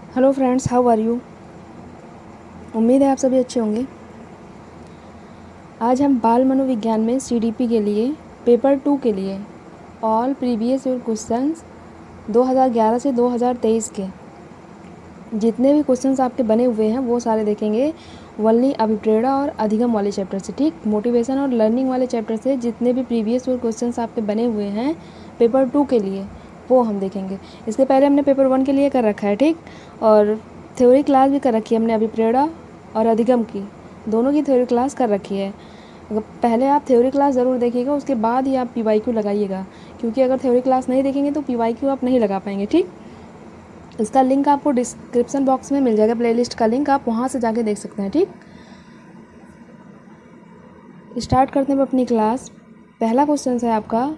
Hello friends, how are you. उम्मीद है आप सभी अच्छे होंगे। आज हम बाल मनोविज्ञान में सीडीपी के लिए पेपर 2 के लिए ऑल प्रीवियस ईयर क्वेश्चंस 2011 से 2023 के जितने भी क्वेश्चंस आपके बने हुए हैं वो सारे देखेंगे। वल्ली अभिप्रेरणा और अधिगम वाले चैप्टर से, ठीक, मोटिवेशन और लर्निंग वाले चैप्टर से जितने भी प्रीवियस ईयर क्वेश्चंस आपके बने हुए हैं पेपर 2 के लिए वो हम देखेंगे। इसके पहले हमने पेपर 1 के लिए कर रखा है, ठीक, और थ्योरी क्लास भी कर रखी है हमने अभिप्रेरणा और अधिगम की, दोनों की थ्योरी क्लास कर रखी है। पहले आप थ्योरी क्लास ज़रूर देखिएगा, उसके बाद ही आप PYQ लगाइएगा, क्योंकि अगर थ्योरी क्लास नहीं देखेंगे तो PYQ आप नहीं लगा पाएंगे, ठीक। इसका लिंक आपको डिस्क्रिप्शन बॉक्स में मिल जाएगा, प्लेलिस्ट का लिंक, आप वहाँ से जाके देख सकते हैं, ठीक। स्टार्ट करते हैं अपनी क्लास। पहला क्वेश्चन है आपका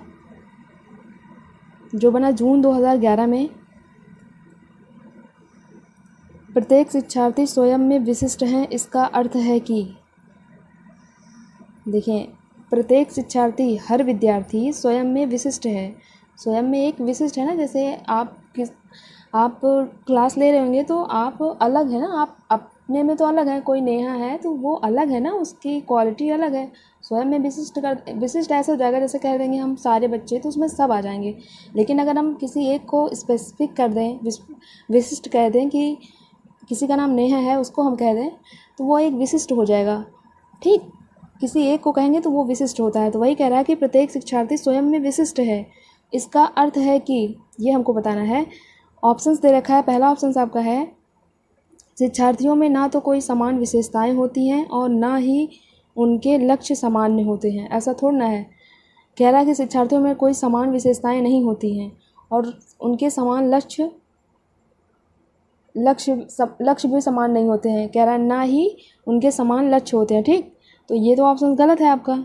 जो बना जून 2011 में। प्रत्येक शिक्षार्थी स्वयं में विशिष्ट हैं, इसका अर्थ है कि, देखें, प्रत्येक शिक्षार्थी, हर विद्यार्थी स्वयं में विशिष्ट है। स्वयं में एक विशिष्ट है ना, जैसे आप क्लास ले रहे होंगे तो आप अलग है ना, आप अपने में तो अलग है, कोई नेहा है तो वो अलग है ना, उसकी क्वालिटी अलग है। स्वयं में विशिष्ट ऐसा हो जाएगा जैसे कह देंगे हम सारे बच्चे तो उसमें सब आ जाएंगे, लेकिन अगर हम किसी एक को स्पेसिफिक कर दें, विशिष्ट कह दें कि किसी का नाम नेहा है, उसको हम कह दें तो वो एक विशिष्ट हो जाएगा, ठीक। किसी एक को कहेंगे तो वो विशिष्ट होता है। तो वही कह रहा है कि प्रत्येक शिक्षार्थी स्वयं में विशिष्ट है, इसका अर्थ है कि, ये हमको बताना है। ऑप्शंस दे रखा है। पहला ऑप्शन आपका है शिक्षार्थियों में ना तो कोई समान विशेषताएं होती हैं और ना ही उनके लक्ष्य सामान्य होते हैं। ऐसा थोड़ा ना है, कह रहा है कि शिक्षार्थियों में कोई समान विशेषताएं नहीं होती हैं और उनके समान लक्ष्य भी समान नहीं होते हैं। कह रहा है ना ही उनके समान लक्ष्य होते हैं, ठीक। तो ये तो ऑप्शन गलत है आपका।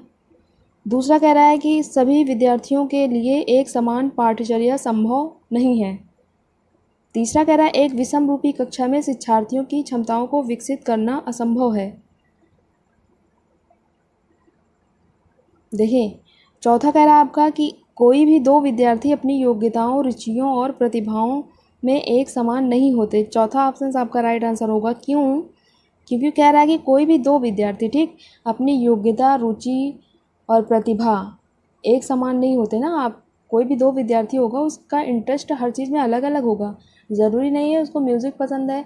दूसरा कह रहा है कि सभी विद्यार्थियों के लिए एक समान पाठ्यचर्या संभव नहीं है। तीसरा कह रहा है एक विषम रूपी कक्षा में शिक्षार्थियों की क्षमताओं को विकसित करना असंभव है। देखिए, चौथा कह रहा है आपका कि कोई भी दो विद्यार्थी अपनी योग्यताओं, रुचियों और प्रतिभाओं में एक समान नहीं होते। चौथा ऑप्शन आपका राइट आंसर होगा। क्यों? क्योंकि कह रहा है कि कोई भी दो विद्यार्थी, ठीक, अपनी योग्यता, रुचि और प्रतिभा एक समान नहीं होते ना। आप कोई भी दो विद्यार्थी होगा, उसका इंटरेस्ट हर चीज़ में अलग अलग होगा। ज़रूरी नहीं है उसको म्यूज़िक पसंद है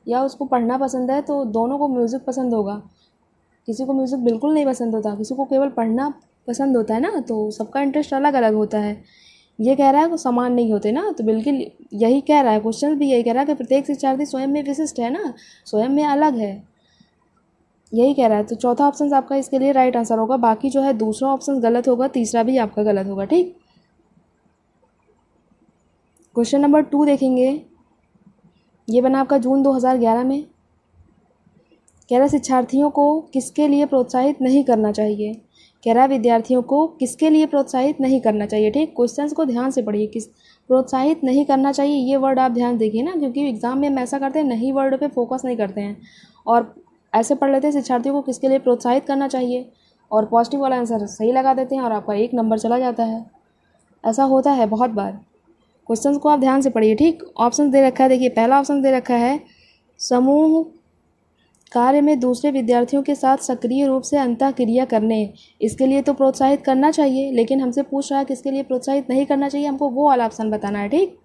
या उसको पढ़ना पसंद है तो दोनों को म्यूज़िक पसंद होगा। किसी को म्यूज़िक बिल्कुल नहीं पसंद होता, किसी को केवल पढ़ना पसंद होता है ना, तो सबका इंटरेस्ट अलग अलग होता है। ये कह रहा है वो समान नहीं होते ना, तो बिल्कुल यही कह रहा है, क्वेश्चन भी यही कह रहा है कि प्रत्येक शिक्षार्थी स्वयं में विशिष्ट है ना, स्वयं में अलग है, यही कह रहा है। तो चौथा ऑप्शन आपका इसके लिए राइट आंसर होगा। बाकी जो है दूसरा ऑप्शन गलत होगा, तीसरा भी आपका गलत होगा, ठीक। क्वेश्चन नंबर 2 देखेंगे। ये बना आपका जून 2011 में। कह रहा शिक्षार्थियों को किसके लिए प्रोत्साहित नहीं करना चाहिए। कह रहा विद्यार्थियों को किसके लिए प्रोत्साहित नहीं करना चाहिए, ठीक। क्वेश्चंस को ध्यान से पढ़िए, किस प्रोत्साहित नहीं करना चाहिए, ये वर्ड आप ध्यान देखिए ना, क्योंकि एग्जाम में हम ऐसा करते हैं, नहीं वर्ड पे फोकस नहीं करते हैं और ऐसे पढ़ लेते हैं शिक्षार्थियों को किसके लिए प्रोत्साहित करना चाहिए और पॉजिटिव वाला आंसर सही लगा देते हैं और आपका 1 नंबर चला जाता है। ऐसा होता है बहुत बार। क्वेश्चंस को आप ध्यान से पढ़िए, ठीक। ऑप्शन दे रखा है, देखिए पहला ऑप्शन दे रखा है समूह कार्य में दूसरे विद्यार्थियों के साथ सक्रिय रूप से अंतःक्रिया करने, इसके लिए तो प्रोत्साहित करना चाहिए, लेकिन हमसे पूछ रहा है किसके लिए प्रोत्साहित नहीं करना चाहिए, हमको वो वाला ऑप्शन बताना है, ठीक।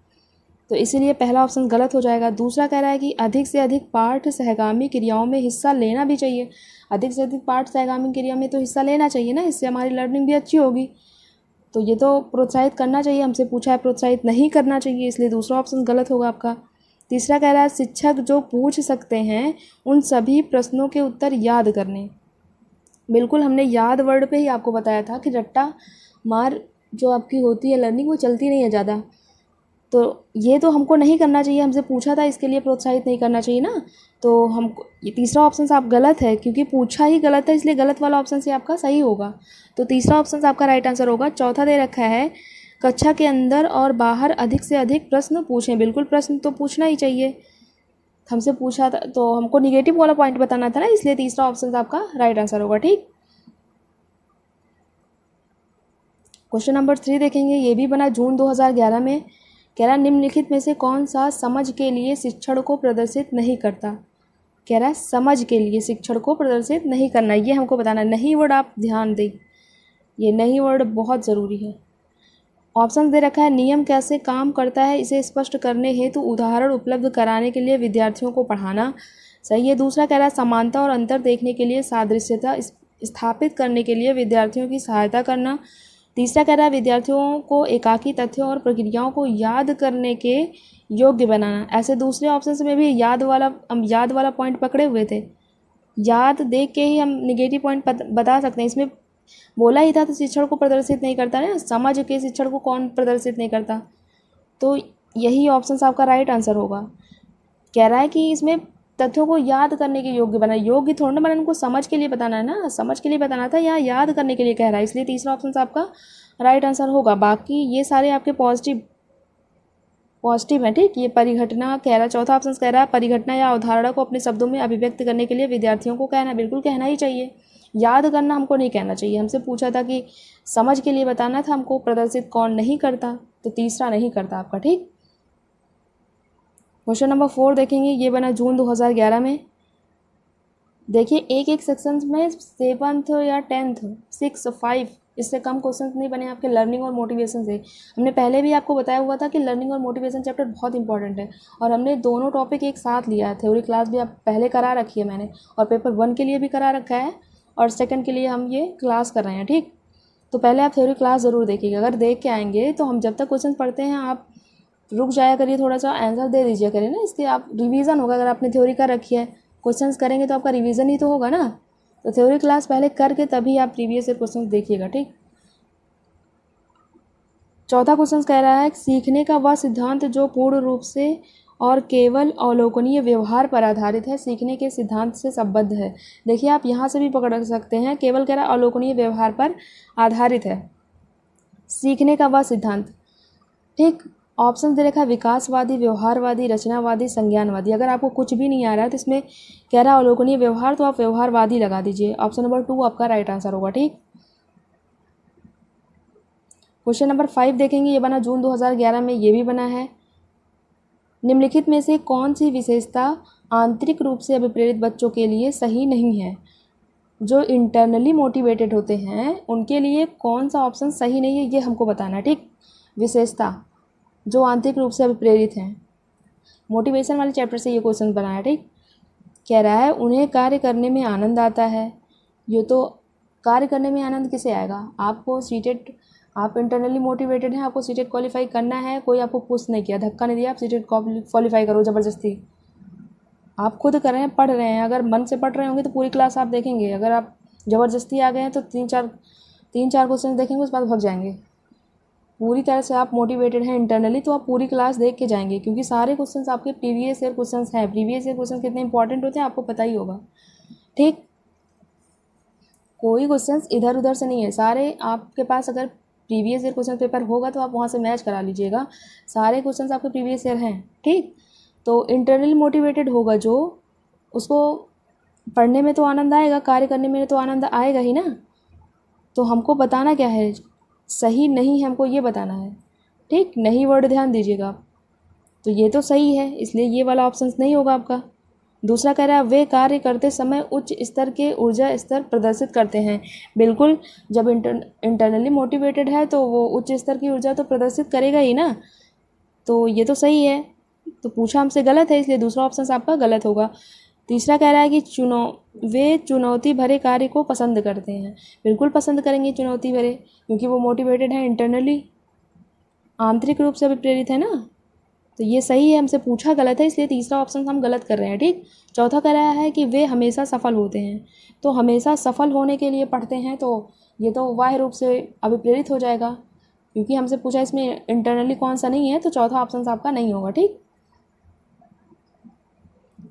तो इसीलिए पहला ऑप्शन गलत हो जाएगा। दूसरा कह रहा है कि अधिक से अधिक पाठ सहगामी क्रियाओं में हिस्सा लेना भी चाहिए। अधिक से अधिक पाठ सहगामी क्रिया में तो हिस्सा लेना चाहिए ना, इससे हमारी लर्निंग भी अच्छी होगी। तो ये तो प्रोत्साहित करना चाहिए, हमसे पूछा है प्रोत्साहित नहीं करना चाहिए, इसलिए दूसरा ऑप्शन गलत होगा आपका। तीसरा कह रहा है शिक्षक जो पूछ सकते हैं उन सभी प्रश्नों के उत्तर याद करने। बिल्कुल हमने याद वर्ड पे ही आपको बताया था कि रट्टा मार जो आपकी होती है लर्निंग वो चलती नहीं है ज़्यादा, तो ये तो हमको नहीं करना चाहिए, हमसे पूछा था इसके लिए प्रोत्साहित नहीं करना चाहिए ना। तो हमको ये तीसरा ऑप्शन आप गलत है, क्योंकि पूछा ही गलत है, इसलिए गलत वाला ऑप्शन से आपका सही होगा। तो तीसरा ऑप्शन आपका राइट आंसर होगा। चौथा दे रखा है कक्षा के अंदर और बाहर अधिक से अधिक प्रश्न पूछें। बिल्कुल प्रश्न तो पूछना ही चाहिए, हमसे पूछा था तो हमको निगेटिव वाला पॉइंट बताना था ना, इसलिए तीसरा ऑप्शन आपका राइट आंसर होगा, ठीक। क्वेश्चन नंबर 3 देखेंगे। ये भी बना जून 2011 में। कह रहा निम्नलिखित में से कौन सा समझ के लिए शिक्षण को प्रदर्शित नहीं करता। कह रहा है समझ के लिए शिक्षण को प्रदर्शित नहीं करना, ये हमको बताना। नहीं वर्ड आप ध्यान दें, ये नहीं वर्ड बहुत ज़रूरी है। ऑप्शन दे रखा है नियम कैसे काम करता है इसे स्पष्ट करने हेतु उदाहरण उपलब्ध कराने के लिए विद्यार्थियों को पढ़ाना, सही है। दूसरा कह रहा है समानता और अंतर देखने के लिए सादृश्यता स्थापित करने के लिए विद्यार्थियों की सहायता करना। तीसरा कह रहा है विद्यार्थियों को एकाकी तथ्यों और प्रक्रियाओं को याद करने के योग्य बनाना। ऐसे दूसरे ऑप्शन में भी याद वाला पॉइंट पकड़े हुए थे, याद देख के ही हम निगेटिव पॉइंट बता सकते हैं। इसमें बोला ही था तो शिक्षण को प्रदर्शित नहीं करता ना, समझ के शिक्षण को कौन प्रदर्शित नहीं करता, तो यही ऑप्शन आपका राइट आंसर होगा। कह रहा है कि इसमें तथ्यों को याद करने के योग्य बना, योग्य थोड़ा ना बना, उनको समझ के लिए बताना है ना, समझ के लिए बताना था या याद करने के लिए कह रहा है, इसलिए तीसरा ऑप्शन आपका राइट आंसर होगा। बाकी ये सारे आपके पॉजिटिव है, ठीक। ये परिघटना कह रहा है, चौथा ऑप्शन कह रहा है परिघटना या अवधारणा को अपने शब्दों में अभिव्यक्त करने के लिए विद्यार्थियों को कहना, बिल्कुल कहना ही चाहिए, याद करना हमको नहीं कहना चाहिए। हमसे पूछा था कि समझ के लिए बताना था हमको, प्रदर्शित कौन नहीं करता, तो तीसरा नहीं करता आपका, ठीक। क्वेश्चन नंबर 4 देखेंगे, ये बना जून 2011 में। देखिए एक एक सेक्शन में 7th या 10th 6 5 इससे कम क्वेश्चन नहीं बने आपके लर्निंग और मोटिवेशन से। हमने पहले भी आपको बताया हुआ था कि लर्निंग और मोटिवेशन चैप्टर बहुत इंपॉर्टेंट है, और हमने दोनों टॉपिक एक साथ लिया है। थ्योरी क्लास भी आप पहले करा रखी है मैंने, और पेपर 1 के लिए भी करा रखा है, और सेकंड के लिए हम ये क्लास कर रहे हैं, ठीक। तो पहले आप थ्योरी क्लास ज़रूर देखिएगा। अगर देख के आएंगे तो हम जब तक क्वेश्चन पढ़ते हैं आप रुक जाया करिए, थोड़ा सा आंसर दे दीजिए करिए ना, इसके आप रिवीजन होगा। अगर आपने थ्योरी कर रखी है, क्वेश्चंस करेंगे तो आपका रिवीजन ही तो होगा ना। तो थ्योरी क्लास पहले करके तभी आप प्रीवियस ईयर क्वेश्चंस देखिएगा, ठीक। चौथा क्वेश्चन कह रहा है सीखने का वह सिद्धांत जो पूर्ण रूप से और केवल अवलोकनीय व्यवहार पर आधारित है, सीखने के सिद्धांत से संबद्ध है। देखिए आप यहाँ से भी पकड़ सकते हैं, केवल कह रहा है अवलोकनीय व्यवहार पर आधारित है सीखने का वह सिद्धांत, ठीक। ऑप्शन दे रखा है विकासवादी, व्यवहारवादी, रचनावादी, संज्ञानवादी। अगर आपको कुछ भी नहीं आ रहा है तो इसमें कह रहा है अवलोकनीय व्यवहार, तो आप व्यवहारवादी लगा दीजिए। ऑप्शन नंबर 2 आपका राइट आंसर होगा, ठीक। क्वेश्चन नंबर 5 देखेंगे, ये बना जून 2011 में, ये भी बना है। निम्नलिखित में से कौन सी विशेषता आंतरिक रूप से अभिप्रेरित बच्चों के लिए सही नहीं है। जो इंटरनली मोटिवेटेड होते हैं उनके लिए कौन सा ऑप्शन सही नहीं है, ये हमको बताना है, ठीक। विशेषता जो आंतरिक रूप से अभिप्रेरित हैं, मोटिवेशन वाले चैप्टर से ये क्वेश्चन बनाया, ठीक। कह रहा है उन्हें कार्य करने में आनंद आता है। ये तो कार्य करने में आनंद किसे आएगा, आपको सीटेट, आप इंटरनली मोटिवेटेड हैं, आपको सीटेट क्वालिफाई करना है, कोई आपको पुश नहीं किया, धक्का नहीं दिया आप सीटेट क्वालिफाई करो ज़बरदस्ती, आप खुद कर रहे हैं, पढ़ रहे हैं। अगर मन से पढ़ रहे होंगे तो पूरी क्लास आप देखेंगे, अगर आप ज़बरदस्ती आ गए हैं तो तीन चार क्वेश्चन देखेंगे उसके बाद भाग जाएंगे। पूरी तरह से आप मोटिवेटेड हैं इंटरनली तो आप पूरी क्लास देख के जाएंगे, क्योंकि सारे क्वेश्चंस आपके प्रीवियस ईयर क्वेश्चंस हैं। प्रीवियस ईयर क्वेश्चंस कितने इंपॉर्टेंट होते हैं आपको पता ही होगा, ठीक। कोई क्वेश्चंस इधर उधर से नहीं है, सारे आपके पास अगर प्रीवियस ईयर क्वेश्चन पेपर होगा तो आप वहाँ से मैच करा लीजिएगा, सारे क्वेश्चंस आपके प्रीवियस ईयर हैं, ठीक। तो इंटरनली मोटिवेटेड होगा जो, उसको पढ़ने में तो आनंद आएगा, कार्य करने में तो आनंद आएगा ही ना। तो हमको बताना क्या है, सही नहीं है हमको ये बताना है, ठीक। नहीं वर्ड ध्यान दीजिएगा आप, तो ये तो सही है, इसलिए ये वाला ऑप्शन नहीं होगा आपका। दूसरा कह रहा है वे कार्य करते समय उच्च स्तर के ऊर्जा स्तर प्रदर्शित करते हैं। बिल्कुल, जब इंटरनली मोटिवेटेड है तो वो उच्च स्तर की ऊर्जा तो प्रदर्शित करेगा ही ना, तो ये तो सही है। तो पूछा हमसे गलत है, इसलिए दूसरा ऑप्शन आपका गलत होगा। तीसरा कह रहा है कि वे चुनौती भरे कार्य को पसंद करते हैं। बिल्कुल पसंद करेंगे चुनौती भरे, क्योंकि वो मोटिवेटेड है इंटरनली, आंतरिक रूप से भी प्रेरित है ना, तो ये सही है। हमसे पूछा गलत है, इसलिए तीसरा ऑप्शन हम गलत कर रहे हैं, ठीक। चौथा कह रहा है कि वे हमेशा सफल होते हैं, तो हमेशा सफल होने के लिए पढ़ते हैं, तो ये तो बाह्य रूप से अभिप्रेरित हो जाएगा, क्योंकि हमसे पूछा इसमें इंटरनली कौन सा नहीं है, तो चौथा ऑप्शन आपका नहीं होगा, ठीक।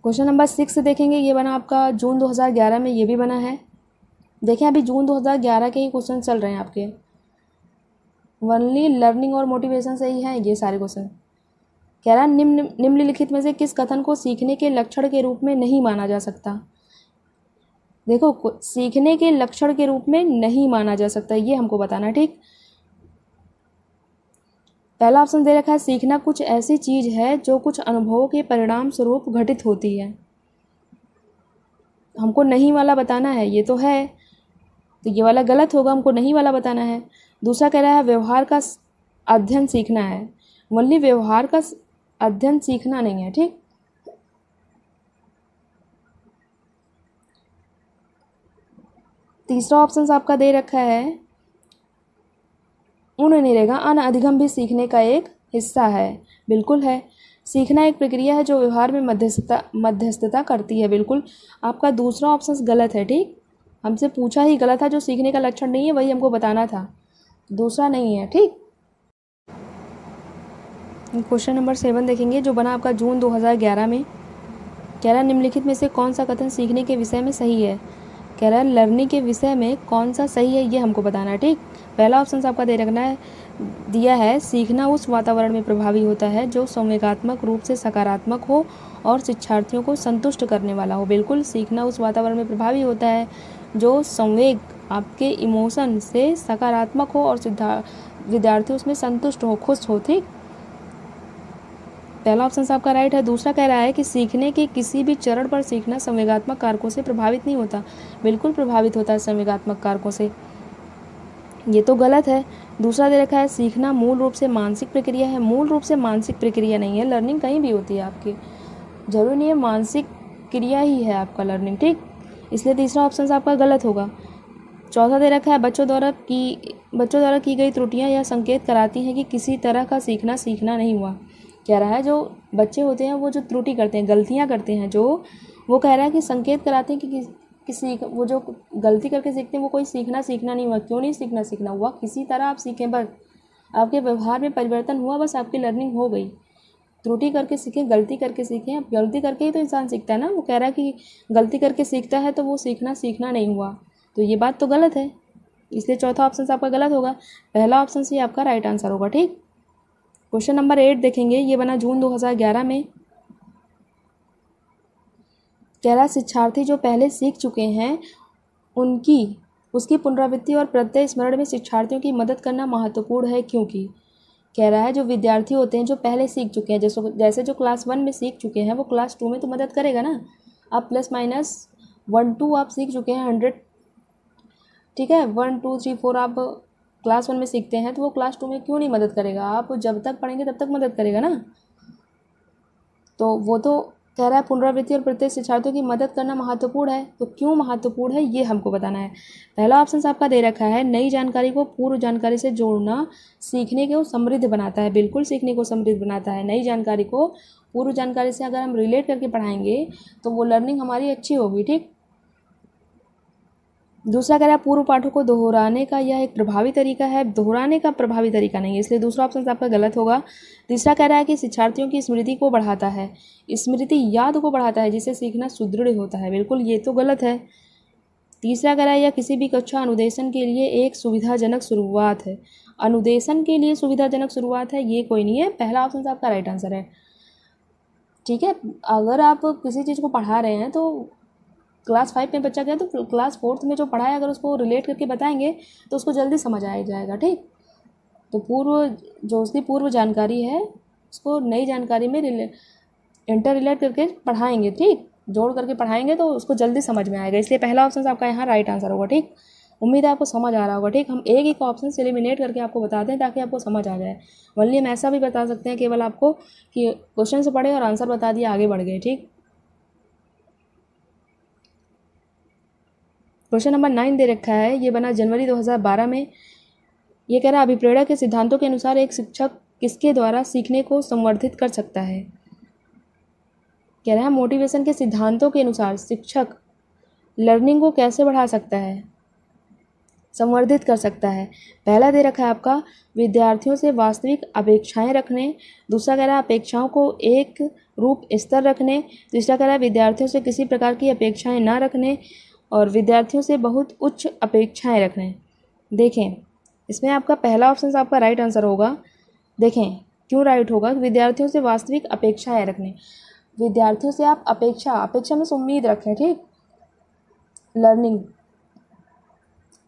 क्वेश्चन नंबर 6 देखेंगे, ये बना आपका जून 2011 में, ये भी बना है। देखें अभी जून 2011 के ही क्वेश्चन चल रहे हैं आपके, ओनली लर्निंग और मोटिवेशन से ही हैं ये सारे क्वेश्चन। कह रहा है निम्नलिखित में से किस कथन को सीखने के लक्षण के रूप में नहीं माना जा सकता। देखो सीखने के लक्षण के रूप में नहीं माना जा सकता, ये हमको बताना, ठीक। पहला ऑप्शन दे रखा है सीखना कुछ ऐसी चीज़ है जो कुछ अनुभवों के परिणाम स्वरूप घटित होती है। हमको नहीं वाला बताना है, ये तो है, तो ये वाला गलत होगा, हमको नहीं वाला बताना है। दूसरा कह रहा है व्यवहार का अध्ययन सीखना है, ओनली व्यवहार का अध्ययन सीखना नहीं है, ठीक। तीसरा ऑप्शन आपका दे रखा है उन नहीं रहेगा, अन अधिगम भी सीखने का एक हिस्सा है। बिल्कुल है, सीखना एक प्रक्रिया है जो व्यवहार में मध्यस्थता करती है। बिल्कुल, आपका दूसरा ऑप्शन गलत है, ठीक। हमसे पूछा ही गलत था, जो सीखने का लक्षण नहीं है वही हमको बताना था, दूसरा नहीं है, ठीक। क्वेश्चन नंबर 7 देखेंगे, जो बना आपका जून 2011 में। कह रहा निम्नलिखित में से कौन सा कथन सीखने के विषय में सही है। कह रहा है लर्निंग के विषय में कौन सा सही है, ये हमको बताना है, ठीक। पहला ऑप्शन आपका दे रखना है, दिया है सीखना उस वातावरण में प्रभावी होता है जो संवेगात्मक रूप से सकारात्मक हो और शिक्षार्थियों को संतुष्ट करने वाला हो। बिल्कुल, सीखना उस वातावरण में प्रभावी होता है जो संवेग, आपके इमोशन से सकारात्मक हो और विद्यार्थी उसमें संतुष्ट हो, खुश हो, ठीक। पहला ऑप्शन आपका राइट है। दूसरा कह रहा है कि सीखने के किसी भी चरण पर सीखना संवेगात्मक कारकों से प्रभावित नहीं होता। बिल्कुल प्रभावित होता है संवेगात्मक कारकों से, ये तो गलत है। दूसरा दे रखा है सीखना मूल रूप से मानसिक प्रक्रिया है। मूल रूप से मानसिक प्रक्रिया नहीं है, लर्निंग कहीं भी होती है आपकी, जरूरी नहीं है मानसिक क्रिया ही है आपका लर्निंग, ठीक। इसलिए तीसरा ऑप्शन आपका गलत होगा। चौथा दे रखा है बच्चों द्वारा की गई त्रुटियां यह संकेत कराती हैं कि किसी तरह का सीखना नहीं हुआ। कह रहा है जो बच्चे होते हैं वो जो त्रुटि करते हैं, गलतियां करते हैं, जो वो कह रहा है कि संकेत कराते हैं कि किसी वो जो गलती करके सीखते हैं वो कोई सीखना नहीं हुआ। क्यों नहीं सीखना हुआ, किसी तरह आप सीखें, बस आपके व्यवहार में परिवर्तन हुआ, बस आपकी लर्निंग हो गई। त्रुटि करके सीखें, गलती करके सीखें, अब गलती करके ही तो इंसान सीखता है ना। वो कह रहा है कि गलती करके सीखता है तो वो सीखना नहीं हुआ, तो ये बात तो गलत है, इसलिए चौथा ऑप्शन आपका गलत होगा। पहला ऑप्शन ही आपका राइट आंसर होगा, ठीक। क्वेश्चन नंबर 8 देखेंगे, ये बना जून 2011 में। कह रहा शिक्षार्थी जो पहले सीख चुके हैं उसकी पुनरावृत्ति और प्रत्यय स्मरण में शिक्षार्थियों की मदद करना महत्वपूर्ण है, क्योंकि कह रहा है जो विद्यार्थी होते हैं जो पहले सीख चुके हैं, जैसे जो क्लास 1 में सीख चुके हैं वो क्लास 2 में तो मदद करेगा ना। आप +-1 2 आप सीख चुके हैं 100, ठीक है, 1 2 3 4 आप क्लास 1 में सीखते हैं, तो वो क्लास 2 में क्यों नहीं मदद करेगा। आप जब तक पढ़ेंगे तब तक मदद करेगा ना। तो वो तो कह रहा है पुनरावृत्ति और प्रत्येक शिक्षार्थियों की मदद करना महत्वपूर्ण है, तो क्यों महत्वपूर्ण है ये हमको बताना है। पहला ऑप्शन आपका दे रखा है नई जानकारी को पूर्व जानकारी से जोड़ना सीखने को समृद्ध बनाता है। बिल्कुल सीखने को समृद्ध बनाता है, नई जानकारी को पूर्व जानकारी से अगर हम रिलेट करके पढ़ाएंगे तो वो लर्निंग हमारी अच्छी होगी, ठीक। दूसरा कह रहा है पूर्व पाठों को दोहराने का यह एक प्रभावी तरीका है। दोहराने का प्रभावी तरीका नहीं है, इसलिए दूसरा ऑप्शन आपका गलत होगा। तीसरा कह रहा है कि शिक्षार्थियों की स्मृति को बढ़ाता है, स्मृति याद को बढ़ाता है, जिससे सीखना सुदृढ़ होता है। बिल्कुल, ये तो गलत है। तीसरा कह रहा है यह किसी भी कक्षा अनुदेशन के लिए एक सुविधाजनक शुरुआत है। अनुदेशन के लिए सुविधाजनक शुरुआत है, ये कोई नहीं है। पहला ऑप्शन आपका राइट आंसर है, ठीक है। अगर आप किसी चीज़ को पढ़ा रहे हैं तो क्लास 5 में बच्चा गया तो क्लास 4th में जो पढ़ा है अगर उसको रिलेट करके बताएंगे तो उसको जल्दी समझ आ जाएगा, ठीक। तो उसकी पूर्व जानकारी है उसको नई जानकारी में इंटर रिलेट करके पढ़ाएंगे, ठीक, जोड़ करके पढ़ाएंगे तो उसको जल्दी समझ में आएगा। इसलिए पहला ऑप्शन आपका यहाँ राइट आंसर होगा, ठीक। उम्मीद है आपको समझ आ रहा होगा, ठीक। हम एक एक ऑप्शन से एलिमिनेट करके आपको बताते हैं ताकि आपको समझ आ जाए। वरना हम ऐसा भी बता सकते हैं केवल आपको कि क्वेश्चन से पढ़े और आंसर बता दिया, आगे बढ़ गए, ठीक। क्वेश्चन नंबर 9 दे रखा है, ये बना जनवरी 2012 में। ये कह रहा है अभिप्रेरणा के सिद्धांतों के अनुसार एक शिक्षक किसके द्वारा सीखने को संवर्धित कर सकता है। कह रहा है मोटिवेशन के सिद्धांतों के अनुसार शिक्षक लर्निंग को कैसे बढ़ा सकता है, संवर्धित कर सकता है। पहला दे रखा है आपका विद्यार्थियों से वास्तविक अपेक्षाएं रखने। दूसरा कह रहा है अपेक्षाओं को एक रूप स्तर रखने। तीसरा कह रहा है विद्यार्थियों से किसी प्रकार की अपेक्षाएं ना रखने और विद्यार्थियों से बहुत उच्च अपेक्षाएं रखने। देखें, इसमें आपका पहला ऑप्शन आपका राइट आंसर होगा। देखें क्यों राइट होगा, विद्यार्थियों से वास्तविक अपेक्षाएं रखने। विद्यार्थियों से आप अपेक्षा में उम्मीद रखें, ठीक,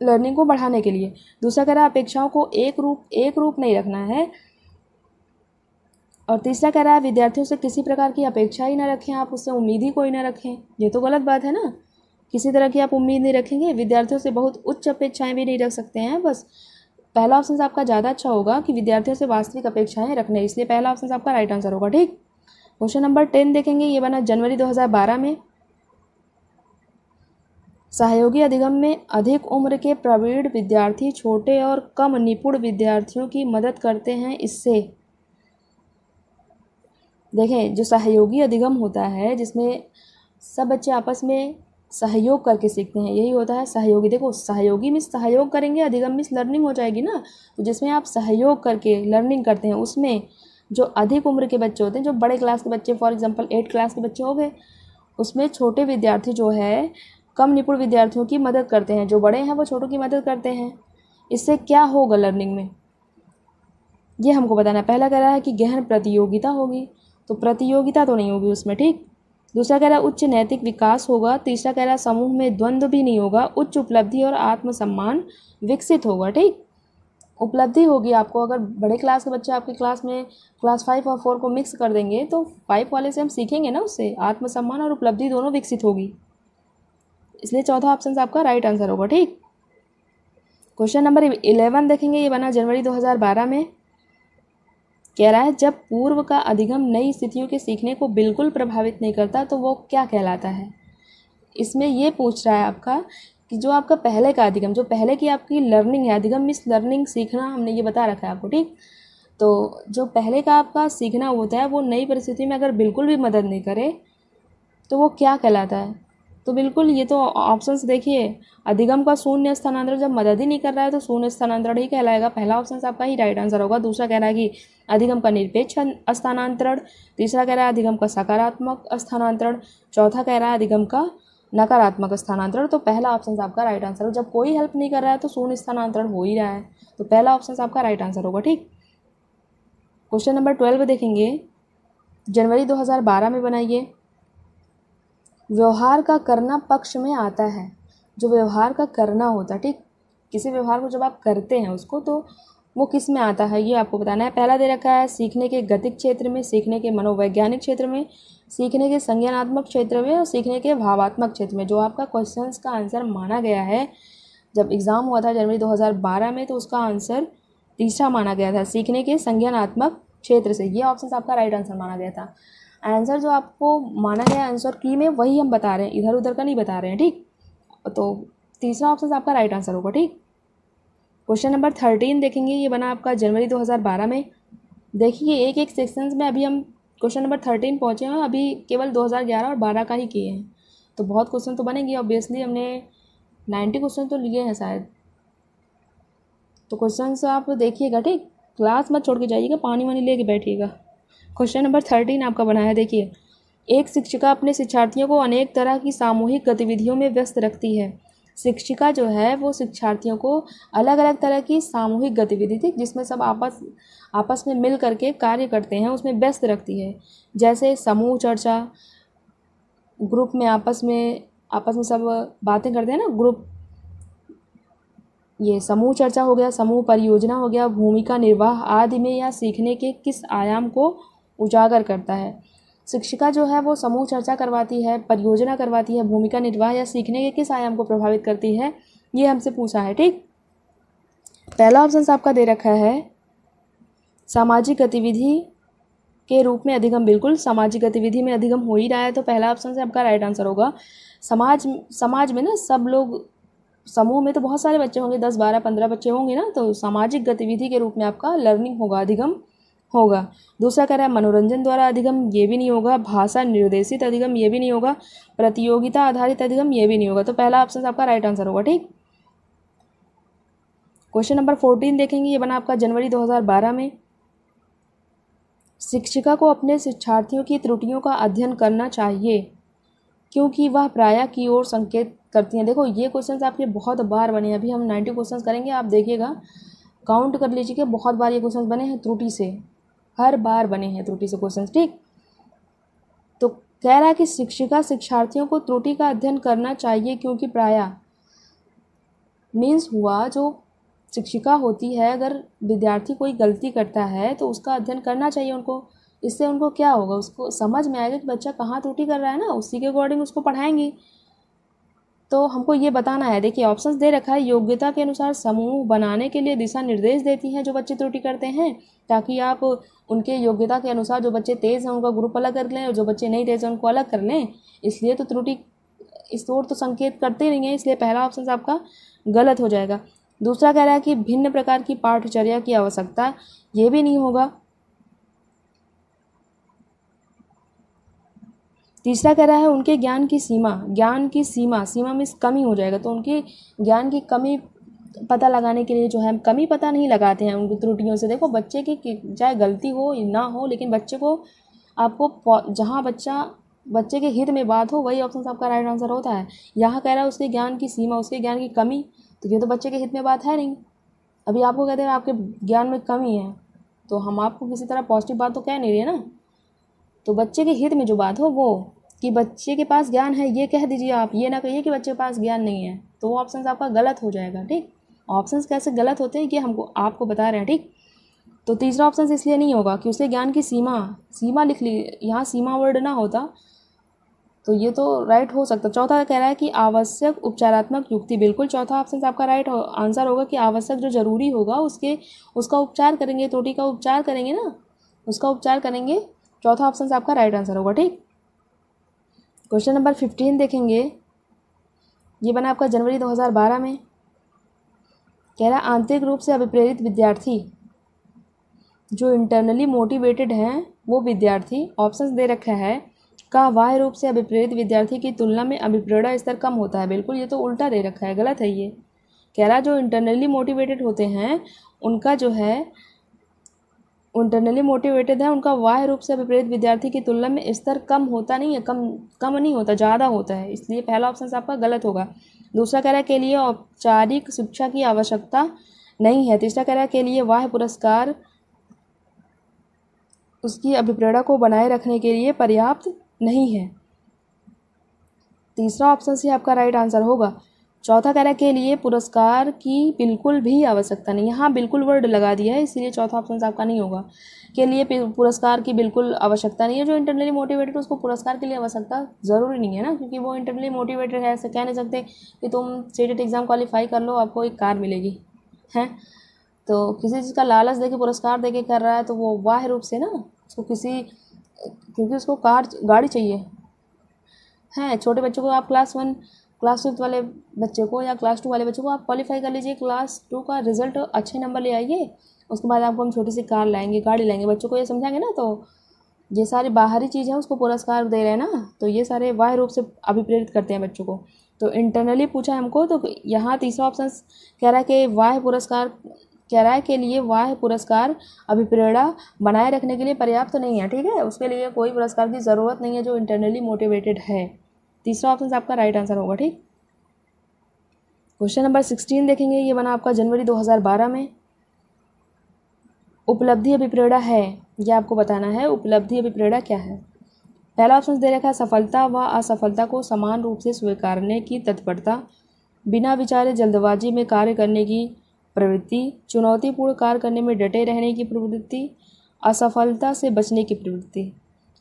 लर्निंग को बढ़ाने के लिए। दूसरा कह रहा है अपेक्षाओं को एक रूप नहीं रखना है, और तीसरा कह रहा है विद्यार्थियों से किसी प्रकार की अपेक्षा ही ना रखें, आप उससे उम्मीद ही कोई ना रखें। ये तो गलत बात है ना, किसी तरह की आप उम्मीद नहीं रखेंगे, विद्यार्थियों से बहुत उच्च अपेक्षाएं भी नहीं रख सकते हैं। बस पहला ऑप्शन आपका ज़्यादा अच्छा होगा कि विद्यार्थियों से वास्तविक अपेक्षाएं रखने, इसलिए पहला ऑप्शन आपका राइट आंसर होगा। ठीक, क्वेश्चन नंबर 10 देखेंगे, ये बना जनवरी 2012 में। सहयोगी अधिगम में अधिक उम्र के प्रवीण विद्यार्थी छोटे और कम निपुण विद्यार्थियों की मदद करते हैं। इससे देखें, जो सहयोगी अधिगम होता है जिसमें सब बच्चे आपस में सहयोग करके सीखते हैं, यही होता है सहयोगी। देखो, सहयोगी मीन्स सहयोग करेंगे, अधिगम मीन्स लर्निंग हो जाएगी ना। तो जिसमें आप सहयोग करके लर्निंग करते हैं उसमें जो अधिक उम्र के बच्चे होते हैं, जो बड़े क्लास के बच्चे, फॉर एग्जांपल 8 क्लास के बच्चे हो गए, उसमें छोटे विद्यार्थी जो है कम निपुण विद्यार्थियों की मदद करते हैं, जो बड़े हैं वो छोटों की मदद करते हैं। इससे क्या होगा लर्निंग में, ये हमको बताना है। पहला कह रहा है कि गहन प्रतियोगिता होगी, तो प्रतियोगिता तो नहीं होगी उसमें। ठीक, दूसरा कह रहा है उच्च नैतिक विकास होगा। तीसरा कह रहा है समूह में द्वंद्व भी नहीं होगा, उच्च उपलब्धि और आत्मसम्मान विकसित होगा। ठीक, उपलब्धि होगी आपको, अगर बड़े क्लास के बच्चे आपकी क्लास में क्लास 5 और 4 को मिक्स कर देंगे तो 5 वाले से हम सीखेंगे ना, उससे आत्मसम्मान और उपलब्धि दोनों विकसित होगी, इसलिए चौथा ऑप्शन आपका राइट आंसर होगा। ठीक, क्वेश्चन नंबर 11 देखेंगे, ये बना जनवरी 2012 में। कह रहा है जब पूर्व का अधिगम नई स्थितियों के सीखने को बिल्कुल प्रभावित नहीं करता तो वो क्या कहलाता है। इसमें ये पूछ रहा है आपका कि जो आपका पहले का अधिगम, जो पहले की आपकी लर्निंग है, अधिगम मीन्स लर्निंग, सीखना, हमने ये बता रखा है आपको। ठीक, तो जो पहले का आपका सीखना होता है वो नई परिस्थिति में अगर बिल्कुल भी मदद नहीं करे तो वो क्या कहलाता है। तो बिल्कुल ये तो ऑप्शंस देखिए, अधिगम का शून्य स्थानांतरण जब मदद ही नहीं कर रहा है तो शून्य स्थानांतरण ही कहलाएगा। पहला ऑप्शन आपका ही राइट आंसर होगा। दूसरा कह रहा है कि अधिगम का निरपेक्ष स्थानांतरण। तीसरा कह रहा है अधिगम का सकारात्मक स्थानांतरण। चौथा कह रहा है अधिगम का नकारात्मक स्थानांतरण। तो पहला ऑप्शन आपका राइट आंसर हो। जब कोई हेल्प नहीं कर रहा है तो शून्य स्थानांतरण हो ही रहा है, तो पहला ऑप्शन आपका राइट आंसर होगा। ठीक, क्वेश्चन नंबर 12 देखेंगे, जनवरी 2012 में बनाइए। व्यवहार का करना पक्ष में आता है। जो व्यवहार का करना होता है, ठीक, किसी व्यवहार को जब आप करते हैं उसको, तो वो किस में आता है ये आपको बताना है। पहला दे रखा है सीखने के गतिक क्षेत्र में, सीखने के मनोवैज्ञानिक क्षेत्र में, सीखने के संज्ञानात्मक क्षेत्र में और सीखने के भावात्मक क्षेत्र में। जो आपका क्वेश्चंस का आंसर माना गया है जब एग्ज़ाम हुआ था जनवरी 2012 में, तो उसका आंसर तीसरा माना गया था, सीखने के संज्ञानात्मक क्षेत्र से। ये ऑप्शन आपका राइट आंसर माना गया था। आंसर जो आपको माना गया आंसर की में वही हम बता रहे हैं, इधर उधर का नहीं बता रहे हैं। ठीक, तो तीसरा ऑप्शन आपका राइट आंसर होगा। ठीक, क्वेश्चन नंबर 13 देखेंगे, ये बना आपका जनवरी 2012 में। देखिए एक एक सेक्शंस में अभी हम क्वेश्चन नंबर 13 पहुँचे हैं, अभी केवल 2011 और 12 का ही किए हैं, तो बहुत क्वेश्चन तो बनेंगे। ऑब्वियसली हमने 90 क्वेश्चन तो लिए हैं शायद, तो क्वेश्चन आप देखिएगा। ठीक, क्लास मत छोड़ के जाइएगा, पानी वानी ले बैठिएगा। क्वेश्चन नंबर 13 आपका बना है, देखिए। एक शिक्षिका अपने शिक्षार्थियों को अनेक तरह की सामूहिक गतिविधियों में व्यस्त रखती है। शिक्षिका जो है वो शिक्षार्थियों को अलग अलग तरह की सामूहिक गतिविधि थी जिसमें सब आपस में मिल करके कार्य करते हैं, उसमें व्यस्त रखती है। जैसे समूह चर्चा, ग्रुप में आपस में सब बातें करते हैं ना, ग्रुप, ये समूह चर्चा हो गया, समूह परियोजना हो गया, भूमिका निर्वाह आदि में या सीखने के किस आयाम को उजागर करता है। शिक्षिका जो है वो समूह चर्चा करवाती है, परियोजना करवाती है, भूमिका निर्वाह या सीखने के किस आयाम को प्रभावित करती है, ये हमसे पूछा है। ठीक, पहला ऑप्शन आपका दे रखा है सामाजिक गतिविधि के रूप में अधिगम। बिल्कुल सामाजिक गतिविधि में अधिगम हो ही रहा है, तो पहला ऑप्शन से आपका राइट आंसर होगा। समाज में ना सब लोग, समूह में तो बहुत सारे बच्चे होंगे, 10 12 15 बच्चे होंगे ना, तो सामाजिक गतिविधि के रूप में आपका लर्निंग होगा, अधिगम होगा। दूसरा कह रहा है मनोरंजन द्वारा अधिगम, ये भी नहीं होगा। भाषा निर्देशित अधिगम, ये भी नहीं होगा। प्रतियोगिता आधारित अधिगम, ये भी नहीं होगा। तो पहला ऑप्शन आपका राइट आंसर होगा। ठीक, क्वेश्चन नंबर 14 देखेंगे, ये बना आपका जनवरी 2012 में। शिक्षिका को अपने शिक्षार्थियों की त्रुटियों का अध्ययन करना चाहिए क्योंकि वह प्रायः की ओर संकेत करती हैं। देखो ये क्वेश्चंस आपके बहुत बार बने हैं, अभी हम 90 क्वेश्चंस करेंगे, आप देखिएगा, काउंट कर लीजिए कि बहुत बार ये क्वेश्चंस बने हैं त्रुटि से, हर बार बने हैं त्रुटि से क्वेश्चंस। ठीक, तो कह रहा है कि शिक्षिका शिक्षार्थियों को त्रुटि का अध्ययन करना चाहिए क्योंकि प्रायः मीन्स हुआ, जो शिक्षिका होती है अगर विद्यार्थी कोई गलती करता है तो उसका अध्ययन करना चाहिए उनको, इससे उनको क्या होगा, उसको समझ में आएगा कि बच्चा कहाँ त्रुटि कर रहा है ना, उसी के अकॉर्डिंग उसको पढ़ाएंगी। तो हमको ये बताना है, देखिए ऑप्शंस दे रखा है, योग्यता के अनुसार समूह बनाने के लिए दिशा निर्देश देती हैं जो बच्चे त्रुटि करते हैं, ताकि आप उनके योग्यता के अनुसार जो बच्चे तेज़ हैं उनका ग्रुप अलग कर लें और जो बच्चे नहीं तेज़ हैं उनको अलग कर लें। इसलिए तो त्रुटि इस ओर तो संकेत करते नहीं हैं, इसलिए पहला ऑप्शन आपका गलत हो जाएगा। दूसरा कह रहा है कि भिन्न प्रकार की पाठचर्या की आवश्यकता, ये भी नहीं होगा। तीसरा कह रहा है उनके ज्ञान की सीमा, ज्ञान की सीमा, सीमा में कमी हो जाएगा, तो उनकी ज्ञान की कमी पता लगाने के लिए जो है हम कमी पता नहीं लगाते हैं उनकी त्रुटियों से। देखो बच्चे की चाहे गलती हो ना हो, लेकिन बच्चे को आपको जहाँ बच्चे के हित में बात हो वही ऑप्शन आपका राइट आंसर होता है। यहाँ कह रहा है उसके ज्ञान की सीमा, उसके ज्ञान की कमी, तो ये तो बच्चे के हित में बात है नहीं। अभी आपको कहते हैं आपके ज्ञान में कमी है, तो हम आपको किसी तरह पॉजिटिव बात तो कह नहीं रहे ना। तो बच्चे के हित में जो बात हो वो कि बच्चे के पास ज्ञान है ये कह दीजिए आप, ये ना कहिए कि बच्चे के पास ज्ञान नहीं है, तो वो ऑप्शन आपका गलत हो जाएगा। ठीक, ऑप्शंस कैसे गलत होते हैं ये हमको आपको बता रहे हैं। ठीक, तो तीसरा ऑप्शन इसलिए नहीं होगा कि उसके ज्ञान की सीमा, सीमा लिख ली, यहाँ सीमा वर्ड ना होता तो ये तो राइट हो सकता। चौथा कह रहा है कि आवश्यक उपचारात्मक युक्ति, बिल्कुल चौथा ऑप्शन आपका राइट आंसर होगा कि आवश्यक जो जरूरी होगा उसका उपचार करेंगे, त्रुटि का उपचार करेंगे ना, उसका उपचार करेंगे। चौथा ऑप्शन आपका राइट आंसर होगा। ठीक, क्वेश्चन नंबर 15 देखेंगे, ये बना आपका जनवरी 2012 में। कह रहा आंतरिक रूप से अभिप्रेरित विद्यार्थी, जो इंटरनली मोटिवेटेड हैं वो विद्यार्थी, ऑप्शंस दे रखा है, का बाह्य रूप से अभिप्रेरित विद्यार्थी की तुलना में अभिप्रेरणा स्तर कम होता है। बिल्कुल ये तो उल्टा दे रखा है, गलत है ये। कह रहा जो इंटरनली मोटिवेटेड होते हैं उनका जो है इंटरनली मोटिवेटेड है उनका बाह्य रूप से अभिप्रेरित विद्यार्थी की तुलना में स्तर कम होता नहीं है, कम नहीं होता, ज़्यादा होता है, इसलिए पहला ऑप्शन आपका गलत होगा। दूसरा कह रहा है के लिए औपचारिक शिक्षा की आवश्यकता नहीं है। तीसरा कह रहा है के लिए बाह्य पुरस्कार उसकी अभिप्रेरणा को बनाए रखने के लिए पर्याप्त नहीं है। तीसरा ऑप्शन से आपका राइट आंसर होगा। चौथा कह रहा है के लिए पुरस्कार की बिल्कुल भी आवश्यकता नहीं, यहाँ बिल्कुल वर्ड लगा दिया है इसलिए चौथा ऑप्शन आपका नहीं होगा। के लिए पुरस्कार की बिल्कुल आवश्यकता नहीं है, जो इंटरनली मोटिवेटेड उसको पुरस्कार के लिए आवश्यकता ज़रूरी नहीं है ना, क्योंकि वो इंटरनली मोटिवेटेड है। ऐसे कह नहीं सकते कि तुम स्टेट एग्ज़ाम क्वालिफाई कर लो आपको एक कार मिलेगी है, तो किसी चीज़ का लालच देके पुरस्कार देके कर रहा है तो वो बाह्य रूप से ना उसको क्योंकि उसको गाड़ी चाहिए है। छोटे बच्चों को आप क्लास 5 वाले बच्चे को या क्लास 2 वाले बच्चों को आप क्वालिफाई कर लीजिए, क्लास 2 का रिजल्ट अच्छे नंबर ले आइए, उसके बाद आपको हम छोटी सी कार लाएंगे, गाड़ी लाएंगे, बच्चों को ये समझाएंगे ना, तो ये सारी बाहरी चीज़ है उसको पुरस्कार दे रहे हैं ना, तो ये सारे बाह्य रूप से अभिप्रेरित करते हैं बच्चों को। तो इंटरनली पूछा हमको, तो यहाँ तीसरा ऑप्शन कह रहा है कि बाह्य पुरस्कार, कह रहा है के लिए बाह्य पुरस्कार अभिप्रेरणा बनाए रखने के लिए पर्याप्त नहीं है। ठीक है, उसके लिए कोई पुरस्कार की ज़रूरत नहीं है जो इंटरनली मोटिवेटेड है। तीसरा ऑप्शन आपका राइट आंसर होगा। ठीक, क्वेश्चन नंबर 16 देखेंगे, ये बना आपका जनवरी 2012 में। उपलब्धि अभिप्रेरणा है, ये आपको बताना है उपलब्धि अभिप्रेरणा क्या है। पहला ऑप्शन दे रखा है सफलता व असफलता को समान रूप से स्वीकारने की तत्परता, बिना विचारे जल्दबाजी में कार्य करने की प्रवृत्ति, चुनौतीपूर्ण कार्य करने में डटे रहने की प्रवृत्ति, असफलता से बचने की प्रवृत्ति।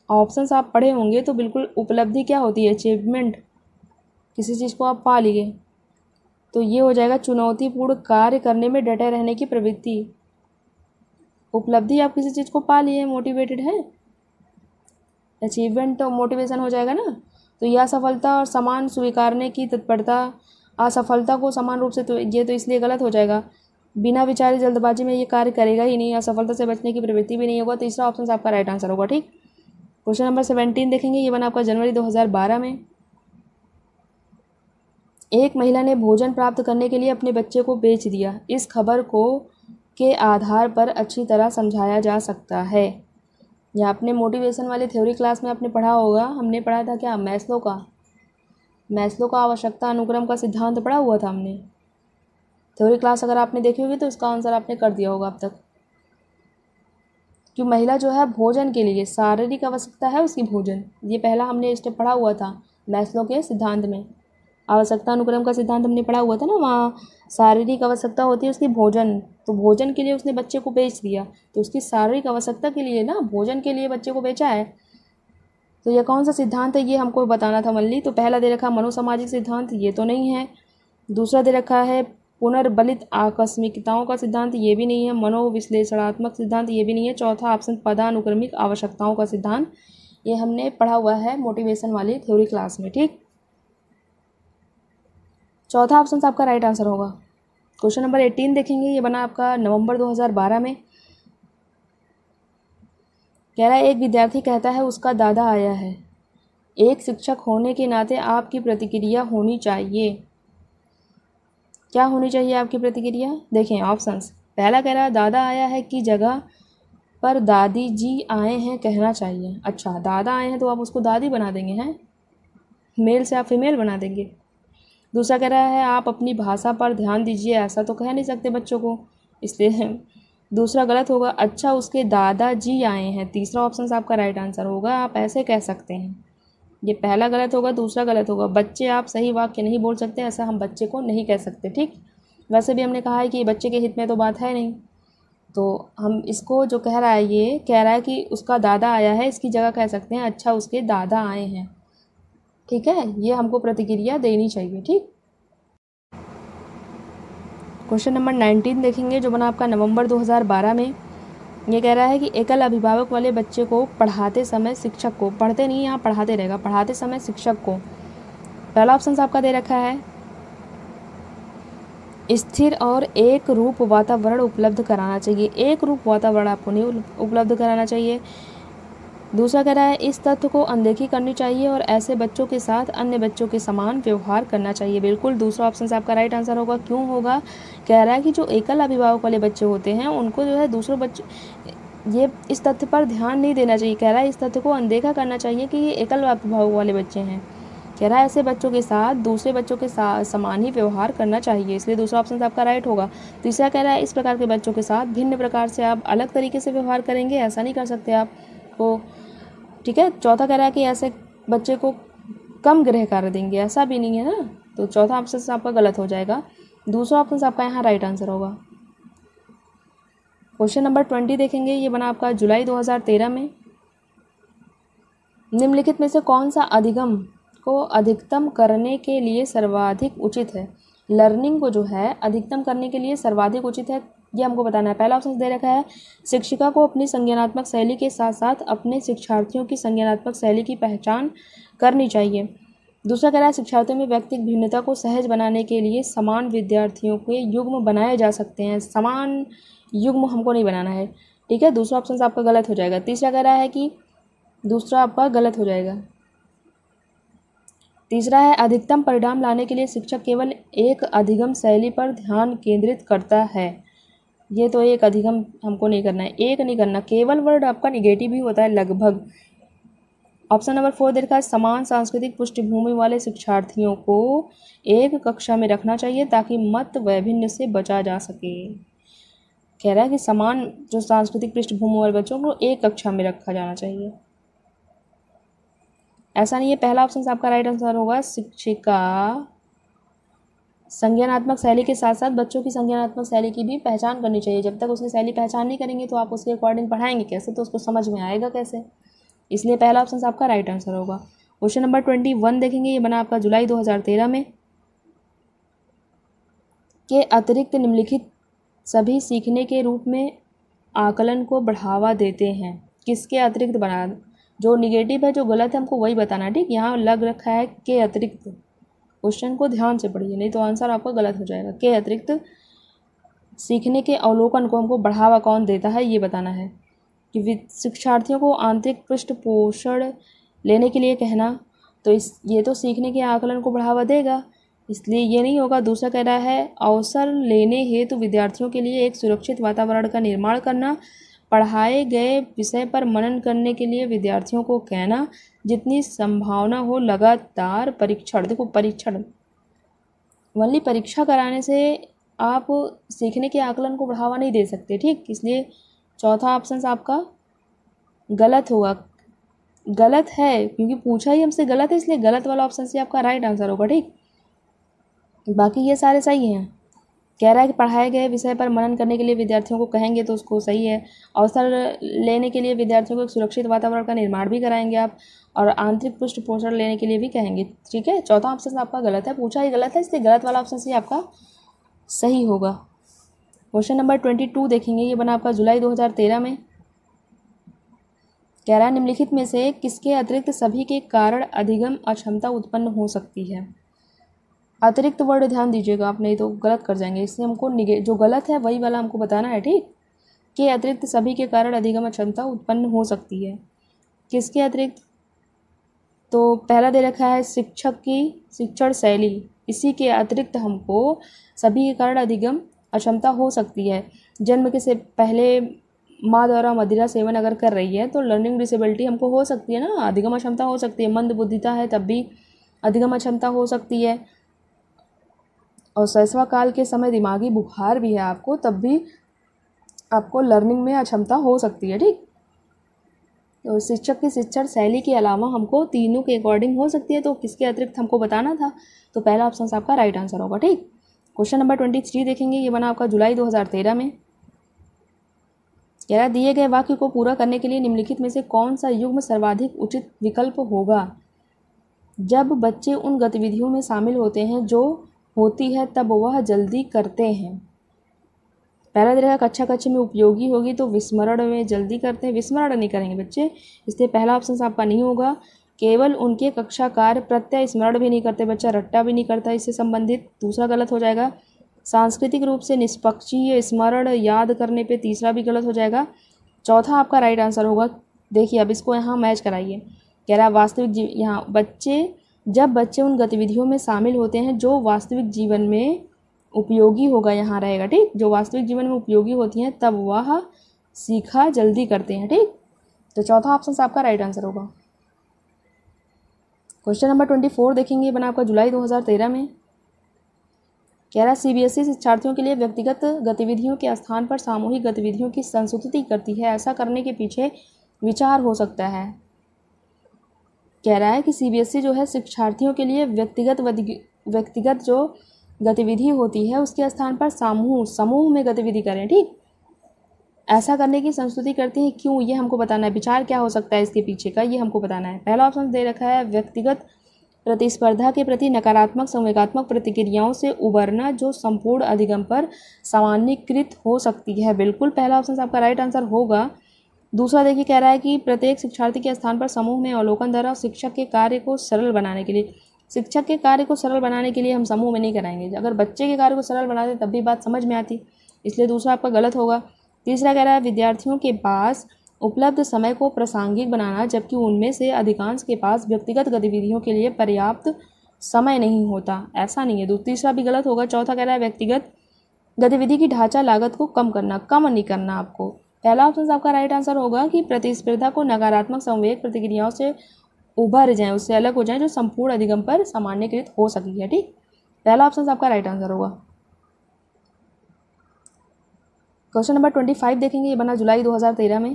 ऑप्शंस आप पढ़े होंगे तो बिल्कुल उपलब्धि क्या होती है, अचीवमेंट, किसी चीज़ को आप पा लिए, तो ये हो जाएगा चुनौतीपूर्ण कार्य करने में डटे रहने की प्रवृत्ति। उपलब्धि आप किसी चीज़ को पा लिए, मोटिवेटेड है, अचीवमेंट तो मोटिवेशन हो जाएगा ना। तो यह असफलता और समान स्वीकारने की तत्परता, असफलता को समान रूप से, तो ये तो इसलिए गलत हो जाएगा। बिना विचारे जल्दबाजी में ये कार्य करेगा ही नहीं, असफलता से बचने की प्रवृत्ति भी नहीं होगा। तीसरा ऑप्शन आपका राइट आंसर होगा। ठीक, क्वेश्चन नंबर 17 देखेंगे, ये बना आपका जनवरी 2012 में। एक महिला ने भोजन प्राप्त करने के लिए अपने बच्चे को बेच दिया, इस खबर को के आधार पर अच्छी तरह समझाया जा सकता है। या आपने मोटिवेशन वाली थ्योरी क्लास में आपने पढ़ा होगा, हमने पढ़ा था क्या, मैस्लो का आवश्यकता अनुक्रम का सिद्धांत पढ़ा हुआ था हमने। थ्योरी क्लास अगर आपने देखी होगी तो इसका आंसर आपने कर दिया होगा अब तक। कि महिला जो है भोजन के लिए शारीरिक आवश्यकता है उसकी भोजन, ये पहला हमने स्टेप पढ़ा हुआ था मैस्लो के सिद्धांत में। आवश्यकता अनुक्रम का सिद्धांत हमने पढ़ा हुआ था ना, वहाँ शारीरिक आवश्यकता होती है उसकी भोजन, तो भोजन के लिए उसने बच्चे को बेच दिया, तो उसकी शारीरिक आवश्यकता के लिए ना, भोजन के लिए बच्चे को बेचा है। तो यह कौन सा सिद्धांत है ये हमको बताना था मल्ली। तो पहला दे रखा मनोसामाजिक सिद्धांत, ये तो नहीं है। दूसरा दे रखा है पुनर्बलित आकस्मिकताओं का सिद्धांत, ये भी नहीं है। मनोविश्लेषणात्मक सिद्धांत, ये भी नहीं है। चौथा ऑप्शन पदानुक्रमिक आवश्यकताओं का सिद्धांत, ये हमने पढ़ा हुआ है मोटिवेशन वाली थ्योरी क्लास में। ठीक, चौथा ऑप्शन आपका राइट आंसर होगा। क्वेश्चन नंबर 18 देखेंगे, ये बना आपका नवंबर 2012 में। कह रहा है एक विद्यार्थी कहता है उसका दादा आया है। एक शिक्षक होने के नाते आपकी प्रतिक्रिया होनी चाहिए। क्या होनी चाहिए आपकी प्रतिक्रिया? देखें ऑप्शंस। पहला कह रहा है दादा आया है की जगह पर दादी जी आए हैं कहना चाहिए। अच्छा, दादा आए हैं तो आप उसको दादी बना देंगे हैं, मेल से आप फीमेल बना देंगे। दूसरा कह रहा है आप अपनी भाषा पर ध्यान दीजिए, ऐसा तो कह नहीं सकते बच्चों को, इसलिए दूसरा गलत होगा। अच्छा, उसके दादाजी आए हैं, तीसरा ऑप्शन आपका राइट आंसर होगा, आप ऐसे कह सकते हैं। ये पहला गलत होगा, दूसरा गलत होगा। बच्चे आप सही वाक्य नहीं बोल सकते, ऐसा हम बच्चे को नहीं कह सकते। ठीक, वैसे भी हमने कहा है कि बच्चे के हित में तो बात है नहीं, तो हम इसको जो कह रहा है, ये कह रहा है कि उसका दादा आया है, इसकी जगह कह सकते हैं अच्छा उसके दादा आए हैं। ठीक है, ये हमको प्रतिक्रिया देनी चाहिए। ठीक, क्वेश्चन नंबर 19 देखेंगे, जो बना आपका नवंबर 2012 में। ये कह रहा है कि एकल अभिभावक वाले बच्चे को पढ़ाते समय शिक्षक को, पढ़ते नहीं यहाँ पढ़ाते रहेगा, पढ़ाते समय शिक्षक को, पहला ऑप्शन आपका दे रखा है स्थिर और एक रूप वातावरण उपलब्ध कराना चाहिए। एक रूप वातावरण आपको नहीं उपलब्ध कराना चाहिए। दूसरा कह रहा है इस तथ्य को अनदेखी करनी चाहिए और ऐसे बच्चों के साथ अन्य बच्चों के समान व्यवहार करना चाहिए। बिल्कुल दूसरा ऑप्शन से आपका राइट आंसर होगा। क्यों होगा? कह रहा है कि जो एकल अभिभावक वाले बच्चे होते हैं उनको जो है दूसरों बच्चे, ये इस तथ्य पर ध्यान नहीं देना चाहिए। कह रहा है इस तथ्य को अनदेखा करना चाहिए कि ये एकल अभिभावक वाले बच्चे हैं। कह रहा है ऐसे बच्चों के साथ दूसरे बच्चों के साथ समान ही व्यवहार करना चाहिए, इसलिए दूसरा ऑप्शन आपका राइट होगा। तीसरा कह रहा है इस प्रकार के बच्चों के साथ भिन्न प्रकार से आप अलग तरीके से व्यवहार करेंगे, ऐसा नहीं कर सकते आप को। ठीक है, चौथा कह रहा है कि ऐसे बच्चे को कम गृह कार्य देंगे, ऐसा भी नहीं है ना, तो चौथा ऑप्शन आपका गलत हो जाएगा। दूसरा ऑप्शन आपका यहाँ राइट आंसर होगा। क्वेश्चन नंबर 20 देखेंगे, ये बना आपका जुलाई 2013 में। निम्नलिखित में से कौन सा अधिगम को अधिकतम करने के लिए सर्वाधिक उचित है? लर्निंग को जो है अधिकतम करने के लिए सर्वाधिक उचित है, ये हमको बताना है। पहला ऑप्शन दे रखा है शिक्षिका को अपनी संज्ञानात्मक शैली के साथ साथ अपने शिक्षार्थियों की संज्ञानात्मक शैली की पहचान करनी चाहिए। दूसरा कह रहा है शिक्षार्थियों में व्यक्तिगत भिन्नता को सहज बनाने के लिए समान विद्यार्थियों के युग्म बनाए जा सकते हैं। समान युग्म हमको नहीं बनाना है। ठीक है, दूसरा ऑप्शन आपका गलत हो जाएगा। तीसरा कह रहा है कि दूसरा आपका गलत हो जाएगा। तीसरा है अधिकतम परिणाम लाने के लिए शिक्षक केवल एक अधिगम शैली पर ध्यान केंद्रित करता है। ये तो एक अधिगम हमको नहीं करना है, एक नहीं करना, केवल वर्ड आपका निगेटिव ही होता है लगभग। ऑप्शन नंबर 4 दे रखा है समान सांस्कृतिक पृष्ठभूमि वाले शिक्षार्थियों को एक कक्षा में रखना चाहिए ताकि मत वैभिन्न से बचा जा सके। कह रहा है कि समान जो सांस्कृतिक पृष्ठभूमि वाले बच्चों को एक कक्षा में रखा जाना चाहिए, ऐसा नहीं है। पहला ऑप्शन आपका राइट आंसर होगा। शिक्षिका संज्ञानात्मक शैली के साथ साथ बच्चों की संज्ञानात्मक शैली की भी पहचान करनी चाहिए। जब तक उसकी शैली पहचान नहीं करेंगे तो आप उसके अकॉर्डिंग पढ़ाएंगे कैसे, तो उसको समझ में आएगा कैसे, इसलिए पहला ऑप्शन आपका राइट आंसर होगा। क्वेश्चन नंबर 21 देखेंगे, ये बना आपका जुलाई 2013 में। के अतिरिक्त निम्नलिखित सभी सीखने के रूप में आकलन को बढ़ावा देते हैं। किसके अतिरिक्त बना, जो निगेटिव है जो गलत है हमको वही बताना। ठीक, यहाँ लग रखा है के अतिरिक्त, क्वेश्चन को ध्यान से पढ़िए नहीं तो आंसर आपका गलत हो जाएगा। के अतिरिक्त सीखने के अवलोकन को हमको बढ़ावा कौन देता है ये बताना है। कि शिक्षार्थियों को आंतरिक पृष्ठ पोषण लेने के लिए कहना, तो ये तो सीखने के आकलन को बढ़ावा देगा, इसलिए ये नहीं होगा। दूसरा कह रहा है अवसर लेने हेतु विद्यार्थियों के लिए एक सुरक्षित वातावरण का निर्माण करना, पढ़ाए गए विषय पर मनन करने के लिए विद्यार्थियों को कहना, जितनी संभावना हो लगातार परीक्षण। देखो परीक्षण, वनली परीक्षा कराने से आप सीखने के आकलन को बढ़ावा नहीं दे सकते। ठीक, इसलिए चौथा ऑप्शन आपका गलत होगा। गलत है क्योंकि पूछा ही हमसे गलत है, इसलिए गलत वाला ऑप्शन से आपका राइट आंसर होगा। ठीक, बाकी ये सारे सही हैं। कह रहा है कि पढ़ाए गए विषय पर मनन करने के लिए विद्यार्थियों को कहेंगे तो उसको सही है। अवसर लेने के लिए विद्यार्थियों को एक सुरक्षित वातावरण का निर्माण भी कराएंगे आप, और आंतरिक पुष्ट पोषण लेने के लिए भी कहेंगे। ठीक है, चौथा ऑप्शन आपका गलत है, पूछा ही गलत है, इसलिए गलत वाला ऑप्शन सी आपका सही होगा। क्वेश्चन नंबर 22 देखेंगे, ये बना आपका जुलाई 2013 में। कह रहा है निम्नलिखित में से किसके अतिरिक्त सभी के कारण अधिगम अक्षमता उत्पन्न हो सकती है। अतिरिक्त वर्ड ध्यान दीजिएगा आप, नहीं तो गलत कर जाएंगे। इससे हमको जो गलत है वही वाला हमको बताना है। ठीक, के अतिरिक्त सभी के कारण अधिगम अक्षमता उत्पन्न हो सकती है। किसके अतिरिक्त? तो पहला दे रखा है शिक्षक की शिक्षण शैली, इसी के अतिरिक्त हमको सभी के कारण अधिगम अक्षमता हो सकती है। जन्म के से पहले माँ द्वारा मदिरा सेवन अगर कर रही है तो लर्निंग डिसेबिलिटी हमको हो सकती है ना, अधिगम अक्षमता हो सकती है। मंद बुद्धिता है तब भी अधिगम अक्षमता हो सकती है। और शैशव काल के समय दिमागी बुखार भी है आपको, तब भी आपको लर्निंग में अक्षमता हो सकती है। ठीक, तो शिक्षक की शिक्षण शैली के अलावा हमको तीनों के अकॉर्डिंग हो सकती है, तो किसके अतिरिक्त हमको बताना था, तो पहला ऑप्शन आपका राइट आंसर होगा। ठीक, क्वेश्चन नंबर 23 देखेंगे, ये बना आपका जुलाई 2013 में। कह रहा दिए गए वाक्य को पूरा करने के लिए निम्नलिखित में से कौन सा युग्म सर्वाधिक उचित विकल्प होगा। जब बच्चे उन गतिविधियों में शामिल होते हैं जो होती है तब वह जल्दी करते हैं। पहला रहेगा कक्षा कक्षा में उपयोगी होगी, तो विस्मरण में जल्दी करते हैं, विस्मरण नहीं करेंगे बच्चे, इसलिए पहला ऑप्शन आपका नहीं होगा। केवल उनके कक्षा कार्य प्रत्यय स्मरण भी नहीं करते, बच्चा रट्टा भी नहीं करता इससे संबंधित, दूसरा गलत हो जाएगा। सांस्कृतिक रूप से निष्पक्षीय स्मरण याद करने पे तीसरा भी गलत हो जाएगा। चौथा आपका राइट आंसर होगा। देखिए अब इसको यहाँ मैच कराइए। कह रहा है वास्तविक यहाँ जब बच्चे उन गतिविधियों में शामिल होते हैं जो वास्तविक जीवन में उपयोगी होगा, यहाँ रहेगा। ठीक, जो वास्तविक जीवन में उपयोगी होती हैं तब वह सीखा जल्दी करते हैं। ठीक, तो चौथा ऑप्शन आपका राइट आंसर होगा। क्वेश्चन नंबर 24 देखेंगे, बना आपका जुलाई 2013 में। कह रहा सीबीएसई शिक्षार्थियों के लिए व्यक्तिगत गतिविधियों के स्थान पर सामूहिक गतिविधियों की संस्तुति करती है, ऐसा करने के पीछे विचार हो सकता है। कह रहा है कि सीबीएसई जो है शिक्षार्थियों के लिए व्यक्तिगत जो गतिविधि होती है उसके स्थान पर समूह में गतिविधि करें। ठीक, ऐसा करने की संस्तुति करती है, क्यों, ये हमको बताना है। विचार क्या हो सकता है इसके पीछे का, ये हमको बताना है। पहला ऑप्शन दे रखा है व्यक्तिगत प्रतिस्पर्धा के प्रति नकारात्मक संवेगात्मक प्रतिक्रियाओं से उबरना जो संपूर्ण अधिगम पर सामान्यीकृत हो सकती है। बिल्कुल पहला ऑप्शन आपका राइट आंसर होगा। दूसरा देखिए, कह रहा है कि प्रत्येक शिक्षार्थी के स्थान पर समूह में अवलोकन द्वारा शिक्षक के कार्य को सरल बनाने के लिए, शिक्षक के कार्य को सरल बनाने के लिए हम समूह में नहीं कराएंगे, अगर बच्चे के कार्य को सरल बना दें तब भी बात समझ में आती, इसलिए दूसरा आपका गलत होगा। तीसरा कह रहा है विद्यार्थियों के पास उपलब्ध समय को प्रासंगिक बनाना, जबकि उनमें से अधिकांश के पास व्यक्तिगत गतिविधियों के लिए पर्याप्त समय नहीं होता, ऐसा नहीं है। तीसरा भी गलत होगा। चौथा कह रहा है व्यक्तिगत गतिविधि की ढांचा लागत को कम नहीं करना आपको। पहला ऑप्शन आपका राइट आंसर होगा कि प्रतिस्पर्धा को नकारात्मक संवेग प्रतिक्रियाओं से उभर जाएं, उससे अलग हो जाएं जो संपूर्ण अधिगम पर सामान्यकृत हो सकी है। ठीक, पहला ऑप्शन आपका राइट आंसर होगा। क्वेश्चन नंबर 25 देखेंगे, ये बना जुलाई 2013 में।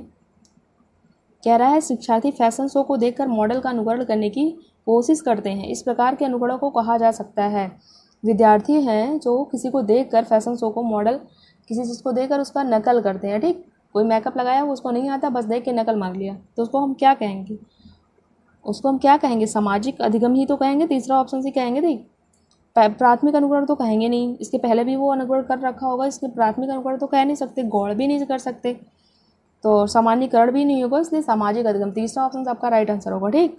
कह रहा है शिक्षार्थी फैशन शो को देखकर मॉडल का अनुकरण करने की कोशिश करते हैं, इस प्रकार के अनुकरण को कहा जा सकता है। विद्यार्थी हैं जो किसी को देखकर फैशन शो को मॉडल किसी चीज़ को देखकर उसका नकल करते हैं। ठीक, कोई मेकअप लगाया वो उसको नहीं आता, बस देख के नकल मार लिया, तो उसको हम क्या कहेंगे, सामाजिक अधिगम ही तो कहेंगे, तीसरा ऑप्शन से कहेंगे। ठीक, प्राथमिक अनुकरण तो कहेंगे नहीं, इसके पहले भी वो अनुकरण कर रखा होगा, इसके प्राथमिक अनुकरण तो कह नहीं सकते, गौड़ भी नहीं कर सकते, तो सामान्यकरण भी नहीं होगा, इसलिए सामाजिक अधिगम तीसरा ऑप्शन आपका राइट आंसर होगा। ठीक,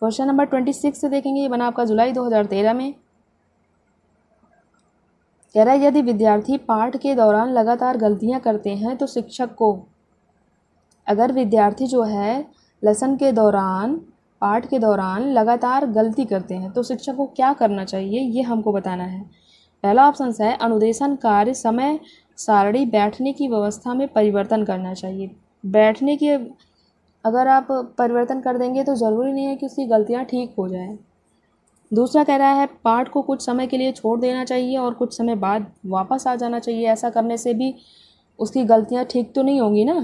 क्वेश्चन नंबर 26 से देखेंगे, ये बना आपका जुलाई 2013 में। कह रहा है यदि विद्यार्थी पाठ के दौरान लगातार गलतियां करते हैं तो शिक्षक को, अगर विद्यार्थी जो है लेसन के दौरान पाठ के दौरान लगातार गलती करते हैं तो शिक्षक को क्या करना चाहिए, ये हमको बताना है। पहला ऑप्शन है अनुदेशन कार्य समय सारणी बैठने की व्यवस्था में परिवर्तन करना चाहिए। बैठने की अगर आप परिवर्तन कर देंगे तो ज़रूरी नहीं है कि उसकी गलतियाँ ठीक हो जाएं। दूसरा कह रहा है पाठ को कुछ समय के लिए छोड़ देना चाहिए और कुछ समय बाद वापस आ जाना चाहिए, ऐसा करने से भी उसकी गलतियाँ ठीक तो नहीं होंगी ना।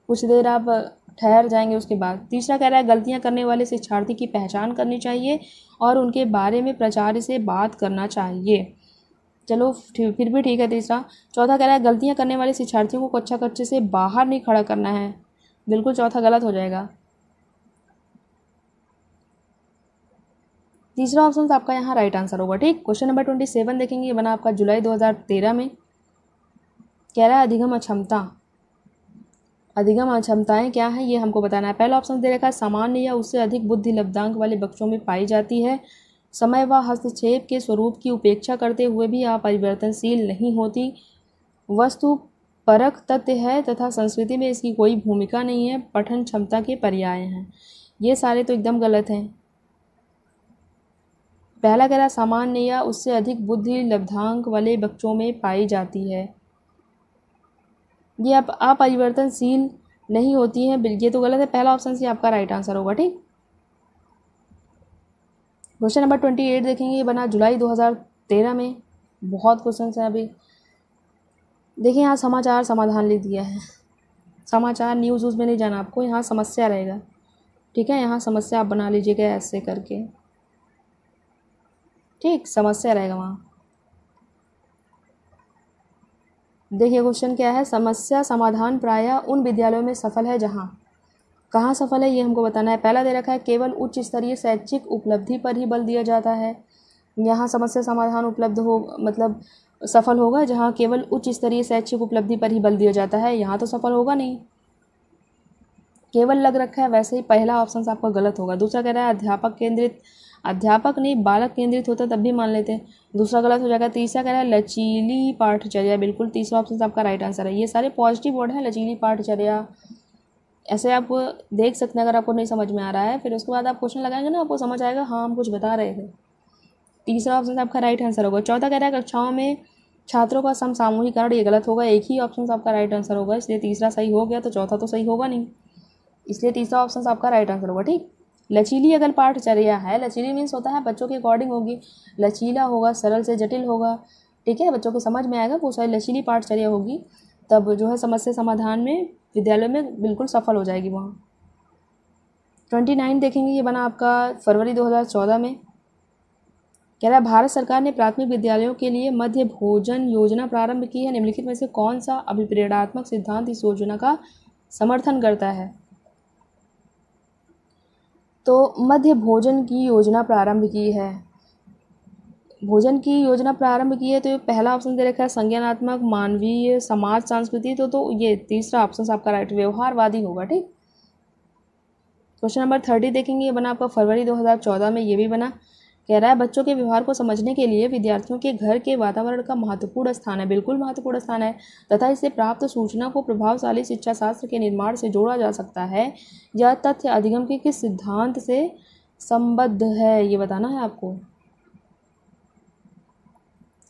कुछ देर आप ठहर जाएंगे उसके बाद। तीसरा कह रहा है गलतियां करने वाले शिक्षार्थी की पहचान करनी चाहिए और उनके बारे में प्राचार्य से बात करना चाहिए। चलो फिर भी ठीक है तीसरा। चौथा कह रहा है गलतियां करने वाले शिक्षार्थियों को कक्षा कक्ष से बाहर नहीं खड़ा करना है। बिल्कुल चौथा गलत हो जाएगा। तीसरा ऑप्शन आपका यहाँ राइट आंसर होगा। ठीक, क्वेश्चन नंबर 27 देखेंगे, ये बना आपका जुलाई 2013 में। कह रहा है अधिगम अक्षमता। अधिगम अक्षमताएं क्या है ये हमको बताना है। पहला ऑप्शन दे रखा है सामान्य या उससे अधिक बुद्धि लब्धांक वाले बच्चों में पाई जाती है, समय व हस्तक्षेप के स्वरूप की उपेक्षा करते हुए भी अपरिवर्तनशील नहीं होती, वस्तु परक तथ्य है तथा संस्कृति में इसकी कोई भूमिका नहीं है, पठन क्षमता के पर्याय हैं। ये सारे तो एकदम गलत हैं। पहला कह रहा सामान्य या उससे अधिक बुद्धि लब्धांक वाले बच्चों में पाई जाती है, ये अपरिवर्तनशील नहीं होती है, ये तो गलत है। पहला ऑप्शन से आपका राइट आंसर होगा। ठीक, क्वेश्चन नंबर 28 देखेंगे, ये बना जुलाई 2013 में। बहुत क्वेश्चन हैं अभी। देखिए यहाँ समाचार समाधान लिख दिया है। समाचार न्यूज़ में नहीं जाना आपको, यहाँ समस्या रहेगा। ठीक है, यहाँ समस्या आप बना लीजिएगा ऐसे करके। ठीक, समस्या रहेगा वहाँ। देखिए क्वेश्चन क्या है, समस्या समाधान प्रायः उन विद्यालयों में सफल है जहाँ, कहाँ सफल है ये हमको बताना है। पहला दे रखा है केवल उच्च स्तरीय शैक्षिक उपलब्धि पर ही बल दिया जाता है। यहाँ समस्या समाधान उपलब्ध हो मतलब सफल होगा जहाँ केवल उच्च स्तरीय शैक्षिक उपलब्धि पर ही बल दिया जाता है, यहाँ तो सफल होगा नहीं, केवल लग रखा है। वैसे ही पहला ऑप्शन आपका गलत होगा। दूसरा कह रहा है अध्यापक केंद्रित, अध्यापक नहीं बालक केंद्रित होता तब भी मान लेते हैं, दूसरा गलत हो जाएगा। तीसरा कह रहा है लचीली पाठचर्या, बिल्कुल तीसरा ऑप्शन आपका राइट आंसर है। ये सारे पॉजिटिव वर्ड हैं, लचीली पाठचर्या ऐसे आप देख सकते हैं अगर आपको नहीं समझ में आ रहा है। फिर उसके बाद आप क्वेश्चन लगाएंगे ना, आपको समझ आएगा हाँ हम कुछ बता रहे थे। तीसरा ऑप्शन आपका राइट आंसर होगा। चौथा कह रहा है कक्षाओं में छात्रों का समसामूहिकरण, ये गलत होगा। एक ही ऑप्शन आपका राइट आंसर होगा, इसलिए तीसरा सही हो गया तो चौथा तो सही होगा नहीं, इसलिए तीसरा ऑप्शन आपका राइट आंसर होगा। ठीक, लचीली अगर पाठचर्या है, लचीली मीन्स होता है बच्चों के अकॉर्डिंग होगी, लचीला होगा, सरल से जटिल होगा। ठीक है, बच्चों के समझ में आएगा वो सारी लचीली पाठचर्या होगी, तब जो है समस्या समाधान में विद्यालय में बिल्कुल सफल हो जाएगी वहाँ। 29 देखेंगे, ये बना आपका फरवरी 2014 में। कह रहा है भारत सरकार ने प्राथमिक विद्यालयों के लिए मध्य भोजन योजना प्रारंभ की है, निम्नलिखित में से कौन सा अभिप्रेरणात्मक सिद्धांत इस योजना का समर्थन करता है। तो मध्य भोजन की योजना प्रारंभ की है, भोजन की योजना प्रारंभ की है, तो ये पहला ऑप्शन दे रखा है संज्ञानात्मक मानवीय समाज संस्कृति, तो ये तीसरा ऑप्शन आपका राइट व्यवहारवादी होगा। ठीक, क्वेश्चन नंबर 30 देखेंगे, ये बना आपका फरवरी 2014 में। ये भी बना, कह रहा है बच्चों के व्यवहार को समझने के लिए विद्यार्थियों के घर के वातावरण का महत्वपूर्ण स्थान है, बिल्कुल महत्वपूर्ण स्थान है, तथा इससे प्राप्त सूचना को प्रभावशाली शिक्षा शास्त्र के निर्माण से जोड़ा जा सकता है। यह तथ्य अधिगम के किस सिद्धांत से संबद्ध है ये बताना है आपको।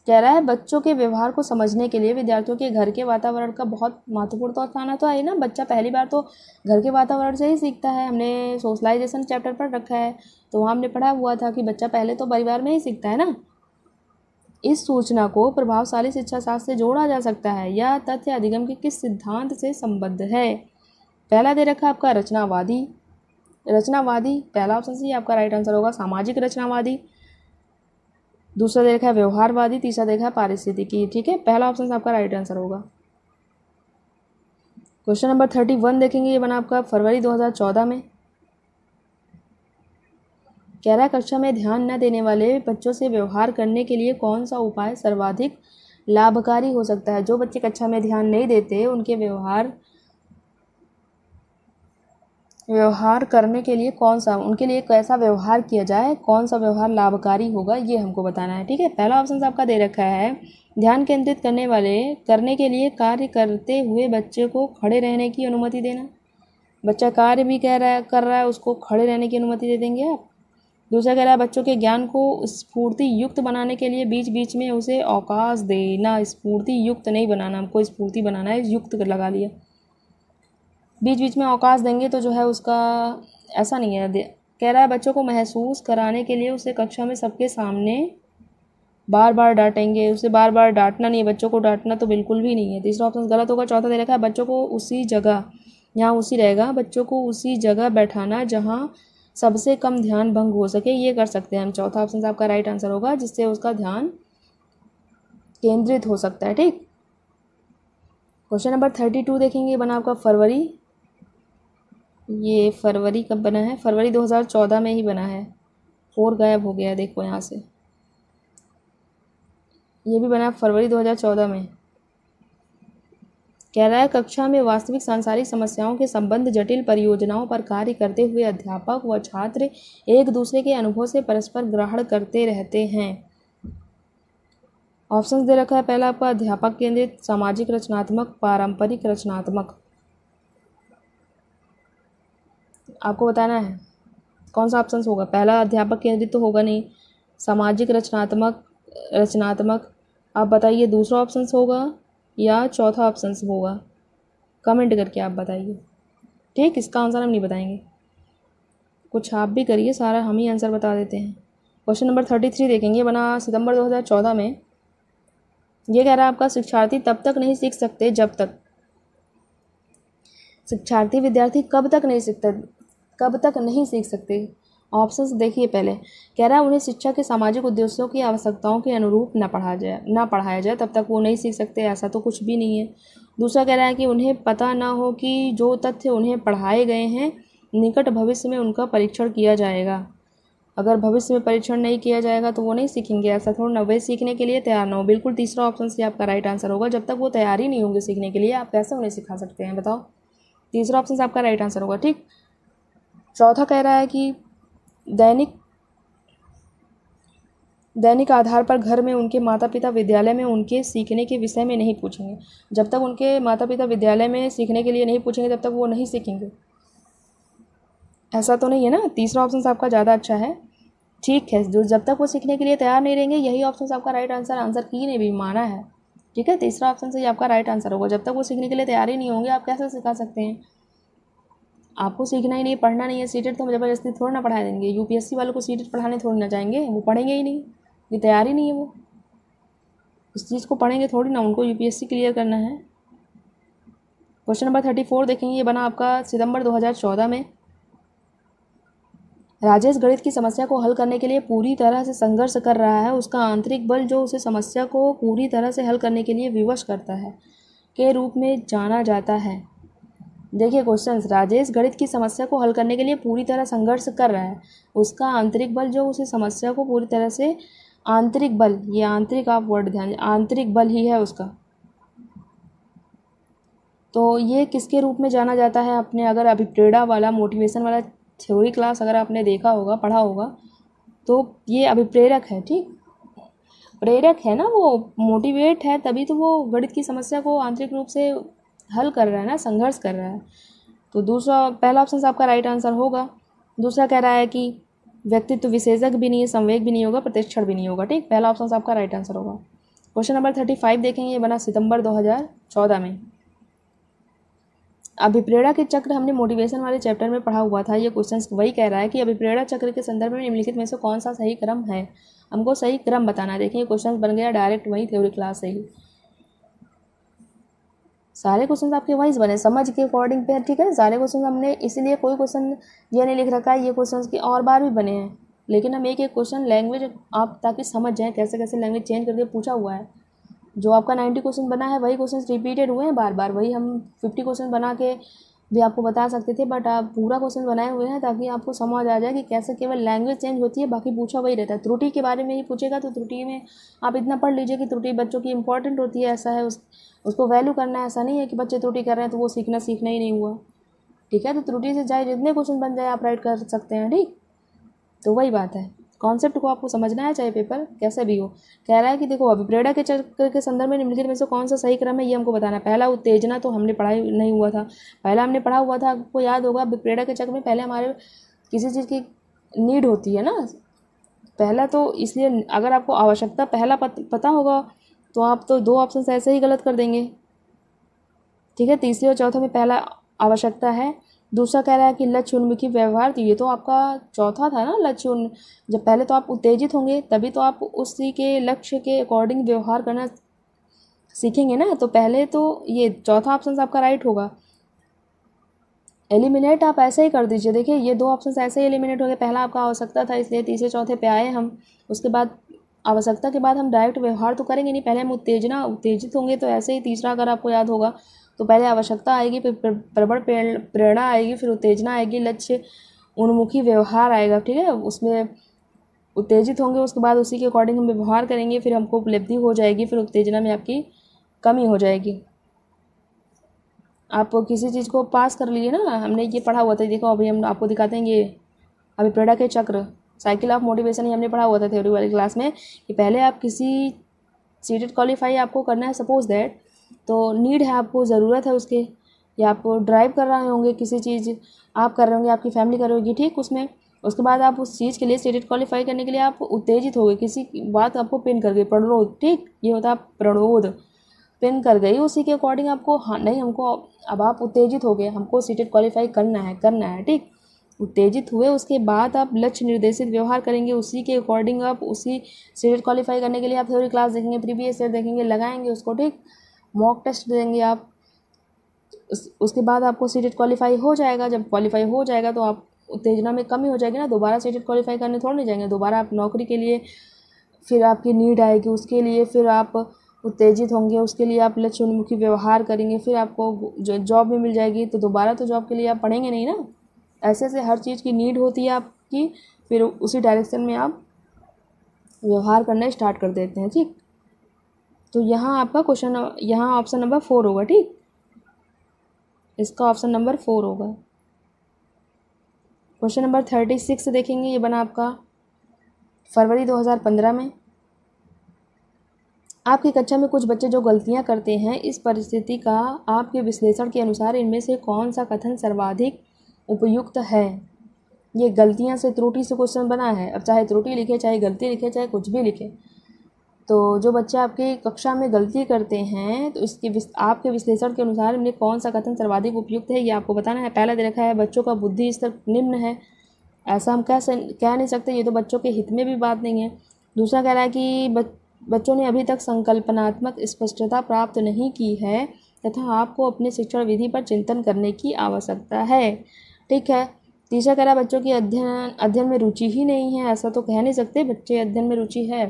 कह रहा है बच्चों के व्यवहार को समझने के लिए विद्यार्थियों के घर के वातावरण का बहुत महत्वपूर्ण तो स्थान है। तो है ना, बच्चा पहली बार तो घर के वातावरण से ही सीखता है। हमने सोशलाइजेशन चैप्टर पढ़ रखा है, तो वहाँ हमने पढ़ा हुआ था कि बच्चा पहले तो परिवार में ही सीखता है ना। इस सूचना को प्रभावशाली शिक्षा शास्त्र से जोड़ा जा सकता है। यह तथ्य अधिगम के किस सिद्धांत से संबद्ध है। पहला दे रखा आपका रचनावादी, रचनावादी पहला ऑप्शन से आपका राइट आंसर होगा, सामाजिक रचनावादी। दूसरा देखा है व्यवहारवादी, तीसरा देखा है पारिस्थितिकी। ठीक है, पहला ऑप्शन आपका राइट आंसर होगा। क्वेश्चन नंबर 31 देखेंगे, ये बना आपका फरवरी 2014 में। कह रहा है कक्षा में ध्यान न देने वाले बच्चों से व्यवहार करने के लिए कौन सा उपाय सर्वाधिक लाभकारी हो सकता है। जो बच्चे कक्षा में ध्यान नहीं देते उनके व्यवहार करने के लिए कौन सा, उनके लिए कैसा व्यवहार किया जाए, कौन सा व्यवहार लाभकारी होगा ये हमको बताना है। ठीक है, पहला ऑप्शन आपका दे रखा है ध्यान केंद्रित करने के लिए कार्य करते हुए बच्चे को खड़े रहने की अनुमति देना। बच्चा कार्य भी कर रहा है उसको खड़े रहने की अनुमति दे देंगे आप। दूसरा कह रहा है बच्चों के ज्ञान को स्फूर्ति युक्त बनाने के लिए बीच बीच में उसे अवकाश देना। स्फूर्ति युक्त नहीं बनाना, हमको स्फूर्ति बनाना है, युक्त लगा लिया। बीच बीच में अवकाश देंगे तो जो है उसका ऐसा नहीं है। कह रहा है बच्चों को महसूस कराने के लिए उसे कक्षा में सबके सामने बार बार डांटेंगे। उसे बार बार डांटना नहीं है, बच्चों को डांटना तो बिल्कुल भी नहीं है। तीसरा ऑप्शन गलत होगा। चौथा दे रखा है बच्चों को उसी जगह यहाँ उसी रहेगा, बच्चों को उसी जगह बैठाना जहाँ सबसे कम ध्यान भंग हो सके, ये कर सकते हैं हम। चौथा ऑप्शन आपका राइट आंसर होगा, जिससे उसका ध्यान केंद्रित हो सकता है। ठीक, क्वेश्चन नंबर 32 देखेंगे, बना आपका फरवरी। ये फरवरी कब बना है? फरवरी 2014 में ही बना है। 4 गायब हो गया, देखो यहाँ से। ये भी बना फरवरी 2014 में। कह रहा है, कक्षा में वास्तविक सांसारिक समस्याओं के संबंध जटिल परियोजनाओं पर कार्य करते हुए अध्यापक व छात्र एक दूसरे के अनुभव से परस्पर ग्रहण करते रहते हैं। ऑप्शंस दे रखा है, पहला आपका अध्यापक केंद्रित, सामाजिक रचनात्मक, पारंपरिक रचनात्मक। आपको बताना है कौन सा ऑप्शन होगा। पहला अध्यापक केंद्रित तो होगा नहीं, सामाजिक रचनात्मक। आप बताइए दूसरा ऑप्शन होगा या चौथा ऑप्शन होगा, कमेंट करके आप बताइए। ठीक, इसका आंसर हम नहीं बताएंगे, कुछ आप भी करिए, सारा हम ही आंसर बता देते हैं। क्वेश्चन नंबर 33 देखेंगे, बना सितंबर 2014 में। ये कह रहा है आपका, शिक्षार्थी तब तक नहीं सीख सकते जब तक। शिक्षार्थी विद्यार्थी कब तक नहीं सीख सकते। ऑप्शंस देखिए पहले। कह रहा है, उन्हें शिक्षा के सामाजिक उद्देश्यों की आवश्यकताओं के अनुरूप न पढ़ाया जाए तब तक वो नहीं सीख सकते, ऐसा तो कुछ भी नहीं है। दूसरा कह रहा है कि उन्हें पता ना हो कि जो तथ्य उन्हें पढ़ाए गए हैं निकट भविष्य में उनका परीक्षण किया जाएगा। अगर भविष्य में परीक्षण नहीं किया जाएगा तो वो नहीं सीखेंगे, ऐसा थोड़ा ना। वे सीखने के लिए तैयार ना हो। बिल्कुल तीसरा ऑप्शन से आपका राइट आंसर होगा। जब तक वो तैयार ही नहीं होंगे सीखने के लिए, आप कैसे उन्हें सिखा सकते हैं, बताओ। तीसरा ऑप्शन से आपका राइट आंसर होगा। ठीक, चौथा कह रहा है कि दैनिक आधार पर घर में उनके माता पिता विद्यालय में उनके सीखने के विषय में नहीं पूछेंगे। जब तक उनके माता पिता विद्यालय में सीखने के लिए नहीं पूछेंगे तब तक वो नहीं सीखेंगे, ऐसा तो नहीं है ना। तीसरा ऑप्शन आपका ज़्यादा अच्छा है। ठीक है, जो जब तक वो सीखने के लिए तैयार नहीं रहेंगे, यही ऑप्शन आपका राइट आंसर की ने भी माना है। ठीक है, तीसरा ऑप्शन से आपका राइट आंसर होगा। जब तक वो सीखने के लिए तैयार ही नहीं होंगे, आप कैसे सिखा सकते हैं। आपको सीखना ही नहीं, पढ़ना नहीं है, सीटेट तो ज़बरदस्ती थोड़ा ना पढ़ा देंगे। यूपीएससी वालों को सीटेट पढ़ाने थोड़ी ना जाएंगे, वो पढ़ेंगे ही नहीं, ये तैयार ही नहीं है। वो इस चीज़ को पढ़ेंगे थोड़ी ना, उनको यूपीएससी क्लियर करना है। क्वेश्चन नंबर 34 देखेंगे, ये बना आपका सितंबर 2014 में। राजेश गणित की समस्या को हल करने के लिए पूरी तरह से संघर्ष कर रहा है। उसका आंतरिक बल जो उसे समस्या को पूरी तरह से हल करने के लिए विवश करता है के रूप में जाना जाता है। देखिए क्वेश्चंस, राजेश गणित की समस्या को हल करने के लिए पूरी तरह संघर्ष कर रहा है। उसका आंतरिक बल जो उसे समस्या को पूरी तरह से, आंतरिक बल, ये आंतरिक, आप वर्ड ध्यान, आंतरिक बल ही है उसका। तो ये किसके रूप में जाना जाता है। अपने अगर अभिप्रेरणा वाला, मोटिवेशन वाला थ्योरी क्लास अगर आपने देखा होगा, पढ़ा होगा, तो ये अभिप्रेरक है। ठीक, प्रेरक है ना, वो मोटिवेट है, तभी तो वो गणित की समस्या को आंतरिक रूप से हल कर रहा है ना, संघर्ष कर रहा है। तो दूसरा, पहला ऑप्शन आपका राइट आंसर होगा। दूसरा कह रहा है कि व्यक्तित्व विशेषज्ञ भी नहीं है, संवेग भी नहीं होगा, प्रतिक्षण भी नहीं होगा। ठीक, पहला ऑप्शन आपका राइट आंसर होगा। क्वेश्चन नंबर 35 देखेंगे, ये बना सितंबर 2014 में। अभिप्रेरणा के चक्र हमने मोटिवेशन वाले चैप्टर में पढ़ा हुआ था। ये क्वेश्चन वही कह रहा है कि अभिप्रेरणा चक्र के संदर्भ में निम्नलिखित में से कौन सा सही क्रम है। हमको सही क्रम बताना है। देखिए क्वेश्चन बन गया डायरेक्ट वही थ्योरी क्लास से ही, सारे क्वेश्चन आपके वाइज बने समझ के अकॉर्डिंग पे। ठीक है, सारे क्वेश्चन हमने, इसीलिए कोई क्वेश्चन ये नहीं लिख रखा है ये क्वेश्चन की और बार भी बने हैं, लेकिन हम एक एक क्वेश्चन लैंग्वेज आप ताकि समझ जाएँ कैसे कैसे लैंग्वेज चेंज करके पूछा हुआ है। जो आपका 90 क्वेश्चन बना है वही क्वेश्चन रिपीटेड हुए हैं बार बार, वही हम 50 क्वेश्चन बना के भी आपको बता सकते थे, बट आप पूरा क्वेश्चन बनाए हुए हैं ताकि आपको समझ आ जाए कि कैसे केवल लैंग्वेज चेंज होती है, बाकी पूछा वही रहता है। त्रुटि के बारे में ही पूछेगा तो त्रुटि में आप इतना पढ़ लीजिए कि त्रुटि बच्चों की इंपॉर्टेंट होती है, ऐसा है, उसको वैल्यू करना है। ऐसा नहीं है कि बच्चे त्रुटि कर रहे हैं तो वो सीखना ही नहीं हुआ। ठीक है, तो त्रुटि से चाहे जितने क्वेश्चन बन जाए आप राइट कर सकते हैं। ठीक, तो वही बात है, कॉन्सेप्ट को आपको समझना है, चाहे पेपर कैसे भी हो। कह रहा है कि देखो अभिप्रेरणा के चक्र के संदर्भ में निम्नलिखित में से कौन सा सही क्रम है, ये हमको बताना है। पहला उत्तेजना तो हमने पढ़ा नहीं हुआ था, पहला हमने पढ़ा हुआ था, आपको याद होगा। अभिप्रेरणा के चक्र में पहले हमारे किसी चीज़ की नीड होती है ना पहला, तो इसलिए अगर आपको आवश्यकता पहला पता होगा तो आप तो 2 ऑप्शन ऐसे ही गलत कर देंगे। ठीक है, तीसरे और चौथे में पहला आवश्यकता है। दूसरा कह रहा है कि लक्ष्य उन्मुखी व्यवहार, तो ये तो आपका चौथा था ना, लक्ष्य जब पहले तो आप उत्तेजित होंगे तभी तो आप उसी के लक्ष्य के अकॉर्डिंग व्यवहार करना सीखेंगे ना, तो पहले तो ये चौथा ऑप्शन आपका राइट होगा। एलिमिनेट आप ऐसे ही कर दीजिए। देखिए ये दो ऑप्शन ऐसे ही एलिमिनेट हो गए। पहला आपका आवश्यकता था, इसलिए तीसरे चौथे पे आए हम। उसके बाद आवश्यकता के बाद हम डायरेक्ट व्यवहार तो करेंगे नहीं, पहले हम उत्तेजित होंगे। तो ऐसे ही तीसरा अगर आपको याद होगा तो पहले आवश्यकता आएगी, फिर प्रबल प्रेरणा आएगी, फिर उत्तेजना आएगी, लक्ष्य उन्मुखी व्यवहार आएगा। ठीक है, उसमें उत्तेजित होंगे, उसके बाद उसी के अकॉर्डिंग हम व्यवहार करेंगे, फिर हमको उपलब्धि हो जाएगी, फिर उत्तेजना में आपकी कमी हो जाएगी। आप किसी चीज़ को पास कर लिए ना, हमने ये पढ़ा हुआ था। देखो अभी हम आपको दिखाते हैं ये अभिप्रेरणा के चक्र, साइकिल ऑफ मोटिवेशन, ये हमने पढ़ा हुआ था थ्योरी वाली क्लास में कि पहले आप किसी सीटेड क्वालिफाई आपको करना है, सपोज दैट, तो नीड है आपको, ज़रूरत है उसके, या आप ड्राइव कर रहे होंगे किसी चीज़, आप कर रहे होंगे, आपकी फैमिली कर रही होगी, ठीक, उसमें उसके बाद आप उस चीज़ के लिए स्टेटेड क्वालिफाई करने के लिए आप उत्तेजित हो गए, किसी बात आपको पिन कर गई, प्रणोद, ठीक, ये होता है प्रणोद, पिन कर गई, उसी के अकॉर्डिंग आपको, हाँ नहीं हमको, अब आप उत्तेजित हो गए, हमको सीटेड क्वालिफाई करना है, ठीक, उत्तेजित हुए, उसके बाद आप लक्ष्य निर्देशित व्यवहार करेंगे, उसी के अकॉर्डिंग आप उसी सीटेड क्वालिफाई करने के लिए आप थ्योरी क्लास देखेंगे, प्रीवियस ईयर देखेंगे, लगाएंगे उसको, ठीक, मॉक टेस्ट देंगे आप, उसके बाद आपको सीटेड क्वालिफाई हो जाएगा। जब क्वालिफाई हो जाएगा तो आप उत्तेजना में कमी हो जाएगी ना, दोबारा सीटेड क्वालिफाई करने थोड़ा नहीं जाएंगे, दोबारा आप नौकरी के लिए, फिर आपकी नीड आएगी उसके लिए, फिर आप उत्तेजित होंगे, उसके लिए आप लक्ष्य उन्मुखी व्यवहार करेंगे, फिर आपको जॉब भी मिल जाएगी, तो दोबारा तो जॉब के लिए आप पढ़ेंगे नहीं ना। ऐसे ऐसे हर चीज़ की नीड होती है आपकी, फिर उसी डायरेक्शन में आप व्यवहार करना स्टार्ट कर देते हैं, ठीक। तो यहाँ आपका क्वेश्चन, यहाँ ऑप्शन नंबर 4 होगा, ठीक, इसका ऑप्शन नंबर 4 होगा। क्वेश्चन नंबर 36 देखेंगे, ये बना आपका फरवरी 2015 में। आपकी कक्षा में कुछ बच्चे जो गलतियां करते हैं, इस परिस्थिति का आपके विश्लेषण के अनुसार इनमें से कौन सा कथन सर्वाधिक उपयुक्त है। ये गलतियां से, त्रुटि से क्वेश्चन बना है। अब चाहे त्रुटि लिखे, चाहे गलती लिखे, चाहे कुछ भी लिखे, तो जो बच्चे आपकी कक्षा में गलती करते हैं, तो इसके आपके विश्लेषण के अनुसार इनमें कौन सा कथन सर्वाधिक उपयुक्त है, ये आपको बताना है। पहला दे रखा है बच्चों का बुद्धि स्तर निम्न है, ऐसा हम कह नहीं सकते, ये तो बच्चों के हित में भी बात नहीं है। दूसरा कह रहा है कि बच्चों ने अभी तक संकल्पनात्मक स्पष्टता प्राप्त नहीं की है तथा आपको अपने शिक्षण विधि पर चिंतन करने की आवश्यकता है, ठीक है। तीसरा कह रहा है बच्चों की अध्ययन में रुचि ही नहीं है, ऐसा तो कह नहीं सकते, बच्चे अध्ययन में रुचि है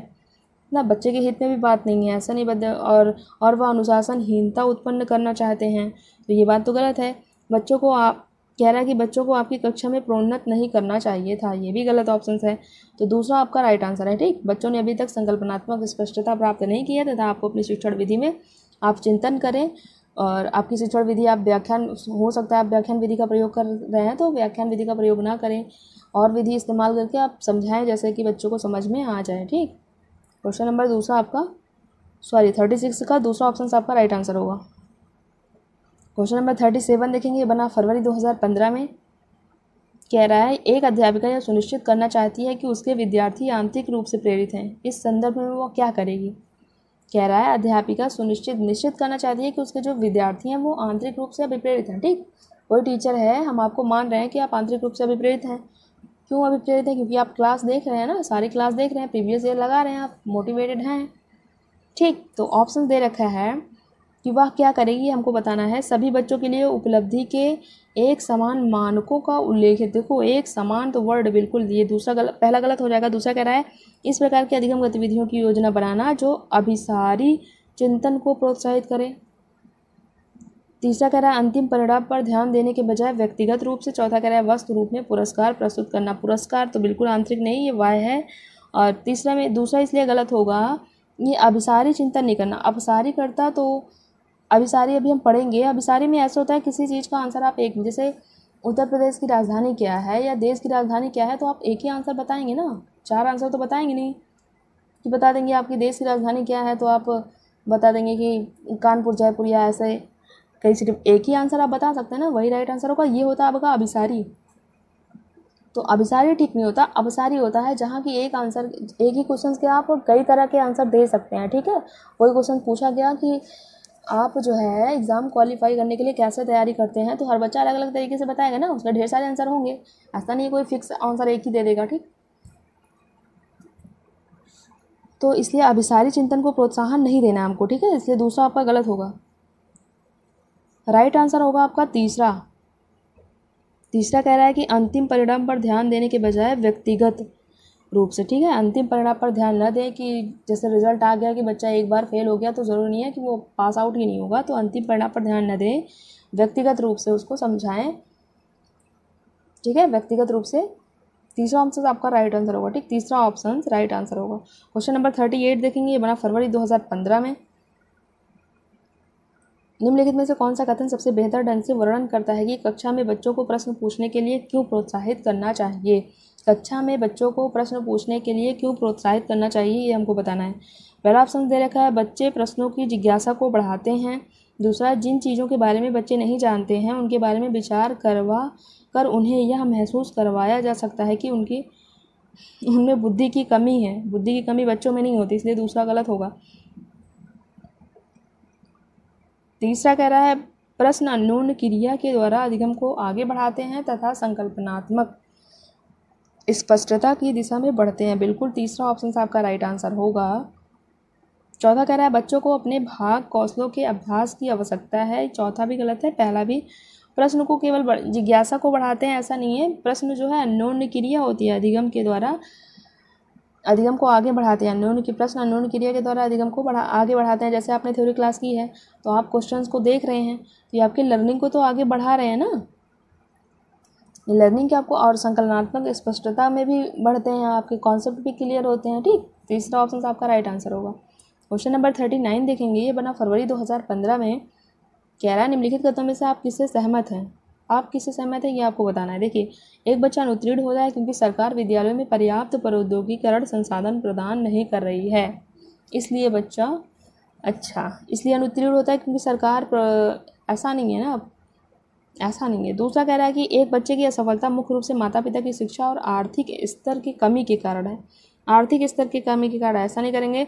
ना, बच्चे के हित में भी बात नहीं है, ऐसा नहीं और वह अनुशासनहीनता उत्पन्न करना चाहते हैं, तो ये बात तो गलत है। बच्चों को आप कह रहा है कि बच्चों को आपकी कक्षा में प्रोन्नत नहीं करना चाहिए था, ये भी गलत ऑप्शन है, तो दूसरा आपका राइट आंसर है, ठीक। बच्चों ने अभी तक संकल्पनात्मक स्पष्टता प्राप्त नहीं की है तथा आपको अपनी शिक्षण विधि में आप चिंतन करें, और आपकी शिक्षण विधि, आप व्याख्यान, हो सकता है आप व्याख्यान विधि का प्रयोग कर रहे हैं, तो व्याख्यान विधि का प्रयोग ना करें, और विधि इस्तेमाल करके आप समझाएं जैसे कि बच्चों को समझ में आ जाए, ठीक। क्वेश्चन नंबर दूसरा आपका 36 का दूसरा ऑप्शन आपका राइट आंसर होगा। क्वेश्चन नंबर 37 देखेंगे, ये बना फरवरी 2015 में। कह रहा है एक अध्यापिका यह सुनिश्चित करना चाहती है कि उसके विद्यार्थी आंतरिक रूप से प्रेरित हैं, इस संदर्भ में वो क्या करेगी। कह रहा है अध्यापिका निश्चित करना चाहती है कि उसके जो विद्यार्थी हैं वो आंतरिक रूप से अभिप्रेरित हैं, ठीक। कोई टीचर है, हम आपको मान रहे हैं कि आप आंतरिक रूप से अभिप्रेरित हैं। क्यों अभिप्रेरित हैं? क्योंकि आप क्लास देख रहे हैं ना, सारी क्लास देख रहे हैं, प्रीवियस ईयर लगा रहे हैं, आप मोटिवेटेड हैं, ठीक। तो ऑप्शन दे रखा है कि वह क्या करेगी, हमको बताना है। सभी बच्चों के लिए उपलब्धि के एक समान मानकों का उल्लेखित, देखो एक समान तो वर्ड बिल्कुल, ये दूसरा गलत, पहला गलत हो जाएगा। दूसरा कह रहा है इस प्रकार की अधिगम गतिविधियों की योजना बनाना जो अभिसारी चिंतन को प्रोत्साहित करे। तीसरा कह रहा है अंतिम परिणाम पर ध्यान देने के बजाय व्यक्तिगत रूप से। चौथा कह रहा है वस्तु रूप में पुरस्कार प्रस्तुत करना। पुरस्कार तो बिल्कुल आंतरिक नहीं, ये वाय है। और तीसरा में, दूसरा इसलिए गलत होगा, ये अभिसारी चिंतन नहीं करना। अभिसारी करता तो अभिसारी अभी हम पढ़ेंगे। अभिसारी में ऐसा होता है किसी चीज़ का आंसर आप एक, जैसे उत्तर प्रदेश की राजधानी क्या है या देश की राजधानी क्या है, तो आप एक ही आंसर बताएंगे ना, 4 आंसर तो बताएंगे नहीं कि बता देंगे आपकी देश की राजधानी क्या है, तो आप बता देंगे कि कानपुर, जयपुर या ऐसे कई सिर्फ एक ही आंसर आप बता सकते हैं ना, वही राइट आंसर होगा। ये होता है आपका अभिसारी। तो अभिसारी ठीक नहीं होता, अभिसारी होता है जहाँ की एक आंसर, एक ही क्वेश्चन के आप कई तरह के आंसर दे सकते हैं, ठीक है। कोई क्वेश्चन पूछा गया कि आप जो है एग्ज़ाम क्वालिफाई करने के लिए कैसे तैयारी करते हैं, तो हर बच्चा अलग अलग तरीके से बताएगा ना, उसका ढेर सारे आंसर होंगे, ऐसा नहीं कोई फिक्स आंसर एक ही दे देगा, ठीक। तो इसलिए अभिसारी चिंतन को प्रोत्साहन नहीं देना हमको, ठीक है, इसलिए दूसरा आपका गलत होगा। राइट आंसर होगा आपका तीसरा, तीसरा कह रहा है कि अंतिम परिणाम पर ध्यान देने के बजाय व्यक्तिगत रूप से, ठीक है, अंतिम परिणाम पर ध्यान न दें कि जैसे रिजल्ट आ गया कि बच्चा एक बार फेल हो गया तो ज़रूरी नहीं है कि वो पास आउट ही नहीं होगा, तो अंतिम परिणाम पर ध्यान न दें, व्यक्तिगत रूप से उसको समझाएं, ठीक है, व्यक्तिगत रूप से। तीसरा ऑप्शन आपका राइट आंसर होगा, ठीक, तीसरा ऑप्शन राइट आंसर होगा। क्वेश्चन नंबर 38 देखेंगे, ये बना फरवरी 2015 में। निम्नलिखित में से कौन सा कथन सबसे बेहतर ढंग से वर्णन करता है कि कक्षा में बच्चों को प्रश्न पूछने के लिए क्यों प्रोत्साहित करना चाहिए? कक्षा में बच्चों को प्रश्न पूछने के लिए क्यों प्रोत्साहित करना चाहिए, ये हमको बताना है। पहला ऑप्शन दे रखा है, बच्चे प्रश्नों की जिज्ञासा को बढ़ाते हैं। दूसरा, जिन चीज़ों के बारे में बच्चे नहीं जानते हैं उनके बारे में विचार करवा कर उन्हें यह महसूस करवाया जा सकता है कि उनमें बुद्धि की कमी है। बुद्धि की कमी बच्चों में नहीं होती, इसलिए दूसरा गलत होगा। तीसरा कह रहा है, प्रश्न अन्योन्य क्रिया के द्वारा अधिगम को आगे बढ़ाते हैं तथा संकल्पनात्मक स्पष्टता की दिशा में बढ़ते हैं। बिल्कुल तीसरा ऑप्शन आपका राइट आंसर होगा। चौथा कह रहा है, बच्चों को अपने भाग कौशलों के अभ्यास की आवश्यकता है। चौथा भी गलत है, पहला भी। प्रश्न को केवल जिज्ञासा को बढ़ाते हैं, ऐसा नहीं है। प्रश्न जो है अन्योन्य क्रिया होती है, अधिगम के द्वारा अधिगम को आगे बढ़ाते हैं। अन्योन्य की प्रश्न अन्योन्य क्रिया के द्वारा अधिगम को आगे बढ़ाते हैं। जैसे आपने थ्योरी क्लास की है तो आप क्वेश्चंस को देख रहे हैं तो ये आपकी लर्निंग को तो आगे बढ़ा रहे हैं ना, लर्निंग के आपको, और संकलनात्मक स्पष्टता में भी बढ़ते हैं, आपके कॉन्सेप्ट भी क्लियर होते हैं, ठीक। तीसरा ऑप्शन आपका राइट आंसर होगा। क्वेश्चन नंबर 39 देखेंगे, ये बना फरवरी 2015 में। कह रहा है, निम्नलिखित कथनों में से आप किससे सहमत हैं? आप किससे सहमत हैं ये आपको बताना है। देखिए, एक बच्चा अनुत्तीर्ण हो रहा है क्योंकि सरकार विद्यालयों में पर्याप्त प्रौद्योगिकीकरण संसाधन प्रदान नहीं कर रही है, इसलिए बच्चा इसलिए अनुत्तीर्ण होता है क्योंकि सरकार ऐसा नहीं है ना, ऐसा नहीं है। दूसरा कह रहा है कि एक बच्चे की असफलता मुख्य रूप से माता पिता की शिक्षा और आर्थिक स्तर की कमी के कारण है। आर्थिक स्तर की कमी के कारण, ऐसा नहीं करेंगे,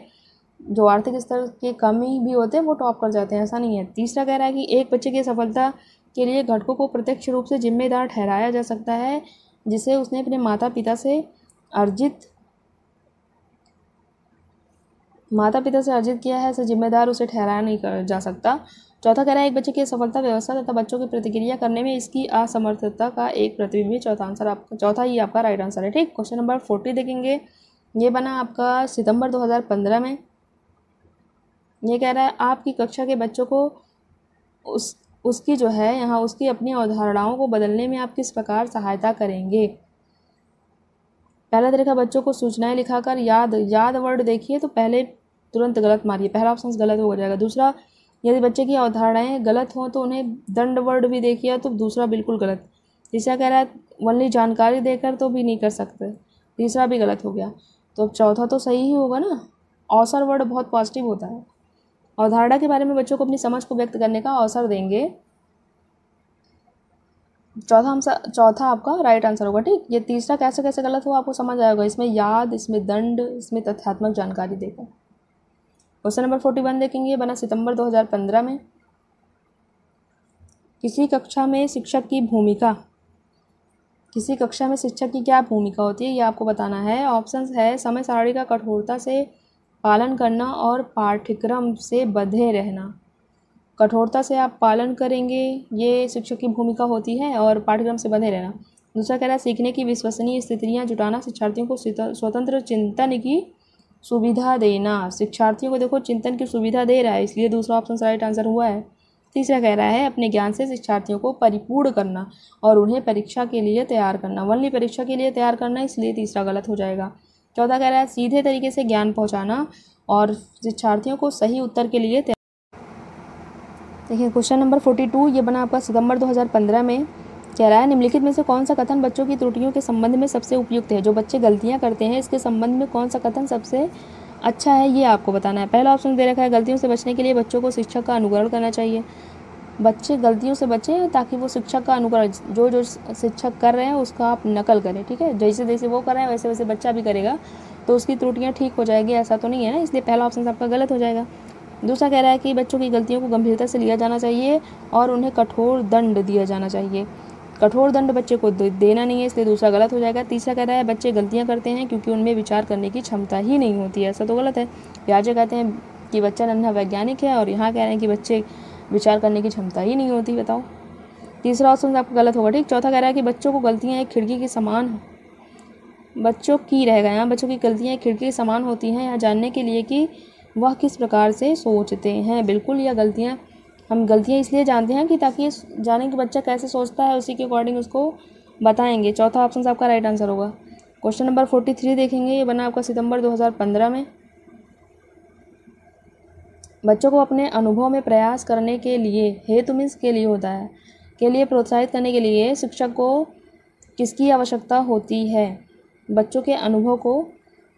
जो आर्थिक स्तर की कमी भी होते हैं वो टॉप कर जाते हैं, ऐसा नहीं है। तीसरा कह रहा है कि एक बच्चे की सफलता के लिए घटकों को प्रत्यक्ष रूप से जिम्मेदार ठहराया जा सकता है, जिसे उसने अपने माता पिता से अर्जित किया है, इसे जिम्मेदार उसे ठहराया नहीं जा सकता। चौथा कह रहा है, एक बच्चे की सफलता व्यवस्था तथा बच्चों की प्रतिक्रिया करने में इसकी असमर्थता का एक प्रतिबिंब है। चौथा ही आपका राइट आंसर है, ठीक। क्वेश्चन नंबर 40 देखेंगे, ये बना आपका सितंबर 2015 में। ये कह रहा है, आपकी कक्षा के बच्चों को उसकी जो है यहाँ उसकी अपनी अवधारणाओं को बदलने में आप किस प्रकार सहायता करेंगे? पहला तरीका, बच्चों को सूचनाएं लिखाकर याद वर्ड देखिए तो पहले तुरंत गलत मारिए, पहला ऑप्शन गलत हो जाएगा। दूसरा, यदि बच्चे की अवधारणाएं गलत हों तो उन्हें दंड वर्ड भी देखिए तो दूसरा बिल्कुल गलत। तीसरा कह रहा है, वनली जानकारी देकर तो भी नहीं कर सकते, तीसरा भी गलत हो गया। तो अब चौथा तो सही ही होगा ना, अवसर वर्ड बहुत पॉजिटिव होता है। अवधारणा के बारे में बच्चों को अपनी समझ को व्यक्त करने का अवसर देंगे, चौथा आपका राइट आंसर होगा, ठीक। ये तीसरा कैसे कैसे गलत हुआ आपको समझ आएगा, इसमें याद, इसमें दंड, इसमें तथ्यात्मक जानकारी देकर। क्वेश्चन नंबर 41 देखेंगे, बना सितंबर 2015 में। किसी कक्षा में शिक्षक की क्या भूमिका होती है ये आपको बताना है। ऑप्शंस है, समय सारणी का कठोरता से पालन करना और पाठ्यक्रम से बंधे रहना। कठोरता से आप पालन करेंगे, ये शिक्षक की भूमिका होती है, और पाठ्यक्रम से बंधे रहना। दूसरा कह रहा है, सीखने की विश्वसनीय स्थितियाँ जुटाना, शिक्षार्थियों को स्वतंत्र चिंतन की सुविधा देना। शिक्षार्थियों को देखो चिंतन की सुविधा दे रहा है, इसलिए दूसरा ऑप्शन राइट आंसर हुआ है। तीसरा कह रहा है, अपने ज्ञान से शिक्षार्थियों को परिपूर्ण करना और उन्हें परीक्षा के लिए तैयार करना। वनली परीक्षा के लिए तैयार करना, इसलिए तीसरा गलत हो जाएगा। चौथा कह रहा है, सीधे तरीके से ज्ञान पहुंचाना और शिक्षार्थियों को सही उत्तर के लिए तैयार। देखिए, क्वेश्चन नंबर 42 ये बना आपका सितंबर 2015 में। कह रहा है, निम्नलिखित में से कौन सा कथन बच्चों की त्रुटियों के संबंध में सबसे उपयुक्त है? जो बच्चे गलतियां करते हैं इसके संबंध में कौन सा कथन सबसे अच्छा है ये आपको बताना है। पहला ऑप्शन दे रखा है, गलतियों से बचने के लिए बच्चों को शिक्षक का अनुकरण करना चाहिए। बच्चे गलतियों से बचें ताकि वो शिक्षक का अनुकरण, जो शिक्षक कर रहे हैं उसका आप नकल करें, ठीक है। जैसे जैसे वो कर रहे हैं वैसे वैसे बच्चा भी करेगा तो उसकी त्रुटियाँ ठीक हो जाएगी, ऐसा तो नहीं है ना, इसलिए पहला ऑप्शन आपका गलत हो जाएगा। दूसरा कह रहा है कि बच्चों की गलतियों को गंभीरता से लिया जाना चाहिए और उन्हें कठोर दंड दिया जाना चाहिए। कठोर दंड बच्चे को देना नहीं है, इसलिए दूसरा गलत हो जाएगा। तीसरा कह रहा है, बच्चे गलतियां करते हैं क्योंकि उनमें विचार करने की क्षमता ही नहीं होती है, ऐसा तो गलत है। प्याजे कहते हैं कि बच्चा नन्हा वैज्ञानिक है और यहाँ कह रहे हैं कि बच्चे विचार करने की क्षमता ही नहीं होती, बताओ। तीसरा ऑप्शन आपका गलत होगा, ठीक। चौथा कह रहा है कि बच्चों को गलतियाँ एक खिड़की के समान, बच्चों की रहेगा यहाँ, बच्चों की गलतियाँ एक खिड़की के समान होती हैं यहाँ जानने के लिए कि वह किस प्रकार से सोचते हैं। बिल्कुल, यह गलतियाँ, हम गलतियाँ इसलिए जानते हैं कि ताकि जाने कि बच्चा कैसे सोचता है, उसी के अकॉर्डिंग उसको बताएंगे। चौथा ऑप्शन आपका राइट आंसर होगा। क्वेश्चन नंबर 43 देखेंगे, ये बना आपका सितंबर 2015 में। बच्चों को अपने अनुभव में प्रयास करने के लिए, हेतु मीन्स के लिए होता है, के लिए प्रोत्साहित करने के लिए शिक्षक को किसकी आवश्यकता होती है। बच्चों के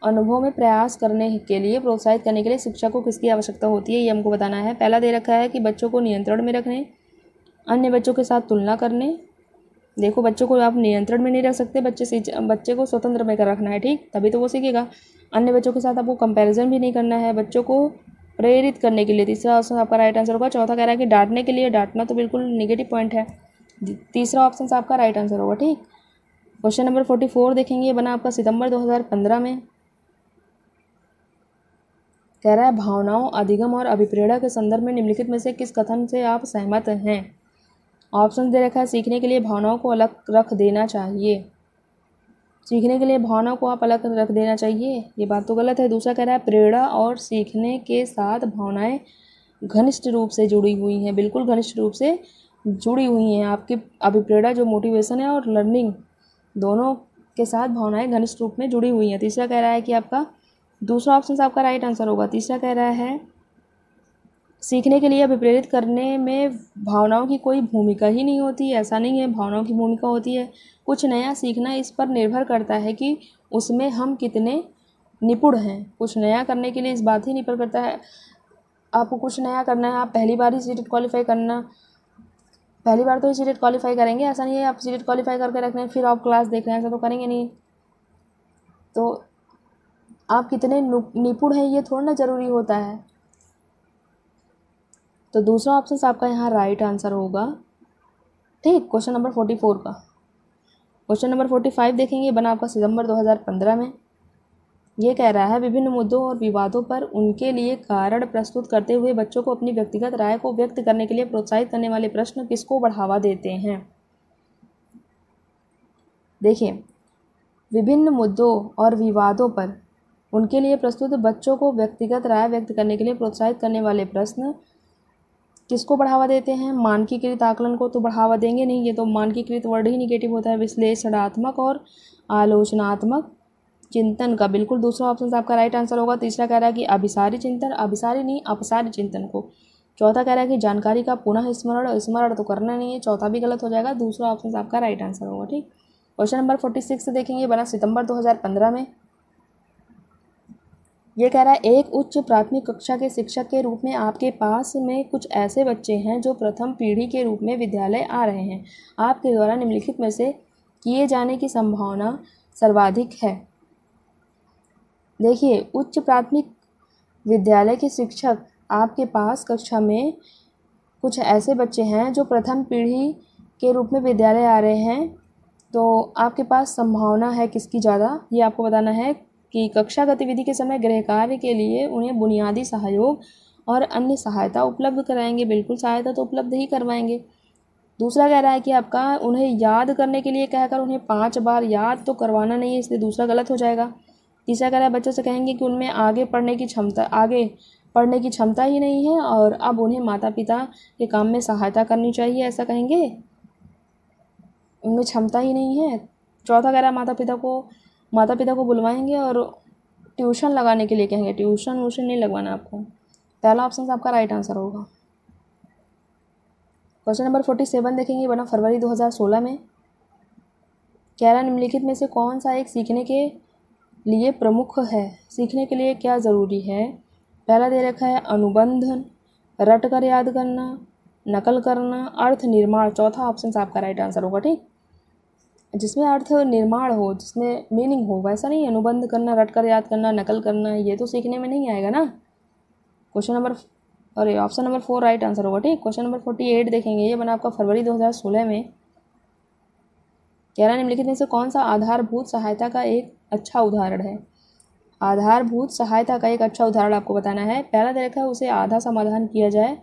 अनुभव में प्रयास करने के लिए, प्रोत्साहित करने के लिए शिक्षक को किसकी आवश्यकता होती है, ये हमको बताना है। पहला दे रखा है कि बच्चों को नियंत्रण में रखने, अन्य बच्चों के साथ तुलना करने। देखो, बच्चों को आप नियंत्रण में नहीं रख सकते, बच्चे को स्वतंत्र में कर रखना है, ठीक, तभी तो वो सीखेगा। अन्य बच्चों के साथ आपको कंपैरिजन भी नहीं करना है। बच्चों को प्रेरित करने के लिए, तीसरा ऑप्शन आपका राइट आंसर होगा। चौथा कह रहा है कि डांटने के लिए, डांटना तो बिल्कुल नेगेटिव पॉइंट है, तीसरा ऑप्शन आपका राइट आंसर होगा, ठीक। क्वेश्चन नंबर 44 देखेंगे, ये बना आपका सितंबर 2015 में। कह रहा है भावनाओं, अधिगम और अभिप्रेरणा के संदर्भ में निम्नलिखित में से किस कथन से आप सहमत हैं। ऑप्शन दे रखा है, सीखने के लिए भावनाओं को अलग रख देना चाहिए, सीखने के लिए भावनाओं को आप अलग रख देना चाहिए, ये बात तो गलत है। दूसरा कह रहा है प्रेरणा और सीखने के साथ भावनाएं घनिष्ठ रूप से जुड़ी हुई हैं, बिल्कुल घनिष्ठ रूप से जुड़ी हुई हैं। आपकी अभिप्रेरणा जो मोटिवेशन है और लर्निंग दोनों के साथ भावनाएं घनिष्ठ रूप में जुड़ी हुई हैं। तीसरा कह रहा है कि आपका दूसरा ऑप्शन आपका राइट आंसर होगा। तीसरा कह रहा है सीखने के लिए अभिप्रेरित करने में भावनाओं की कोई भूमिका ही नहीं होती, ऐसा नहीं है, भावनाओं की भूमिका होती है। कुछ नया सीखना इस पर निर्भर करता है कि उसमें हम कितने निपुण हैं। कुछ नया करने के लिए इस बात ही निर्भर करता है, आपको कुछ नया करना है, आप पहली बार ही सीटेट क्वालिफाई करना, पहली बार तो ही सीटेट क्वालिफाई करेंगे, ऐसा नहीं है आप सीटेट क्वालिफाई करके रख रहे हैं फिर आप क्लास देख रहे हैं, ऐसा तो करेंगे नहीं। तो आप कितने निपुण हैं ये थोड़ा ना ज़रूरी होता है। तो दूसरा ऑप्शन आपका यहाँ राइट आंसर होगा, ठीक। क्वेश्चन नंबर 44 का। क्वेश्चन नंबर 45 देखेंगे, बना आपका सितंबर 2015 में। ये कह रहा है विभिन्न मुद्दों और विवादों पर उनके लिए कारण प्रस्तुत करते हुए बच्चों को अपनी व्यक्तिगत राय को व्यक्त करने के लिए प्रोत्साहित करने वाले प्रश्न किसको बढ़ावा देते हैं। देखिए, विभिन्न मुद्दों और विवादों पर उनके लिए प्रस्तुत बच्चों को व्यक्तिगत राय व्यक्त करने के लिए प्रोत्साहित करने वाले प्रश्न किसको बढ़ावा देते हैं। मानकीकृत आकलन को तो बढ़ावा देंगे नहीं, ये तो मानकीकृत वर्ड ही निगेटिव होता है। विश्लेषणात्मक और आलोचनात्मक चिंतन का, बिल्कुल दूसरा ऑप्शन आपका राइट आंसर होगा। तीसरा कह रहा है कि अभिसारी चिंतन, अभिसारी नहीं अपसारी चिंतन को। चौथा कह रहा है कि जानकारी का पुनः स्मरण तो करना नहीं है, चौथा भी गलत हो जाएगा, दूसरा ऑप्शन आपका राइट आंसर होगा, ठीक। क्वेश्चन नंबर 46 देखेंगे, बना सितंबर 2015 में। ये कह रहा है एक उच्च प्राथमिक कक्षा के शिक्षक के रूप में आपके पास में कुछ ऐसे बच्चे हैं जो प्रथम पीढ़ी के रूप में विद्यालय आ रहे हैं। आपके द्वारा निम्नलिखित में से किए जाने की संभावना सर्वाधिक है। देखिए, उच्च प्राथमिक विद्यालय के शिक्षक आपके पास कक्षा में कुछ ऐसे बच्चे हैं जो प्रथम पीढ़ी के रूप में विद्यालय आ रहे हैं, तो आपके पास संभावना है किसकी ज़्यादा, ये आपको बताना है कि कक्षा गतिविधि के समय गृह कार्य के लिए उन्हें बुनियादी सहयोग और अन्य सहायता उपलब्ध कराएंगे, बिल्कुल सहायता तो उपलब्ध ही करवाएंगे। दूसरा कह रहा है कि आपका उन्हें याद करने के लिए कहकर उन्हें 5 बार याद तो करवाना नहीं है, इसलिए दूसरा गलत हो जाएगा। तीसरा कह रहा है बच्चों से कहेंगे कि उनमें आगे पढ़ने की क्षमता ही नहीं है और अब उन्हें माता पिता के काम में सहायता करनी चाहिए, ऐसा कहेंगे, उनमें क्षमता ही नहीं है। चौथा कह रहा है माता पिता को बुलवाएंगे और ट्यूशन लगाने के लिए कहेंगे, ट्यूशन व्यूशन नहीं लगवाना आपको। पहला ऑप्शन आपका राइट आंसर होगा। क्वेश्चन नंबर 47 देखेंगे, बना फरवरी 2016 में। कह रहा निम्नलिखित में से कौन सा एक सीखने के लिए प्रमुख है, सीखने के लिए क्या ज़रूरी है। पहला दे रखा है अनुबंध, रट कर याद करना, नकल करना, अर्थ निर्माण। चौथा ऑप्शन आपका राइट आंसर होगा, ठीक। जिसमें अर्थ निर्माण हो, जिसमें मीनिंग हो, वैसा नहीं अनुबंध करना, रट कर याद करना, नकल करना, ये तो सीखने में नहीं आएगा ना। ऑप्शन नंबर 4 राइट आंसर होगा, ठीक। क्वेश्चन नंबर 48 देखेंगे, ये बना आपका फरवरी 2016 में। कह रहा है निम्नलिखित में से कौन सा आधारभूत सहायता का एक अच्छा उदाहरण है। आधारभूत सहायता का एक अच्छा उदाहरण आपको बताना है। पहला दे रखा है उसे आधा समाधान किया जाए,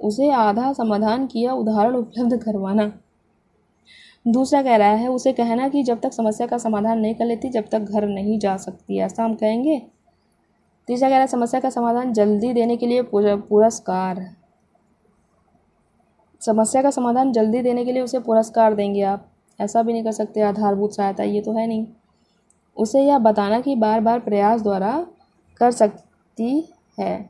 उसे आधा समाधान किया उदाहरण उपलब्ध करवाना। दूसरा कह रहा है उसे कहना कि जब तक समस्या का समाधान नहीं कर लेती जब तक घर नहीं जा सकती, ऐसा हम कहेंगे। तीसरा कह रहा है समस्या का समाधान जल्दी देने के लिए पुरस्कार। समस्या का समाधान जल्दी देने के लिए उसे पुरस्कार देंगे आप, ऐसा भी नहीं कर सकते। आधारभूत सहायता ये तो है नहीं। उसे यह बताना कि बार बार प्रयास द्वारा कर सकती है।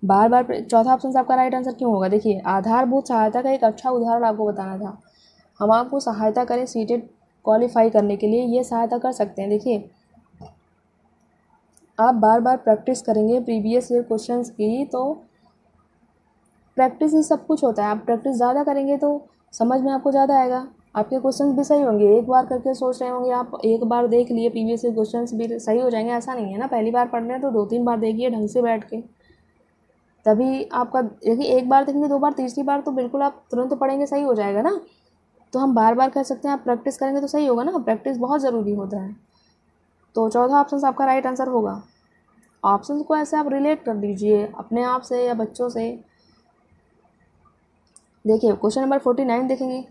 बार बार चौथा ऑप्शन से आपका राइट आंसर क्यों होगा? देखिए, आधारभूत सहायता का एक अच्छा उदाहरण आपको बताना था। हम आपको सहायता करें सीटेट क्वालिफाई करने के लिए, ये सहायता कर सकते हैं। देखिए, आप बार बार प्रैक्टिस करेंगे प्रीवियस ईयर क्वेश्चंस की, तो प्रैक्टिस ही सब कुछ होता है। आप प्रैक्टिस ज़्यादा करेंगे तो समझ में आपको ज़्यादा आएगा, आपके क्वेश्चन भी सही होंगे। एक बार करके सोच रहे होंगे आप, एक बार देख लिए प्रीवियस ईयर क्वेश्चंस भी सही हो जाएंगे, ऐसा नहीं है ना। पहली बार पढ़ रहे हैं तो 2-3 बार देखिए ढंग से बैठ के, तभी आपका, देखिए एक बार देखेंगे 2 बार, तीसरी बार तो बिल्कुल आप तुरंत पढ़ेंगे सही हो जाएगा ना। तो हम बार बार कर सकते हैं, आप प्रैक्टिस करेंगे तो सही होगा ना। प्रैक्टिस बहुत ज़रूरी होता है। तो चौथा ऑप्शन आपका राइट आंसर होगा। ऑप्शन को ऐसे आप रिलेट कर लीजिए अपने आप से या बच्चों से। देखिए, क्वेश्चन नंबर 49 देखेंगे,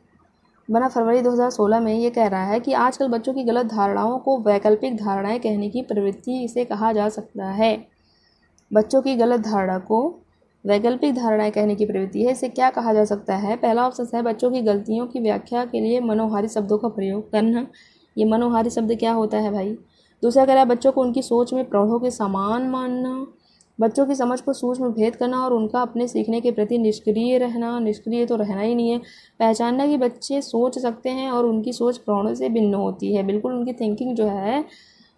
बना फरवरी 2016 में। ये कह रहा है कि आजकल बच्चों की गलत धारणाओं को वैकल्पिक धारणाएं कहने की प्रवृत्ति इसे कहा जा सकता है। बच्चों की गलत धारणा को वैकल्पिक धारणाएं कहने की प्रवृत्ति है, इसे क्या कहा जा सकता है? पहला ऑप्शन है बच्चों की गलतियों की व्याख्या के लिए मनोहारी शब्दों का प्रयोग करना। ये मनोहारी शब्द क्या होता है भाई? दूसरा कह रहा है बच्चों को उनकी सोच में प्रौढ़ों के समान मानना। बच्चों की समझ को सूक्ष्म भेद करना और उनका अपने सीखने के प्रति निष्क्रिय रहना। निष्क्रिय तो रहना ही नहीं है। पहचानना कि बच्चे सोच सकते हैं और उनकी सोच प्रौढ़ों से भिन्न होती है। बिल्कुल उनकी थिंकिंग जो है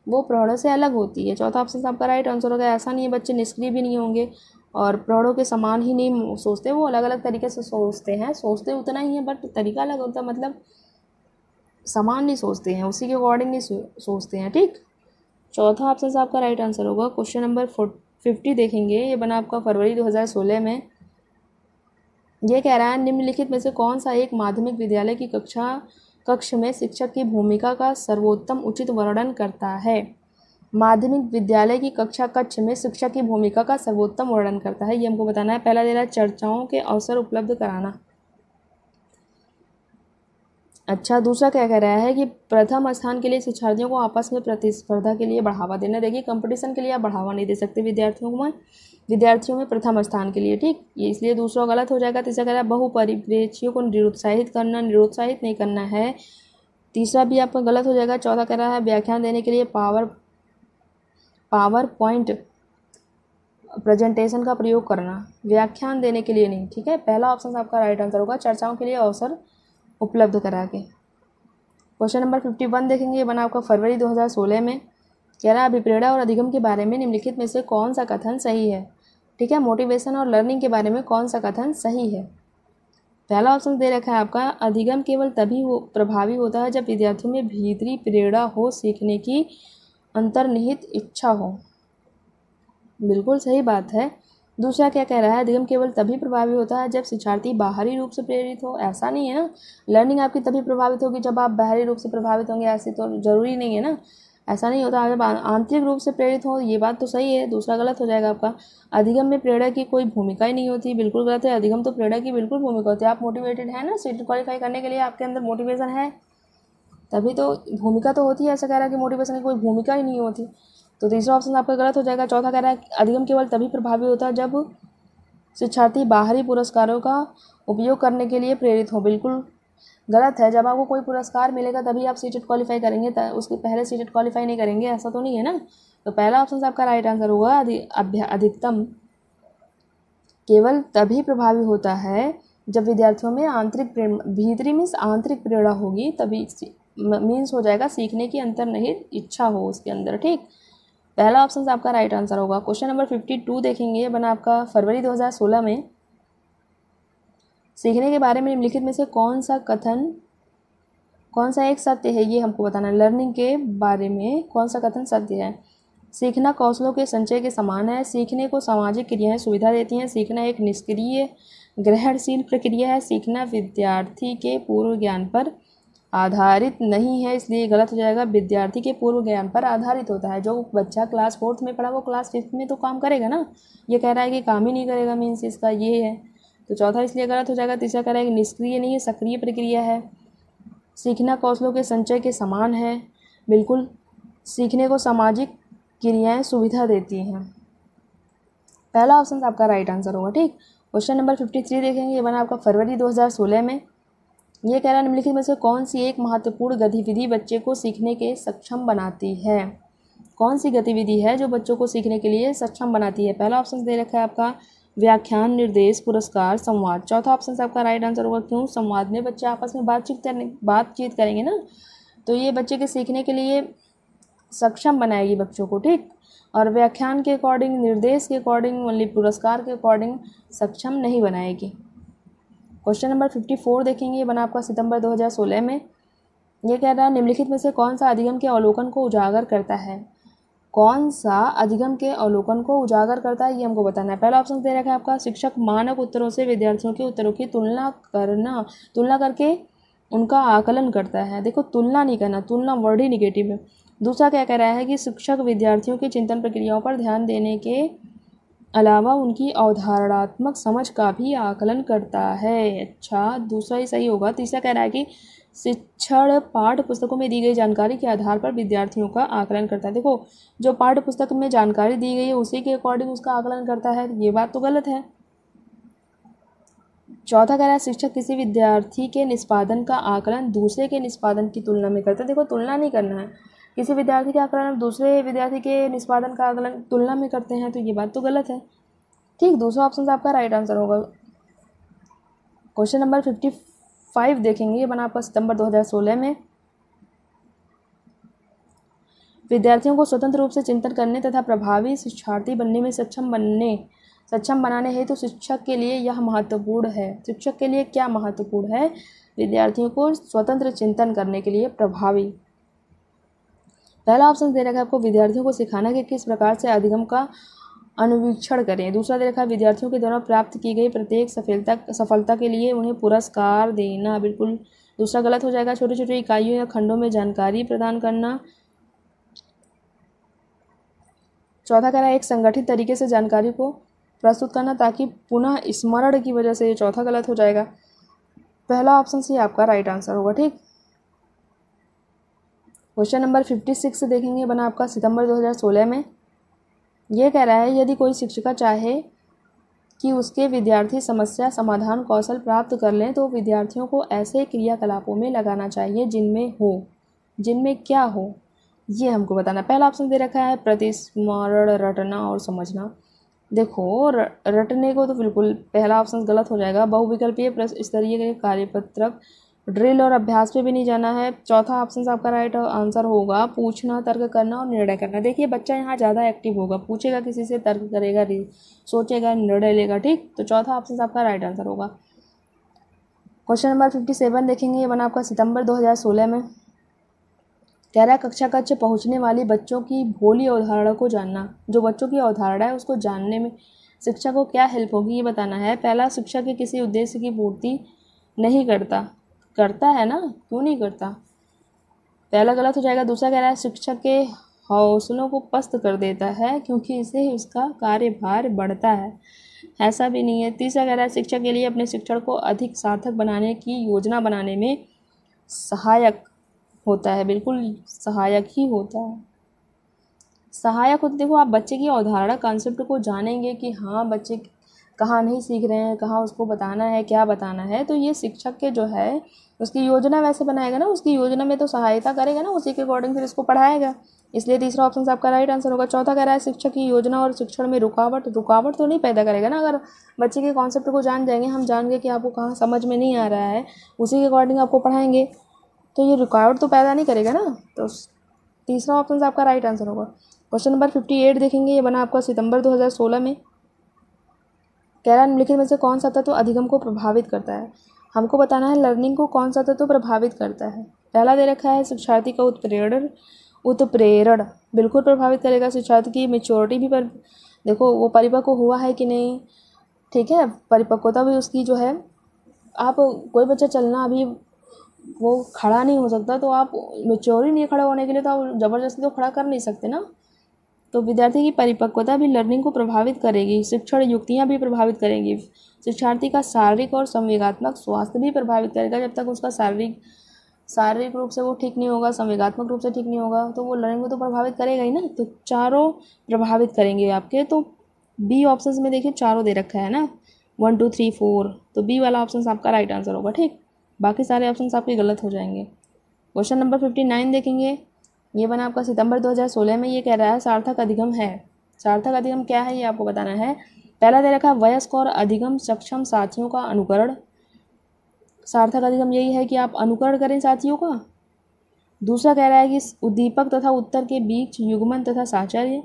वो प्रौढ़ों से अलग होती है। चौथा ऑप्शन आपका राइट आंसर होगा। ऐसा नहीं है बच्चे निष्क्रिय भी नहीं होंगे और प्रौढ़ों के समान ही नहीं सोचते, वो अलग अलग तरीके से सोचते हैं। सोचते उतना ही है बट तरीका अलग होता है, मतलब समान नहीं सोचते हैं, उसी के अकॉर्डिंग नहीं सोचते हैं। ठीक, चौथा ऑप्शन से आपका राइट आंसर होगा। क्वेश्चन नंबर 50 देखेंगे, ये बना आपका फरवरी 2016 में। ये कह रहा है निम्नलिखित में से कौन सा एक माध्यमिक विद्यालय की कक्ष में शिक्षक की भूमिका का सर्वोत्तम उचित वर्णन करता है? माध्यमिक विद्यालय की कक्ष में शिक्षक की भूमिका का सर्वोत्तम वर्णन करता है, ये हमको बताना है। पहला दे रहा है चर्चाओं के अवसर उपलब्ध कराना। अच्छा, दूसरा क्या कह रहा है कि प्रथम स्थान के लिए शिक्षार्थियों को आपस में प्रतिस्पर्धा के लिए बढ़ावा देना। देखिए, कंपटीशन के लिए आप बढ़ावा नहीं दे सकते विद्यार्थियों में प्रथम स्थान के लिए। ठीक, ये इसलिए दूसरा गलत हो जाएगा। तीसरा कह रहा है बहुपरिप्रेक्ष्यों को निरुत्साहित करना। निरुत्साहित नहीं करना है, तीसरा भी आपका गलत हो जाएगा। चौथा कह रहा है व्याख्यान देने के लिए पावर पॉइंट प्रेजेंटेशन का प्रयोग करना। व्याख्यान देने के लिए नहीं। ठीक है, पहला ऑप्शन आपका राइट आंसर होगा, चर्चाओं के लिए अवसर उपलब्ध करा के। क्वेश्चन नंबर 51 देखेंगे, ये बना आपका फरवरी 2016 में। कह रहा है अभिप्रेरणा और अधिगम के बारे में निम्नलिखित में से कौन सा कथन सही है? ठीक है, मोटिवेशन और लर्निंग के बारे में कौन सा कथन सही है? पहला ऑप्शन दे रखा है आपका, अधिगम केवल तभी प्रभावी होता है जब विद्यार्थियों में भीतरी प्रेरणा हो, सीखने की अंतर्निहित इच्छा हो। बिल्कुल सही बात है। दूसरा क्या कह रहा है, अधिगम केवल तभी प्रभावी होता है जब शिक्षार्थी बाहरी रूप से प्रेरित हो। ऐसा नहीं है ना, लर्निंग आपकी तभी प्रभावित होगी जब आप बाहरी रूप से प्रभावित होंगे, ऐसे तो ज़रूरी नहीं है ना। ऐसा नहीं होता, जब आंतरिक रूप से प्रेरित हो, ये बात तो सही है। दूसरा गलत हो जाएगा आपका, अधिगम में प्रेरणा की कोई भूमिका ही नहीं होती। बिल्कुल गलत है, अधिगम तो प्रेरणा की बिल्कुल भूमिका होती है। आप मोटिवेटेड है ना सीट क्वालिफाई करने के लिए, आपके अंदर मोटिवेशन है तभी तो भूमिका तो होती है। ऐसा कह रहा है कि मोटिवेशन की कोई भूमिका ही नहीं होती, तो तीसरा ऑप्शन आपका गलत हो जाएगा। चौथा कह रहा है अधिगम केवल तभी प्रभावी होता है जब शिक्षार्थी बाहरी पुरस्कारों का उपयोग करने के लिए प्रेरित हो। बिल्कुल गलत है, जब आपको कोई पुरस्कार मिलेगा तभी आप सीटेट क्वालिफाई करेंगे, उसके पहले सीटेट क्वालिफाई नहीं करेंगे, ऐसा तो नहीं है ना। तो पहला ऑप्शन आपका राइट आंसर होगा। अधिकतम केवल तभी प्रभावी होता है जब विद्यार्थियों में भीतरी मीन्स आंतरिक प्रेरणा होगी, तभी मीन्स हो जाएगा सीखने की अंतर्निहित इच्छा हो उसके अंदर। ठीक, पहला ऑप्शन आपका राइट आंसर होगा। क्वेश्चन नंबर 52 देखेंगे, बना आपका फरवरी 2016 में। सीखने के बारे में निम्नलिखित में से कौन सा एक सत्य है, ये हमको बताना है। लर्निंग के बारे में कौन सा कथन सत्य है? सीखना कौशलों के संचय के समान है। सीखने को सामाजिक क्रियाएं सुविधा देती हैं। सीखना एक निष्क्रिय ग्रहणशील प्रक्रिया है। सीखना विद्यार्थी के पूर्व ज्ञान पर आधारित नहीं है, इसलिए गलत हो जाएगा। विद्यार्थी के पूर्व ज्ञान पर आधारित होता है। जो बच्चा क्लास 4th में पढ़ा वो क्लास 5th में तो काम करेगा ना। ये कह रहा है कि काम ही नहीं करेगा, मीन्स इसका ये है, तो चौथा इसलिए गलत हो जाएगा। तीसरा कह रहा है कि निष्क्रिय नहीं है, सक्रिय प्रक्रिया है। सीखना कौशलों के संचय के समान है। बिल्कुल, सीखने को सामाजिक क्रियाएं सुविधा देती हैं। पहला ऑप्शन आपका राइट आंसर होगा। ठीक, क्वेश्चन नंबर 53 देखेंगे। ये बना आपका फरवरी 2016 में। ये कह रहा है निम्नलिखित में से कौन सी एक महत्वपूर्ण गतिविधि बच्चे को सीखने के सक्षम बनाती है। कौन सी गतिविधि है जो बच्चों को सीखने के लिए सक्षम बनाती है। पहला ऑप्शन दे रखा है आपका व्याख्यान, निर्देश, पुरस्कार, संवाद। चौथा ऑप्शन आपका राइट आंसर होगा। क्यों? संवाद में बच्चे आपस में बातचीत करेंगे ना, तो ये बच्चे के सीखने के लिए सक्षम बनाएगी बच्चों को। ठीक, और व्याख्यान के अकॉर्डिंग, निर्देश के अकॉर्डिंग, ओनली पुरस्कार के अकॉर्डिंग सक्षम नहीं बनाएगी। क्वेश्चन नंबर 54 देखेंगे। ये बना आपका सितंबर 2016 में। ये कह रहा है निम्नलिखित में से कौन सा अधिगम के अवलोकन को उजागर करता है। कौन सा अधिगम के अवलोकन को उजागर करता है, ये हमको बताना है। पहला ऑप्शन दे रखा है आपका शिक्षक मानक उत्तरों से विद्यार्थियों के उत्तरों की तुलना करके उनका आकलन करता है। देखो, तुलना नहीं करना, तुलना वर्ड ही निगेटिव है। दूसरा क्या कह रहा है कि शिक्षक विद्यार्थियों की चिंतन प्रक्रियाओं पर ध्यान देने के अलावा उनकी अवधारणात्मक समझ का भी आकलन करता है। अच्छा, दूसरा ही सही होगा। तीसरा कह रहा है कि शिक्षण पाठ्य पुस्तकों में दी गई जानकारी के आधार पर विद्यार्थियों का आकलन करता है। देखो, जो पाठ्य पुस्तक में जानकारी दी गई है उसी के अकॉर्डिंग उसका आकलन करता है, ये बात तो गलत है। चौथा कह रहा है शिक्षक किसी विद्यार्थी के निष्पादन का आकलन दूसरे के निष्पादन की तुलना में करता है। देखो, तुलना नहीं करना है, किसी विद्यार्थी के आकलन दूसरे विद्यार्थी के निष्पादन का आकलन तुलना में करते हैं, तो ये बात तो गलत है। ठीक, दूसरा ऑप्शन आपका राइट आंसर होगा। क्वेश्चन नंबर 55 देखेंगे। ये बना आपका सितंबर 2016 में। विद्यार्थियों को स्वतंत्र रूप से चिंतन करने तथा प्रभावी शिक्षार्थी बनने में सक्षम बनाने हेतु तो शिक्षक के लिए यह महत्वपूर्ण है। शिक्षक के लिए क्या महत्वपूर्ण है? विद्यार्थियों को स्वतंत्र चिंतन करने के लिए प्रभावी। पहला ऑप्शन दे रखा है आपको विद्यार्थियों को सिखाना कि किस प्रकार से अधिगम का अनुवीक्षण करें। दूसरा दे रखा है विद्यार्थियों के द्वारा प्राप्त की गई प्रत्येक सफलता के लिए उन्हें पुरस्कार देना। बिल्कुल दूसरा गलत हो जाएगा। छोटी छोटी इकाइयों या खंडों में जानकारी प्रदान करना। चौथा कह रहा है एक संगठित तरीके से जानकारी को प्रस्तुत करना ताकि पुनः स्मरण की वजह से। ये चौथा गलत हो जाएगा। पहला ऑप्शन सी आपका राइट आंसर होगा। ठीक, क्वेश्चन नंबर 56 देखेंगे। बना आपका सितंबर 2016 में। ये कह रहा है यदि कोई शिक्षिका चाहे कि उसके विद्यार्थी समस्या समाधान कौशल प्राप्त कर लें तो विद्यार्थियों को ऐसे क्रियाकलापों में लगाना चाहिए जिनमें क्या हो, ये हमको बताना। पहला ऑप्शन दे रखा है प्रतिस्मरण, रटना और समझना। देखो, रटने को तो बिल्कुल पहला ऑप्शन गलत हो जाएगा। बहुविकल्पीय प्रश्न स्तरीय के कार्यपत्रक, ड्रिल और अभ्यास पे भी नहीं जाना है। चौथा ऑप्शन आपका राइट आंसर होगा पूछना, तर्क करना और निर्णय करना। देखिए, बच्चा यहाँ ज़्यादा एक्टिव होगा, पूछेगा किसी से, तर्क करेगा, सोचेगा, निर्णय लेगा। ठीक, तो चौथा ऑप्शन आपका राइट आंसर होगा। क्वेश्चन नंबर 57 देखेंगे। ये बना आपका सितंबर 2016 में। कह रहा है कक्षा कक्ष पहुँचने वाली बच्चों की भोली अवधारणा को जानना। जो बच्चों की अवधारणा है उसको जानने में शिक्षक को क्या हेल्प होगी, ये बताना है। पहला, शिक्षक के किसी उद्देश्य की पूर्ति नहीं करता है ना, क्यों नहीं करता, पहला गलत हो जाएगा। दूसरा कह रहा है शिक्षक के हौसलों को पस्त कर देता है क्योंकि इससे उसका कार्यभार बढ़ता है, ऐसा भी नहीं है। तीसरा कह रहा है शिक्षक के लिए अपने शिक्षण को अधिक सार्थक बनाने की योजना बनाने में सहायक होता है। बिल्कुल सहायक ही होता है, सहायक होता। देखो, आप बच्चे की अवधारणा कॉन्सेप्ट को जानेंगे कि हाँ बच्चे कहाँ नहीं सीख रहे हैं, कहाँ उसको बताना है, क्या बताना है, तो ये शिक्षक के जो है उसकी योजना वैसे बनाएगा ना, उसकी योजना में तो सहायता करेगा ना, उसी के अकॉर्डिंग फिर इसको पढ़ाएगा। इसलिए तीसरा ऑप्शन आपका राइट आंसर होगा। चौथा कह रहा है शिक्षक की योजना और शिक्षण में रुकावट तो नहीं पैदा करेगा ना। अगर बच्चे के कॉन्सेप्ट को जान जाएंगे, हम जान गए कि आपको कहाँ समझ में नहीं आ रहा है, उसी के अकॉर्डिंग आपको पढ़ाएंगे, तो ये रुकावट तो पैदा नहीं करेगा ना। तो तीसरा ऑप्शन आपका राइट आंसर होगा। क्वेश्चन नंबर 58 देखेंगे। ये बना आपका सितंबर 2016 में। कह रहा है निम्नलिखित में से कौन सा तत्व अधिगम को प्रभावित करता है। हमको बताना है लर्निंग को कौन सा तत्व प्रभावित करता है। पहला दे रखा है शिक्षार्थी का उत्प्रेरण बिल्कुल प्रभावित करेगा। शिक्षार्थी की मेच्योरिटी भी देखो वो परिपक्व हुआ है कि नहीं, ठीक है, परिपक्वता भी उसकी जो है। आप कोई बच्चा चलना अभी वो खड़ा नहीं हो सकता, तो आप मेच्योर ही नहीं है खड़ा होने के लिए, तो आप ज़बरदस्ती तो खड़ा कर नहीं सकते ना। तो विद्यार्थी की परिपक्वता भी लर्निंग को प्रभावित करेगी, शिक्षण युक्तियाँ भी प्रभावित करेंगी, शिक्षार्थी का शारीरिक और संवेगात्मक स्वास्थ्य भी प्रभावित करेगा। जब तक उसका शारीरिक रूप से वो ठीक नहीं होगा, संवेगात्मक रूप से ठीक नहीं होगा, तो वो लर्निंग को तो प्रभावित करेगा ही ना। तो चारों प्रभावित करेंगे आपके। तो बी ऑप्शन में देखिए चारों दे रखा है ना, 1 2 3 4, तो बी वाला ऑप्शन आपका राइट आंसर होगा। ठीक, बाकी सारे ऑप्शन आपके गलत हो जाएंगे। क्वेश्चन नंबर 59 देखेंगे। ये बना आपका सितंबर 2016 में। ये कह रहा है सार्थक अधिगम है। सार्थक अधिगम क्या है ये आपको बताना है। पहला दे रखा है वयस्क और अधिगम सक्षम साथियों का अनुकरण। सार्थक अधिगम यही है कि आप अनुकरण करें साथियों का। दूसरा कह रहा है कि उद्दीपक तथा उत्तर के बीच युग्मन तथा साहचर्य।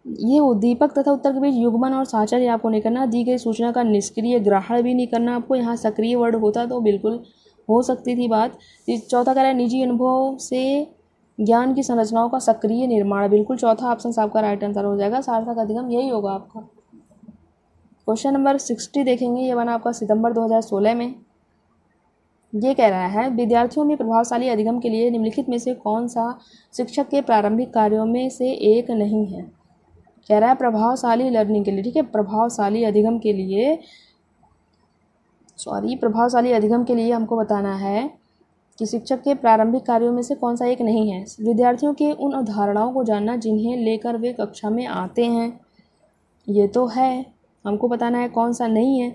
ये उद्दीपक तथा उत्तर के बीच युग्मन और साहचर्य आपको नहीं करना। दी गई सूचना का निष्क्रिय ग्रहण भी नहीं करना आपको। यहाँ सक्रिय वर्ड होता तो बिल्कुल हो सकती थी बात। चौथा कह रहा है निजी अनुभव से ज्ञान की संरचनाओं का सक्रिय निर्माण। बिल्कुल चौथा ऑप्शन आपका राइट आंसर हो जाएगा। सार्थक अधिगम यही होगा आपका। क्वेश्चन नंबर 60 देखेंगे। ये बना आपका सितंबर 2016 में। ये कह रहा है विद्यार्थियों में प्रभावशाली अधिगम के लिए निम्नलिखित में से कौन सा शिक्षक के प्रारंभिक कार्यों में से एक नहीं है। कह रहा है प्रभावशाली लर्निंग के लिए, ठीक है, प्रभावशाली अधिगम के लिए हमको बताना है कि शिक्षक के प्रारंभिक कार्यों में से कौन सा एक नहीं है। विद्यार्थियों के उन अवधारणाओं को जानना जिन्हें लेकर वे कक्षा में आते हैं, ये तो है, हमको बताना है कौन सा नहीं है।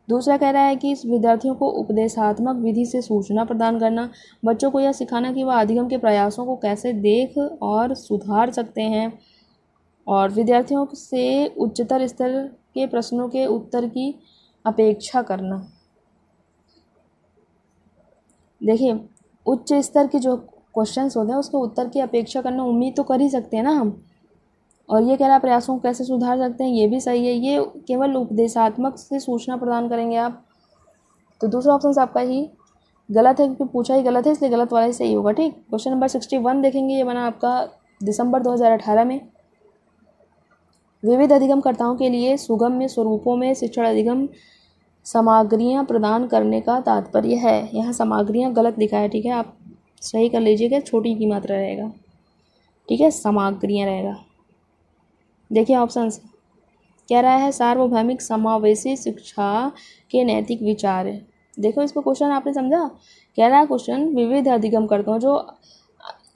दूसरा कह रहा है कि विद्यार्थियों को उपदेशात्मक विधि से सूचना प्रदान करना। बच्चों को यह सिखाना कि वह अधिगम के प्रयासों को कैसे देख और सुधार सकते हैं। और विद्यार्थियों से उच्चतर स्तर के प्रश्नों के उत्तर की अपेक्षा करना। देखिए उच्च स्तर के जो क्वेश्चंस होते हैं उसके उत्तर की अपेक्षा करना, उम्मीद तो कर ही सकते हैं ना हम। और ये कह रहा है प्रयासों को कैसे सुधार सकते हैं, ये भी सही है। ये केवल उपदेशात्मक से सूचना प्रदान करेंगे आप। तो दूसरा ऑप्शन आपका ही गलत है, क्योंकि पूछा ही गलत है, इसलिए गलत वाला ही सही होगा। ठीक, क्वेश्चन नंबर 61 देखेंगे। ये बना आपका दिसंबर 2018 में। विविध अधिगमकर्ताओं के लिए सुगम्य स्वरूपों में शिक्षण अधिगम सामग्रियां प्रदान करने का तात्पर्य है। यहाँ सामग्रियां गलत लिखा है, ठीक है, आप सही कर लीजिएगा, छोटी की मात्रा रहेगा, ठीक है, सामग्रियां रहेगा। देखिए ऑप्शंस कह रहा है सार्वभौमिक समावेशी शिक्षा के नैतिक विचार। देखो इसको क्वेश्चन आपने समझा। कह रहा है क्वेश्चन विविध अधिगमकर्ताओं, जो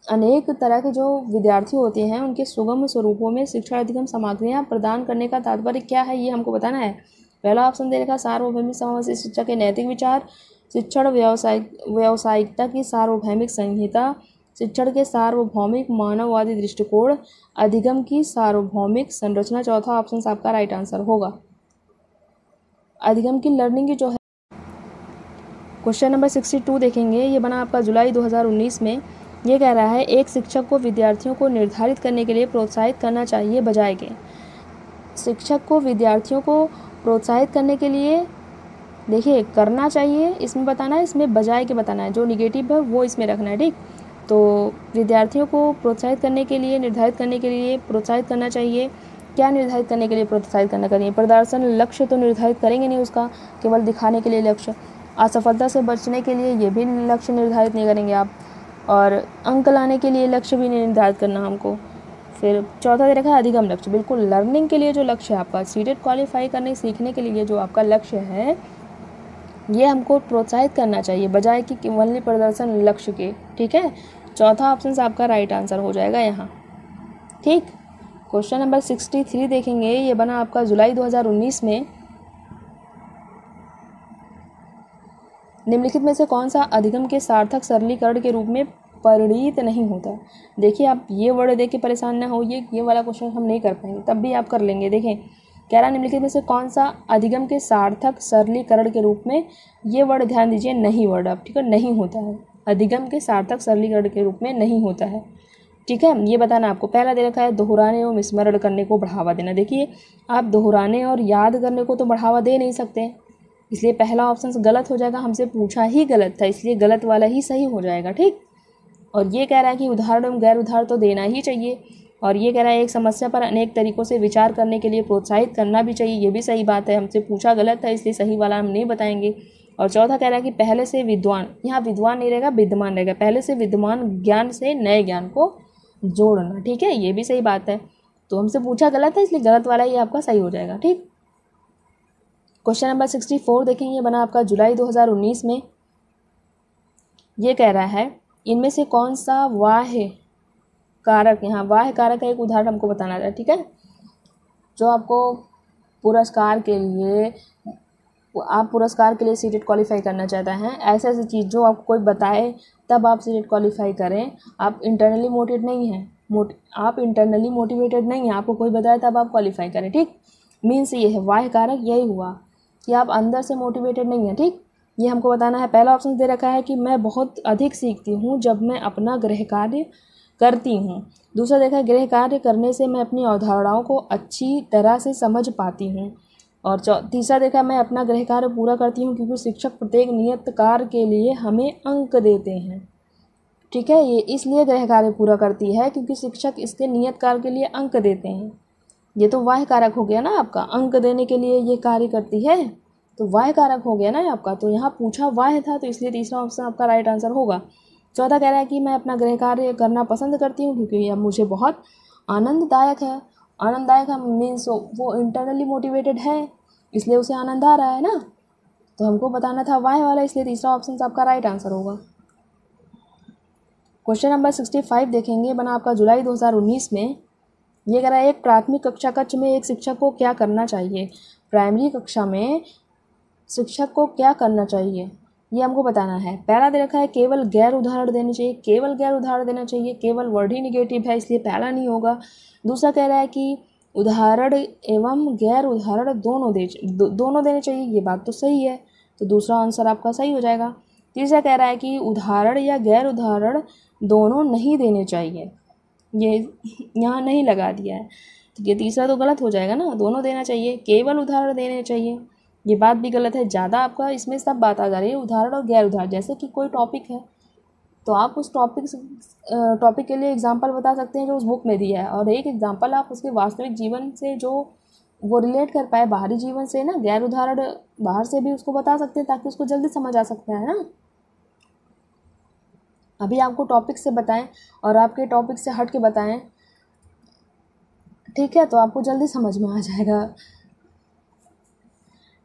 अनेक तरह के जो विद्यार्थी होते हैं, उनके सुगम स्वरूपों में शिक्षण अधिगम सामग्रियां प्रदान करने का तात्पर्य क्या है, ये हमको बताना है। पहला ऑप्शन दे रखा सार्वभौमिक समावेशी शिक्षा के नैतिक विचार, शिक्षण व्यावसायिकता की सार्वभौमिक संहिता, शिक्षण के सार्वभौमिक मानववादी दृष्टिकोण, अधिगम की सार्वभौमिक संरचना। चौथा ऑप्शन आपका राइट आंसर होगा। अधिगम की लर्निंग की जो है। क्वेश्चन नंबर 62 देखेंगे। ये बना आपका जुलाई 2019 में। ये कह रहा है एक शिक्षक को विद्यार्थियों को निर्धारित करने के लिए प्रोत्साहित करना चाहिए बजाय के। शिक्षक को विद्यार्थियों को प्रोत्साहित करने के लिए देखिए करना चाहिए इसमें बताना है, इसमें बजाय के बताना है, जो निगेटिव है वो इसमें रखना है। ठीक, तो विद्यार्थियों को प्रोत्साहित करने के लिए, निर्धारित करने के लिए प्रोत्साहित करना चाहिए। क्या निर्धारित करने के लिए प्रोत्साहित करना चाहिए? प्रदर्शन लक्ष्य तो निर्धारित करेंगे नहीं उसका, केवल दिखाने के लिए लक्ष्य। असफलता से बचने के लिए ये भी लक्ष्य निर्धारित नहीं करेंगे आप, और अंक लाने के लिए लक्ष्य भी नहीं निर्धारित करना हमको। फिर चौथा दे रखा है अधिगम लक्ष्य। बिल्कुल लर्निंग के लिए जो लक्ष्य है आपका, सीटेट क्वालिफाई करने सीखने के लिए जो आपका लक्ष्य है, ये हमको प्रोत्साहित करना चाहिए बजाय कि केवल प्रदर्शन लक्ष्य के। ठीक है, चौथा ऑप्शन आपका राइट आंसर हो जाएगा यहाँ। ठीक, क्वेश्चन नंबर 63 देखेंगे। ये बना आपका जुलाई 2019 में। निम्नलिखित में से कौन सा अधिगम के सार्थक सरलीकरण के रूप में परिणित नहीं होता? देखिए आप ये वर्ड देख के परेशान ना हो, ये वाला क्वेश्चन हम नहीं कर पाएंगे, तब भी आप कर लेंगे। देखें कह रहा निम्नलिखित में से कौन सा अधिगम के सार्थक सरलीकरण के रूप में, ये वर्ड ध्यान दीजिए, नहीं वर्ड आप, ठीक है, नहीं होता है। अधिगम के सार्थक सरलीकरण के रूप में नहीं होता है। ठीक है, ये बताना आपको। पहला दे रखा है दोहराने एवं स्मरण करने को बढ़ावा देना। देखिए आप दोहराने और याद करने को तो बढ़ावा दे नहीं सकते, इसलिए पहला ऑप्शन गलत हो जाएगा। हमसे पूछा ही गलत था, इसलिए गलत वाला ही सही हो जाएगा। ठीक, और ये कह रहा है कि उदाहरण एवं गैर उदाहरण तो देना ही चाहिए, और ये कह रहा है एक समस्या पर अनेक तरीकों से विचार करने के लिए प्रोत्साहित करना भी चाहिए, ये भी सही बात है। हमसे पूछा गलत था, इसलिए सही वाला हम नहीं बताएंगे। और चौथा कह रहा है कि पहले से विद्वान, यहाँ विद्वान नहीं रहेगा विद्यमान रहेगा, पहले से विद्यमान ज्ञान से नए ज्ञान को जोड़ना। ठीक है, ये भी सही बात है। तो हमसे पूछा गलत है, इसलिए गलत वाला ये आपका सही हो जाएगा। ठीक, क्वेश्चन नंबर 64 देखेंगे, बना आपका जुलाई 2019 में। ये कह रहा है इनमें से कौन सा वाह्य कारक, यहाँ वाह्य कारक का एक उदाहरण हमको बताना है। ठीक है, जो आपको पुरस्कार के लिए, आप पुरस्कार के लिए सीटेट क्वालिफाई करना चाहते हैं, ऐसे ऐसी चीज़ जो आपको कोई बताए तब आप सीटेट क्वालिफाई करें। आप इंटरनली मोटिवेटेड नहीं हैं, आप इंटरनली मोटिवेटेड नहीं हैं, आपको कोई बताए तब आप क्वालिफाई करें। ठीक, मीन्स ये है वाह्य कारक, यही हुआ कि आप अंदर से मोटिवेटेड नहीं हैं। ठीक, ये हमको बताना है। पहला ऑप्शन दे रखा है कि मैं बहुत अधिक सीखती हूँ जब मैं अपना गृह कार्य करती हूँ। दूसरा देखा है गृह कार्य करने से मैं अपनी अवधारणाओं को अच्छी तरह से समझ पाती हूँ। और तीसरा देखा मैं अपना गृह कार्य पूरा करती हूँ क्योंकि शिक्षक प्रत्येक नियत कार्य के लिए हमें अंक देते हैं। ठीक है, ये इसलिए गृह कार्य पूरा करती है क्योंकि शिक्षक इसके नियत कार्य के लिए अंक देते हैं। ये तो वाह्य कारक हो गया ना आपका, अंक देने के लिए ये कार्य करती है, तो वाह्य कारक हो गया ना आपका। तो यहाँ पूछा वाह्य था, तो इसलिए तीसरा ऑप्शन आपका राइट आंसर होगा। चौथा कह रहा है कि मैं अपना गृह कार्य करना पसंद करती हूँ क्योंकि यह मुझे बहुत आनंददायक है। आनंददायक है मीन्स वो इंटरनली मोटिवेटेड है, इसलिए उसे आनंद आ रहा है ना, तो हमको बताना था वाह्य वाला, इसलिए तीसरा ऑप्शन आपका राइट आंसर होगा। क्वेश्चन नंबर 65 देखेंगे, बना आपका जुलाई 2019 में। ये कह रहा है एक प्राथमिक कक्षा कक्ष में एक शिक्षक को क्या करना चाहिए। प्राइमरी कक्षा में शिक्षक को क्या करना चाहिए ये हमको बताना है। पहला दे रखा है केवल गैर उदाहरण देने चाहिए, केवल गैर उदाहरण देना चाहिए, केवल वर्ड ही निगेटिव है इसलिए पहला नहीं होगा। दूसरा कह रहा है कि उदाहरण एवं गैर उदाहरण दोनों देने चाहिए, ये बात तो सही है, तो दूसरा आंसर आपका सही हो जाएगा। तीसरा कह रहा है कि उदाहरण या गैर उदाहरण दोनों नहीं देने चाहिए, ये यहाँ नहीं लगा दिया है, तो ये तीसरा तो गलत हो जाएगा ना, दोनों देना चाहिए। केवल उदाहरण देने चाहिए, ये बात भी गलत है। ज़्यादा आपका इसमें सब बात आ जा रही है उदाहरण और गैर उदाहरण। जैसे कि कोई टॉपिक है तो आप उस टॉपिक के लिए एग्जांपल बता सकते हैं जो उस बुक में दिया है, और एक एग्जांपल आप उसके वास्तविक जीवन से जो वो रिलेट कर पाए बाहरी जीवन से ना। गैर उदाहरण बाहर से भी उसको बता सकते हैं ताकि उसको जल्दी समझ आ सकता है ना। अभी आपको टॉपिक से बताएं और आपके टॉपिक से हट के बताएं, ठीक है, तो आपको जल्दी समझ में आ जाएगा।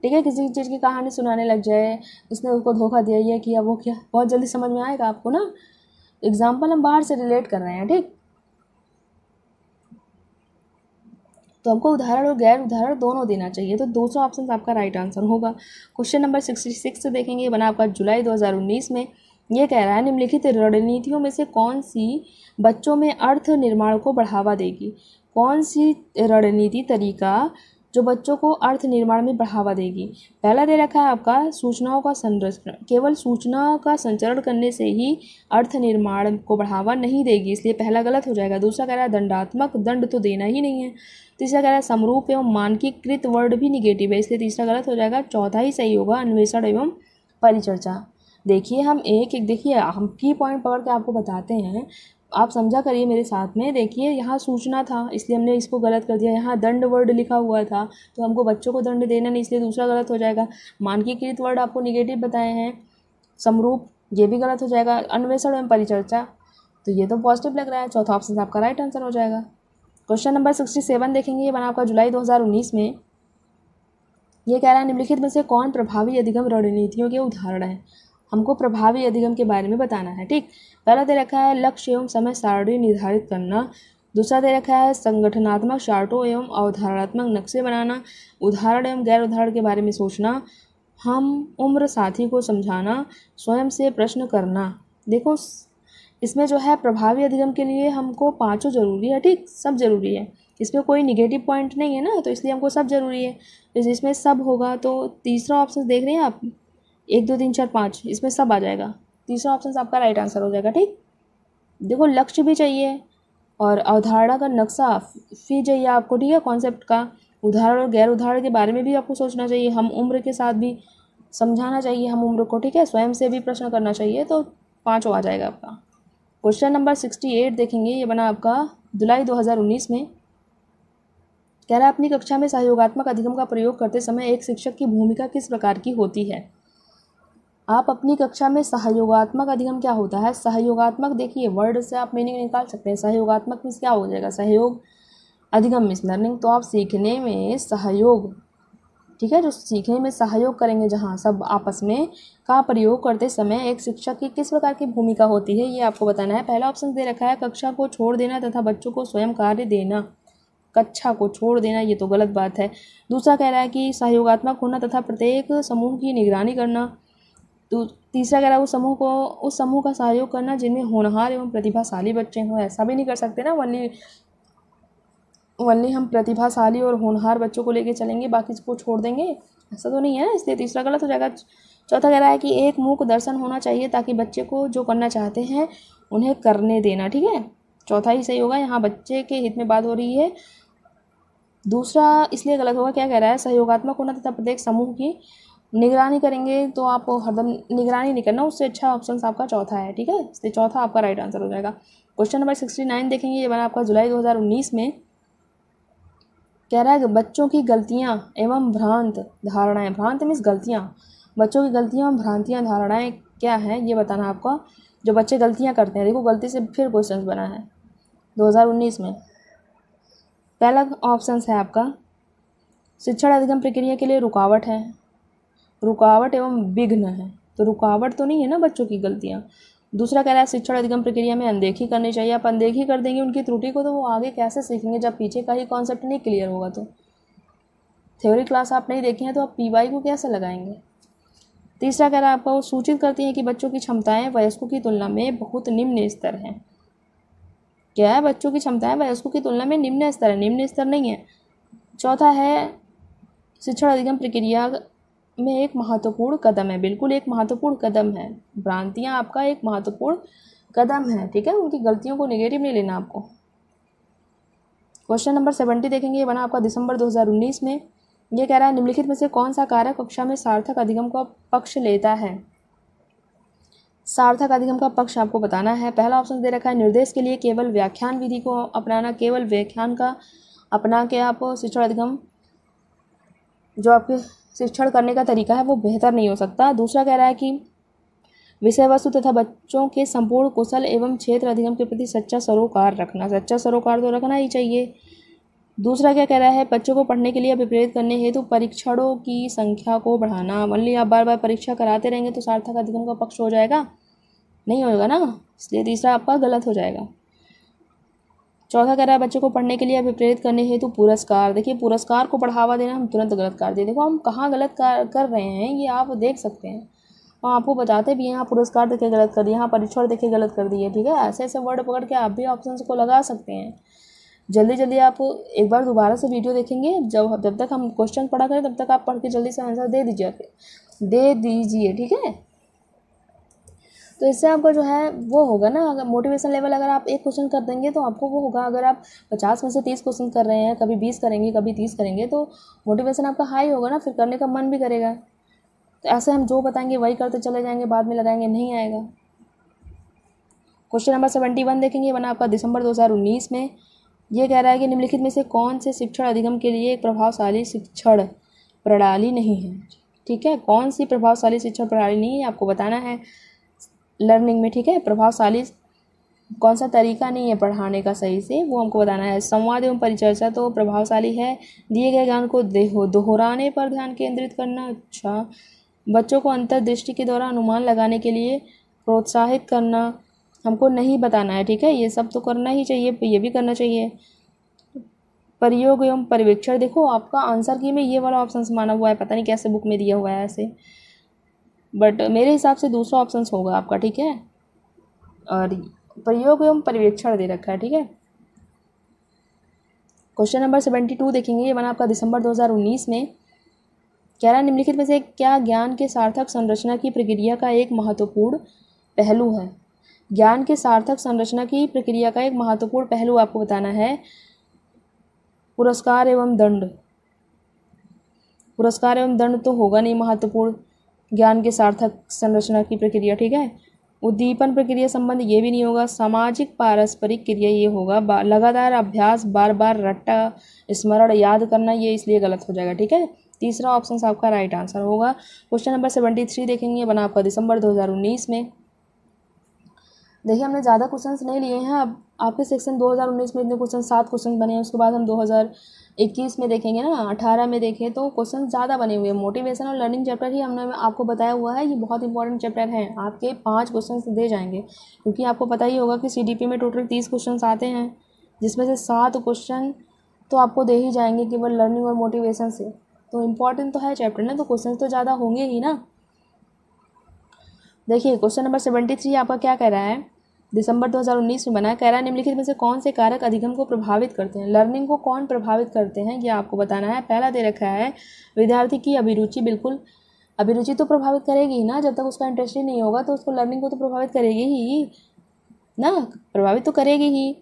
ठीक है, किसी चीज़ की कहानी सुनाने लग जाए, उसने उसको धोखा दिया, ये किया वो किया, बहुत जल्दी समझ में आएगा आपको ना। एग्जाम्पल हम बाहर से रिलेट कर रहे हैं, ठीक, तो हमको उदाहरण और गैर उदाहरण दोनों देना चाहिए, तो दूसरा ऑप्शन आपका राइट आंसर होगा। क्वेश्चन नंबर 66 से देखेंगे, बना आपका जुलाई 2019 में। ये कह रहा है निम्नलिखित रणनीतियों में से कौन सी बच्चों में अर्थ निर्माण को बढ़ावा देगी। कौन सी रणनीति तरीका जो बच्चों को अर्थ निर्माण में बढ़ावा देगी। पहला दे रखा है आपका सूचनाओं का संरक्षण, केवल सूचना का संचरण करने से ही अर्थ निर्माण को बढ़ावा नहीं देगी, इसलिए पहला गलत हो जाएगा। दूसरा कह रहा है दंडात्मक, दंड तो देना ही नहीं है। तीसरा कह रहा है समरूप एवं मानकीकृत वर्ड भी निगेटिव है, इसलिए तीसरा गलत हो जाएगा। चौथा ही सही होगा अन्वेषण एवं परिचर्चा। देखिए हम देखिए हम की पॉइंट पकड़ के आपको बताते हैं, आप समझा करिए मेरे साथ में। देखिए यहाँ सूचना था इसलिए हमने इसको गलत कर दिया, यहाँ दंड वर्ड लिखा हुआ था तो हमको बच्चों को दंड देना नहीं, इसलिए दूसरा गलत हो जाएगा। मानकीकृत वर्ड आपको निगेटिव बताए हैं, समरूप ये भी गलत हो जाएगा, अन्वेषण एवं परिचर्चा तो ये तो पॉजिटिव लग रहा है, चौथा ऑप्शन आपका राइट आंसर हो जाएगा। क्वेश्चन नंबर 67 देखेंगे, ये बना आपका जुलाई 2019 में। ये कह रहा है निम्नलिखित में से कौन प्रभावी अधिगम रणनीतियों के उदाहरण है। हमको प्रभावी अधिगम के बारे में बताना है, ठीक। पहला दे रखा है लक्ष्य एवं समय सारणी निर्धारित करना। दूसरा दे रखा है संगठनात्मक चार्टों एवं अवधारणात्मक नक्शे बनाना। उदाहरण एवं गैर उदाहरण के बारे में सोचना, हम उम्र साथी को समझाना, स्वयं से प्रश्न करना। देखो इसमें जो है प्रभावी अधिगम के लिए हमको पाँचों जरूरी है, ठीक, सब जरूरी है, इसमें कोई निगेटिव पॉइंट नहीं है ना, तो इसलिए हमको सब जरूरी है। तो इसमें सब होगा, तो तीसरा ऑप्शन देख रहे हैं आप 1 2 3 4 5, इसमें सब आ जाएगा, तीसरा ऑप्शन आपका राइट आंसर हो जाएगा, ठीक। देखो लक्ष्य भी चाहिए और अवधारणा का नक्शा भी चाहिए आपको, ठीक है, कॉन्सेप्ट का। उदाहरण और गैर उदाहरण के बारे में भी आपको सोचना चाहिए, हम उम्र के साथ भी समझाना चाहिए हम उम्र को, ठीक है, स्वयं से भी प्रश्न करना चाहिए, तो 5 आ जाएगा आपका। क्वेश्चन नंबर 68 देखेंगे, ये बना आपका जुलाई 2019 में। कह रहा है अपनी कक्षा में सहयोगात्मक अधिगम का प्रयोग करते समय एक शिक्षक की भूमिका किस प्रकार की होती है। आप अपनी कक्षा में सहयोगात्मक अधिगम क्या होता है? सहयोगात्मक, देखिए वर्ड से आप मीनिंग निकाल सकते हैं। सहयोगात्मक मीन्स क्या हो जाएगा? सहयोग, अधिगम मीन्स लर्निंग। तो आप सीखने में सहयोग, ठीक है, जो सीखने में सहयोग करेंगे जहाँ सब आपस में, का प्रयोग करते समय एक शिक्षक की किस प्रकार की भूमिका होती है, ये आपको बताना है। पहला ऑप्शन दे रखा है कक्षा को छोड़ देना तथा बच्चों को स्वयं कार्य देना। कक्षा को छोड़ देना, ये तो गलत बात है। दूसरा कह रहा है कि सहयोगात्मक होना तथा प्रत्येक समूह की निगरानी करना। तो तीसरा कह रहा है उस समूह का सहयोग करना जिनमें होनहार एवं प्रतिभाशाली बच्चे हों। ऐसा भी नहीं कर सकते ना, वनली हम प्रतिभाशाली और होनहार बच्चों को लेके चलेंगे, बाकी सबको छोड़ देंगे, ऐसा तो नहीं है, इसलिए तीसरा गलत हो जाएगा। चौथा कह रहा है कि एक मूक दर्शन होना चाहिए ताकि बच्चे को जो करना चाहते हैं उन्हें करने देना। ठीक है, चौथा ही सही होगा, यहाँ बच्चे के हित में बात हो रही है। दूसरा इसलिए गलत होगा, क्या कह रहा है? सहयोगात्मक होना तथा प्रत्येक समूह की निगरानी करेंगे, तो आप हरदम निगरानी नहीं करना, उससे अच्छा ऑप्शन आपका चौथा है। ठीक है, इसलिए चौथा आपका राइट आंसर हो जाएगा। क्वेश्चन नंबर 69 देखेंगे, ये बना आपका जुलाई 2019 में। कह रहा है कि बच्चों की गलतियाँ एवं भ्रांत धारणाएं, भ्रांत मीन्स गलतियाँ, बच्चों की गलतियाँ एवं भ्रांतियाँ धारणाएं क्या हैं, ये बताना आपका। जो बच्चे गलतियाँ करते हैं, देखो गलती से फिर क्वेश्चन बना है 2019 में। पहला ऑप्शन है आपका शिक्षण अधिगम प्रक्रिया के लिए रुकावट है, रुकावट एवं विघ्न है, तो रुकावट तो नहीं है ना बच्चों की गलतियाँ। दूसरा कह रहा है शिक्षण अधिगम प्रक्रिया में अनदेखी करनी चाहिए। आप अनदेखी कर देंगे उनकी त्रुटि को, तो वो आगे कैसे सीखेंगे जब पीछे का ही कॉन्सेप्ट नहीं क्लियर होगा। तो थ्योरी क्लास आप नहीं देखे हैं तो आप पीवाई को कैसे लगाएंगे। तीसरा कह रहा है आपका वो सूचित करती हैं कि बच्चों की क्षमताएं वयस्कों की तुलना में बहुत निम्न स्तर हैं। क्या है? बच्चों की क्षमताएं वयस्कों की तुलना में निम्न स्तर है, निम्न स्तर नहीं है। चौथा है शिक्षण अधिगम प्रक्रिया में एक महत्वपूर्ण कदम है, बिल्कुल एक महत्वपूर्ण कदम है। भ्रांतियां आपका एक महत्वपूर्ण कदम है। ठीक है, उनकी गलतियों को नेगेटिव नहीं लेना आपको। क्वेश्चन नंबर 70 देखेंगे, ये बना आपका दिसंबर 2019 में। ये कह रहा है निम्नलिखित में से कौन सा कार्य कक्षा में सार्थक अधिगम का पक्ष लेता है? सार्थक अधिगम का पक्ष आपको बताना है। पहला ऑप्शन दे रखा है निर्देश के लिए केवल व्याख्यान विधि को अपनाना, केवल व्याख्यान का अपना के आप शिक्षण अधिगम, जो आपके शिक्षण करने का तरीका है वो बेहतर नहीं हो सकता। दूसरा कह रहा है कि विषय वस्तु तथा बच्चों के संपूर्ण कुशल एवं क्षेत्र अधिगम के प्रति सच्चा सरोकार रखना, सच्चा सरोकार तो रखना ही चाहिए। दूसरा क्या कह रहा है बच्चों को पढ़ने के लिए प्रेरित करने हेतु परीक्षणों की संख्या को बढ़ाना। वनली आप बार बार परीक्षा कराते रहेंगे तो सार्थक अधिगम का पक्ष हो जाएगा? नहीं होगा ना, इसलिए तीसरा आपका गलत हो जाएगा। चौथा कह रहा है बच्चों को पढ़ने के लिए प्रेरित करने हेतु पुरस्कार। देखिए पुरस्कार को बढ़ावा देना, हम तुरंत गलत कर दिए। देखो हम कहाँ गलत कर रहे हैं ये आप देख सकते हैं, और आपको बताते भी हैं। यहाँ पुरस्कार देखे गलत कर दिए, यहाँ परीक्षण देखे गलत कर दिए। ठीक है, ऐसे ऐसे वर्ड पकड़ के आप भी ऑप्शन को लगा सकते हैं। जल्दी जल्दी आप एक बार दोबारा से वीडियो देखेंगे, जब तक हम क्वेश्चन पढ़ा करें तब तक आप पढ़ के जल्दी से आंसर दे दीजिए। ठीक है, तो इससे आपका जो है वो होगा ना, अगर मोटिवेशन लेवल अगर आप एक क्वेश्चन कर देंगे तो आपको वो होगा। अगर आप 50 में से 30 क्वेश्चन कर रहे हैं, कभी 20 करेंगे कभी 30 करेंगे, तो मोटिवेशन आपका हाई होगा ना, फिर करने का मन भी करेगा। तो ऐसे हम जो बताएंगे वही करते चले जाएंगे, बाद में लगाएंगे नहीं आएगा। क्वेश्चन नंबर 71 देखेंगे, बना आपका दिसंबर 2019 में। ये कह रहा है कि निम्नलिखित में से कौन से शिक्षण अधिगम के लिए एक प्रभावशाली शिक्षण प्रणाली नहीं है? ठीक है, कौन सी प्रभावशाली शिक्षण प्रणाली नहीं है आपको बताना है लर्निंग में। ठीक है, प्रभावशाली कौन सा तरीका नहीं है पढ़ाने का सही से, वो हमको बताना है। संवाद एवं परिचर्चा तो प्रभावशाली है। दिए गए ज्ञान को दोहराने पर ध्यान केंद्रित करना, अच्छा। बच्चों को अंतर्दृष्टि के द्वारा अनुमान लगाने के लिए प्रोत्साहित करना, हमको नहीं बताना है। ठीक है, ये सब तो करना ही चाहिए, ये भी करना चाहिए। प्रयोग एवं पर्यवेक्षण, देखो आपका आंसर की में ये वाला ऑप्शन माना हुआ है, पता नहीं कैसे बुक में दिया हुआ है ऐसे, बट मेरे हिसाब से दूसरा ऑप्शन होगा आपका। ठीक है, और प्रयोग एवं पर्यवेक्षण दे रखा है। ठीक है, क्वेश्चन नंबर 72 देखेंगे, ये बना आपका दिसंबर 2019 में। कह रहा है निम्नलिखित में से क्या ज्ञान के सार्थक संरचना की प्रक्रिया का एक महत्वपूर्ण पहलू है? ज्ञान के सार्थक संरचना की प्रक्रिया का एक महत्वपूर्ण पहलू आपको बताना है। पुरस्कार एवं दंड, पुरस्कार एवं दंड तो होगा नहीं महत्वपूर्ण ज्ञान के सार्थक संरचना की प्रक्रिया। ठीक है, उद्दीपन प्रक्रिया संबंध ये भी नहीं होगा। सामाजिक पारस्परिक क्रिया ये होगा। लगातार अभ्यास, बार बार रट्टा स्मरण याद करना, ये इसलिए गलत हो जाएगा। ठीक है, तीसरा ऑप्शन आपका राइट आंसर होगा। क्वेश्चन नंबर 73 देखेंगे, बना आपका दिसंबर 2019 में। देखिए हमने ज़्यादा क्वेश्चंस नहीं लिए हैं। अब आपके सेक्शन 2019 में इतने क्वेश्चन 7 क्वेश्चन बने हैं, उसके बाद हम 2021 में देखेंगे ना, 18 में देखें तो क्वेश्चन ज़्यादा बने हुए हैं। मोटिवेशन और लर्निंग चैप्टर ही हमने आपको बताया हुआ है, ये बहुत इंपॉर्टेंट चैप्टर है। आपके 5 क्वेश्चन दे जाएंगे, क्योंकि आपको पता ही होगा कि CDP में टोटल 30 क्वेश्चन आते हैं, जिसमें से 7 क्वेश्चन तो आपको दे ही जाएंगे केवल लर्निंग और मोटिवेशन से। तो इम्पॉर्टेंट तो है चैप्टर ना, तो क्वेश्चन तो ज़्यादा होंगे ही ना। देखिए क्वेश्चन नंबर 73 आपका क्या कह रहा है, दिसंबर 2019 में बना, कह रहा है निम्नलिखित में से कौन से कारक अधिगम को प्रभावित करते हैं। लर्निंग को कौन प्रभावित करते हैं ये आपको बताना है। पहला दे रखा है विद्यार्थी की अभिरुचि। बिल्कुल अभिरुचि तो प्रभावित करेगी ही ना, जब तक उसका इंटरेस्ट ही नहीं होगा तो उसको लर्निंग को तो प्रभावित करेगी ही ना, प्रभावित तो करेगी ही,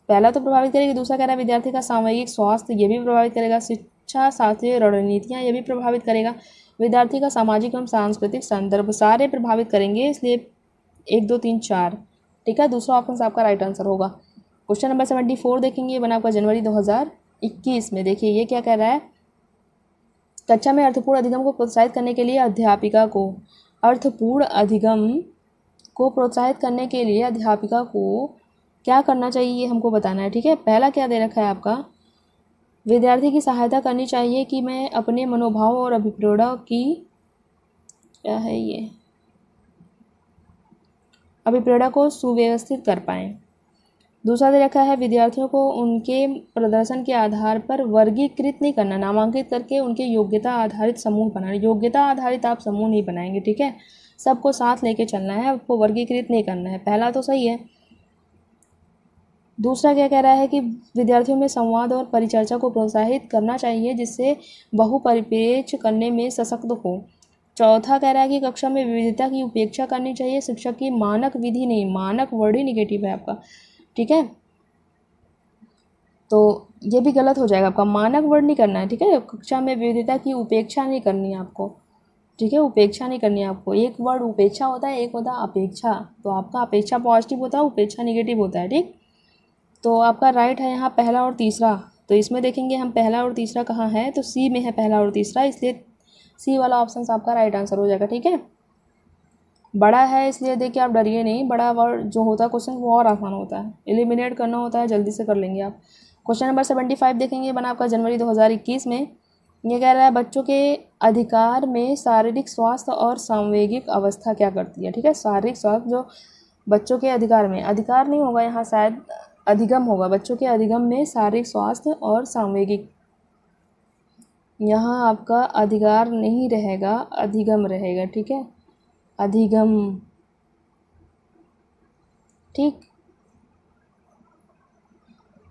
पहला तो प्रभावित करेगी। दूसरा कह रहा है विद्यार्थी का सामूहिक स्वास्थ्य, ये भी प्रभावित करेगा। शिक्षा शास्त्रीय रणनीतियाँ, ये भी प्रभावित करेगा। विद्यार्थी का सामाजिक एवं सांस्कृतिक संदर्भ, सारे प्रभावित करेंगे, इसलिए 1 2 3 4, ठीक है, दूसरा ऑप्शन आपका राइट आंसर होगा। क्वेश्चन नंबर 74 देखेंगे, बना आपका जनवरी 2021 में। देखिए ये क्या कह रहा है, कक्षा में अर्थपूर्ण अधिगम को प्रोत्साहित करने के लिए अध्यापिका को, अर्थपूर्ण अधिगम को प्रोत्साहित करने के लिए अध्यापिका को क्या करना चाहिए ये हमको बताना है, ठीक है। पहला क्या दे रखा है आपका, विद्यार्थी की सहायता करनी चाहिए कि मैं अपने मनोभाव और अभिप्रेरणा की, क्या है ये, अभिप्रेरणा को सुव्यवस्थित कर पाएँ। दूसरा दे रखा है विद्यार्थियों को उनके प्रदर्शन के आधार पर वर्गीकृत नहीं करना, नामांकित करके उनके योग्यता आधारित समूह बनाना। योग्यता आधारित आप समूह नहीं बनाएंगे, ठीक है, सबको साथ लेके चलना है, आपको वर्गीकृत नहीं करना है। पहला तो सही है। दूसरा क्या कह रहा है कि विद्यार्थियों में संवाद और परिचर्चा को प्रोत्साहित करना चाहिए, जिससे बहुपरिपेक्ष करने में सशक्त हो। चौथा कह रहा है कि कक्षा में विविधता की उपेक्षा करनी चाहिए, शिक्षक की मानक विधि नहीं, मानक वर्ड ही निगेटिव है आपका, ठीक है, तो ये भी गलत हो जाएगा आपका, मानक वर्ड नहीं करना है, ठीक है। कक्षा में विविधता की उपेक्षा नहीं करनी है आपको, ठीक है, उपेक्षा नहीं करनी है आपको। एक वर्ड उपेक्षा होता है, एक होता है अपेक्षा, तो आपका अपेक्षा पॉजिटिव होता है, उपेक्षा निगेटिव होता है, ठीक। तो आपका राइट है यहाँ पहला और तीसरा। तो इसमें देखेंगे हम पहला और तीसरा कहाँ है, तो सी में है पहला और तीसरा, इसलिए सी वाला ऑप्शन आपका राइट आंसर हो जाएगा, ठीक है। बड़ा है इसलिए देखिए आप डरिए नहीं, बड़ा वर्ड जो होता है क्वेश्चन वो और आसान होता है, एलिमिनेट करना होता है, जल्दी से कर लेंगे आप। क्वेश्चन नंबर 75 देखेंगे, बना आपका जनवरी 2021 में। ये कह रहा है बच्चों के अधिकार में शारीरिक स्वास्थ्य और सांवेगिक अवस्था क्या करती है, ठीक है। शारीरिक स्वास्थ्य जो बच्चों के अधिकार में, अधिकार नहीं होगा यहाँ, शायद अधिगम होगा, बच्चों के अधिगम में शारीरिक स्वास्थ्य और सांवेगिक, यहाँ आपका अधिकार नहीं रहेगा, अधिगम रहेगा, ठीक है, अधिगम, ठीक।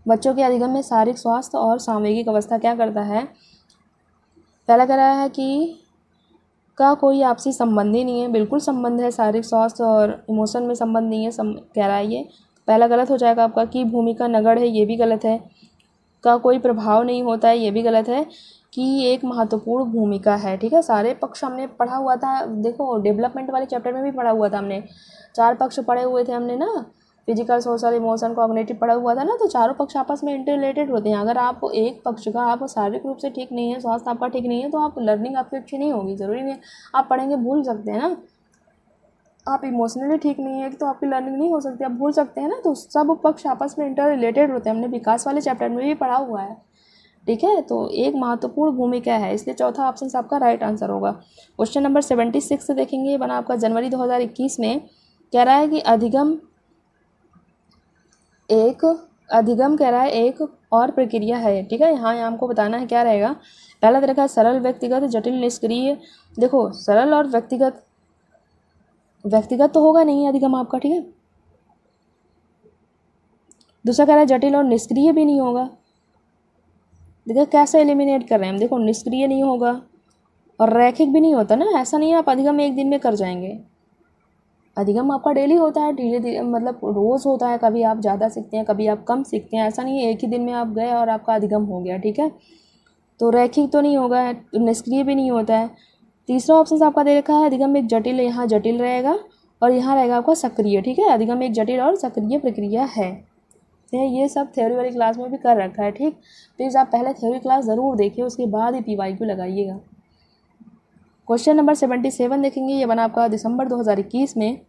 बच्चों के अधिगम में शारीरिक स्वास्थ्य और सामूहिक अवस्था क्या करता है। पहला कह रहा है कि का कोई आपसी संबंध ही नहीं है, बिल्कुल संबंध है, शारीरिक स्वास्थ्य और इमोशन में संबंध नहीं है, कह रहा है ये, पहला गलत हो जाएगा आपका। की भूमिका नगण्य है, ये भी गलत है। का कोई प्रभाव नहीं होता है, ये भी गलत है। कि एक महत्वपूर्ण भूमिका है, ठीक है। सारे पक्ष हमने पढ़ा हुआ था, देखो डेवलपमेंट वाले चैप्टर में भी पढ़ा हुआ था हमने, 4 पक्ष पढ़े हुए थे हमने ना, फिजिकल, सोशल, इमोशन, कॉग्निटिव पढ़ा हुआ था ना, तो चारों पक्ष आपस में इंटर रिलेटेड होते हैं। अगर आप एक पक्ष का आप शारीरिक रूप से ठीक नहीं है, स्वास्थ्य आपका ठीक नहीं है, तो आप लर्निंग आपकी अच्छी नहीं होगी, ज़रूरी नहीं है आप पढ़ेंगे भूल सकते हैं ना। आप इमोशनली ठीक नहीं है तो आपकी लर्निंग नहीं हो सकती, आप भूल सकते हैं ना, तो सब पक्ष आपस में इंटर रिलेटेड होते हैं, हमने विकास वाले चैप्टर में भी पढ़ा हुआ है, ठीक है। तो एक महत्वपूर्ण भूमिका है, इसलिए चौथा ऑप्शन आपका राइट आंसर होगा। क्वेश्चन नंबर 76 से देखेंगे, बना आपका जनवरी 2021 में। कह रहा है कि अधिगम कह रहा है एक और प्रक्रिया है, ठीक है। यहाँ हमको बताना है क्या रहेगा। पहला देखा है सरल, व्यक्तिगत, जटिल, निष्क्रिय। देखो सरल और व्यक्तिगत तो होगा नहीं अधिगम आपका, ठीक है। दूसरा कह रहा है जटिल और निष्क्रिय भी नहीं होगा। देखो कैसे एलिमिनेट कर रहे हैं हम, देखो निष्क्रिय नहीं होगा और रैखिक भी नहीं होता ना, ऐसा नहीं है आप अधिगम एक दिन में कर जाएंगे। अधिगम आपका डेली होता है, धीरे धीरे, मतलब रोज़ होता है, कभी आप ज़्यादा सीखते हैं, कभी आप कम सीखते हैं, ऐसा नहीं है एक ही दिन में आप गए और आपका अधिगम हो गया, ठीक है। तो रैखिक तो नहीं होगा, निष्क्रिय भी नहीं होता है। तीसरा ऑप्शन आपका दे रखा है अधिगम में जटिल, यहाँ जटिल रहेगा और यहाँ रहेगा आपका सक्रिय, ठीक है। अधिगम एक जटिल और सक्रिय प्रक्रिया है। सकते हैं, ये सब थ्योरी वाली क्लास में भी कर रखा है। ठीक, प्लीज़ आप पहले थ्योरी क्लास ज़रूर देखिए, उसके बाद ही PYQ लगाइएगा। क्वेश्चन नंबर 77 देखेंगे, ये बना आपका दिसंबर 2021 में।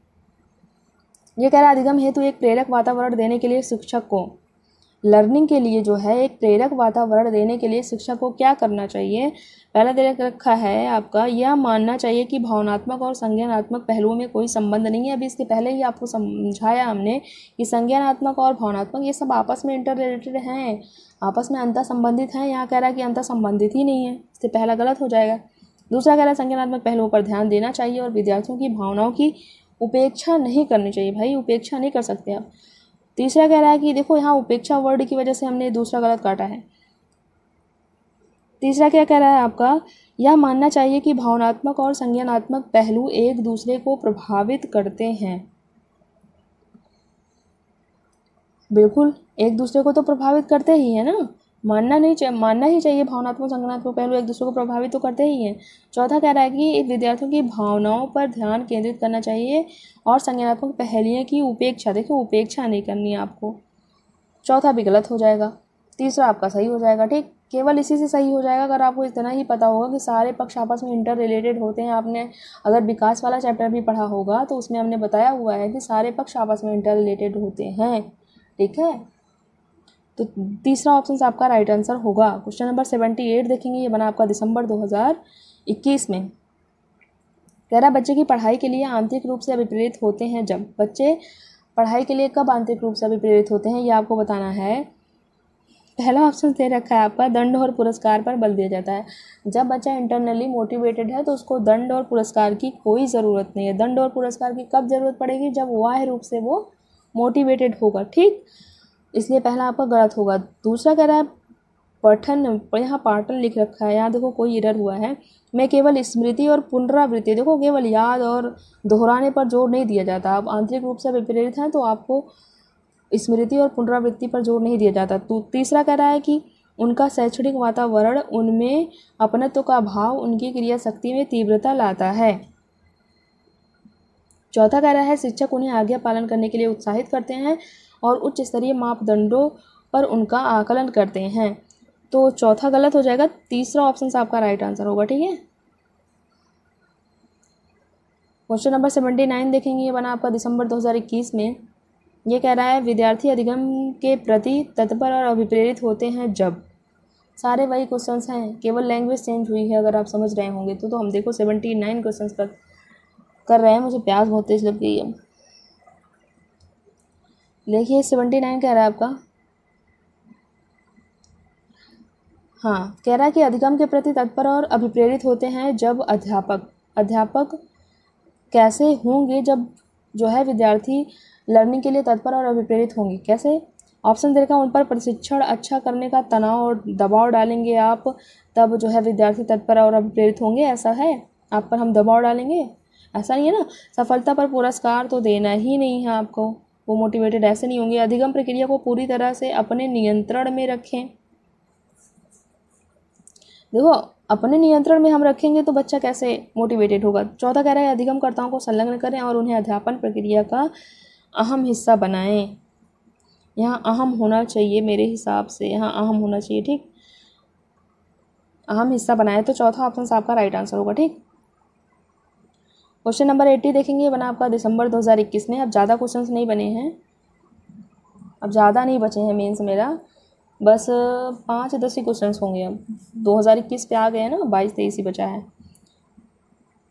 ये कह रहा है अधिगम हेतु एक प्रेरक वातावरण देने के लिए शिक्षक को, लर्निंग के लिए जो है एक प्रेरक वातावरण देने के लिए शिक्षक को क्या करना चाहिए। पहला दे रखा है आपका, यह मानना चाहिए कि भावनात्मक और संज्ञानात्मक पहलुओं में कोई संबंध नहीं है। अभी इसके पहले ही आपको समझाया हमने कि संज्ञानात्मक और भावनात्मक ये सब आपस में इंटर रिलेटेड हैं, आपस में अंतर संबंधित हैं। यहाँ कह रहा है कि अंतर संबंधित ही नहीं है, इससे पहला गलत हो जाएगा। दूसरा कह रहा है संज्ञानात्मक पहलुओं पर ध्यान देना चाहिए और विद्यार्थियों की भावनाओं की उपेक्षा नहीं करनी चाहिए। भाई उपेक्षा नहीं कर सकते आप। तीसरा कह रहा है कि देखो यहाँ उपेक्षा वर्ड की वजह से हमने दूसरा गलत काटा है। तीसरा क्या कह रहा है आपका, यह मानना चाहिए कि भावनात्मक और संज्ञानात्मक पहलू एक दूसरे को प्रभावित करते हैं। बिल्कुल एक दूसरे को तो प्रभावित करते ही है ना, मानना ही चाहिए भावनात्मक संज्ञानात्मक पहलू एक दूसरे को प्रभावित तो करते ही हैं। चौथा कह रहा है कि विद्यार्थियों की भावनाओं पर ध्यान केंद्रित करना चाहिए और संज्ञानात्मक पहलुओं की उपेक्षा, देखो उपेक्षा नहीं करनी है आपको। चौथा भी गलत हो जाएगा, तीसरा आपका सही हो जाएगा। ठीक, केवल इसी से सही हो जाएगा अगर आपको इतना ही पता होगा कि सारे पक्ष आपस में इंटर रिलेटेड होते हैं। आपने अगर विकास वाला चैप्टर भी पढ़ा होगा तो उसमें हमने बताया हुआ है कि सारे पक्ष आपस में इंटर रिलेटेड होते हैं। ठीक है, तो तीसरा ऑप्शन आपका राइट आंसर होगा। क्वेश्चन नंबर 78 देखेंगे, ये बना आपका दिसंबर 2021 में। कह रहा बच्चे की पढ़ाई के लिए आंतरिक रूप से अभिप्रेरित होते हैं जब, बच्चे पढ़ाई के लिए कब आंतरिक रूप से अभिप्रेरित होते हैं ये आपको बताना है। पहला ऑप्शन दे रखा है आपका, दंड और पुरस्कार पर बल दिया जाता है। जब बच्चा इंटरनली मोटिवेटेड है तो उसको दंड और पुरस्कार की कोई ज़रूरत नहीं है। दंड और पुरस्कार की कब ज़रूरत पड़ेगी, जब बाह्य रूप से वो मोटिवेटेड होगा। ठीक, इसलिए पहला आपका गलत होगा। दूसरा कह रहा है पठन, यहाँ पाठन लिख रखा है, यहाँ देखो कोई एरर हुआ है। मैं केवल स्मृति और पुनरावृत्ति, देखो केवल याद और दोहराने पर जोर नहीं दिया जाता। आप आंतरिक रूप से विपरीत हैं तो आपको स्मृति और पुनरावृत्ति पर जोर नहीं दिया जाता। तो तीसरा कह रहा है कि उनका शैक्षणिक वातावरण उनमें अपनत्व का भाव उनकी क्रिया शक्ति में तीव्रता लाता है। चौथा कह रहा है शिक्षक उन्हें आज्ञा पालन करने के लिए उत्साहित करते हैं और उच्च स्तरीय मापदंडों पर उनका आकलन करते हैं। तो चौथा गलत हो जाएगा, तीसरा ऑप्शन आपका राइट आंसर होगा। ठीक है, क्वेश्चन नंबर 79 देखेंगे, ये बना आपका दिसंबर 2021 में। ये कह रहा है विद्यार्थी अधिगम के प्रति तत्पर और अभिप्रेरित होते हैं जब, सारे वही क्वेश्चंस हैं, केवल लैंग्वेज चेंज हुई है। अगर आप समझ रहे होंगे तो हम देखो 79 क्वेश्चंस कर रहे हैं। मुझे प्यास बहुत तेज लग गई है। देखिए 79 कह रहा है आपका, हाँ कह रहा है कि अधिगम के प्रति तत्पर और अभिप्रेरित होते हैं जब अध्यापक कैसे होंगे, जब जो है विद्यार्थी लर्निंग के लिए तत्पर और अभिप्रेरित होंगे। कैसे, ऑप्शन देखा उन पर प्रशिक्षण अच्छा करने का तनाव और दबाव डालेंगे आप, तब जो है विद्यार्थी तत्पर और अभिप्रेरित होंगे। ऐसा है, आप पर हम दबाव डालेंगे, ऐसा नहीं है ना। सफलता पर पुरस्कार तो देना ही नहीं है आपको, वो मोटिवेटेड ऐसे नहीं होंगे। अधिगम प्रक्रिया को पूरी तरह से अपने नियंत्रण में रखें। देखो अपने नियंत्रण में हम रखेंगे तो बच्चा कैसे मोटिवेटेड होगा। चौथा कह रहा है अधिगमकर्ताओं को संलग्न करें और उन्हें अध्यापन प्रक्रिया का अहम हिस्सा बनाएं। यहाँ अहम होना चाहिए मेरे हिसाब से, यहाँ अहम होना चाहिए। ठीक, अहम हिस्सा बनाए, तो चौथा ऑप्शन आपका राइट आंसर होगा। ठीक, क्वेश्चन नंबर 80 देखेंगे, बना आपका दिसंबर 2021 में। अब ज़्यादा क्वेश्चंस नहीं बने हैं, अब ज़्यादा नहीं बचे हैं मेंस मेरा, बस 5-10 ही क्वेश्चंस होंगे। अब 2021 पे आ गए हैं ना, 22-23 ही बचा है।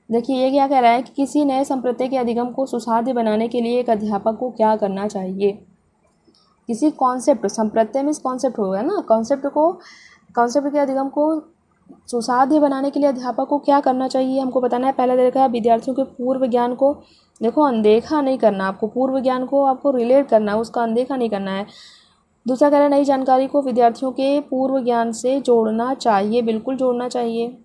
देखिए ये क्या कह रहा है कि किसी नए संप्रदाय के अधिगम को सुसाध्य बनाने के लिए एक अध्यापक को क्या करना चाहिए। किसी कॉन्सेप्ट, संप्रदाय में कॉन्सेप्ट होगा ना, कॉन्सेप्ट के अधिगम को सुसाध्य बनाने के लिए अध्यापक को क्या करना चाहिए हमको बताना है। पहला देखा है विद्यार्थियों के पूर्व ज्ञान को, देखो अनदेखा नहीं करना आपको, पूर्व ज्ञान को आपको रिलेट करना है, उसका अनदेखा नहीं करना है। दूसरा कह रहा है नई जानकारी को विद्यार्थियों के पूर्व ज्ञान से जोड़ना चाहिए, बिल्कुल जोड़ना चाहिए।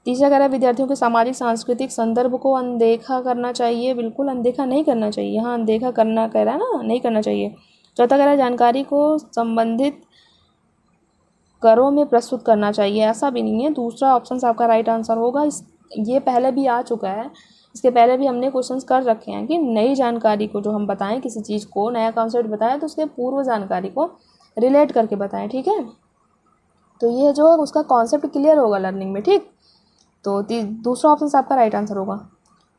तीसरा कह रहा है विद्यार्थियों के सामाजिक सांस्कृतिक संदर्भ को अनदेखा करना चाहिए, बिल्कुल अनदेखा नहीं करना चाहिए। यहाँ अनदेखा करना कह रहा है ना, नहीं करना चाहिए। चौथा कह रहा है जानकारी को संबंधित करों में प्रस्तुत करना चाहिए, ऐसा भी नहीं है। दूसरा ऑप्शन आपका राइट आंसर होगा। ये पहले भी आ चुका है, इसके पहले भी हमने क्वेश्चंस कर रखे हैं कि नई जानकारी को जो हम बताएं, किसी चीज़ को नया कॉन्सेप्ट बताएं तो उसके पूर्व जानकारी को रिलेट करके बताएं, ठीक है। तो ये जो उसका कॉन्सेप्ट क्लियर होगा लर्निंग में, ठीक। तो दूसरा ऑप्शन आपका राइट आंसर होगा।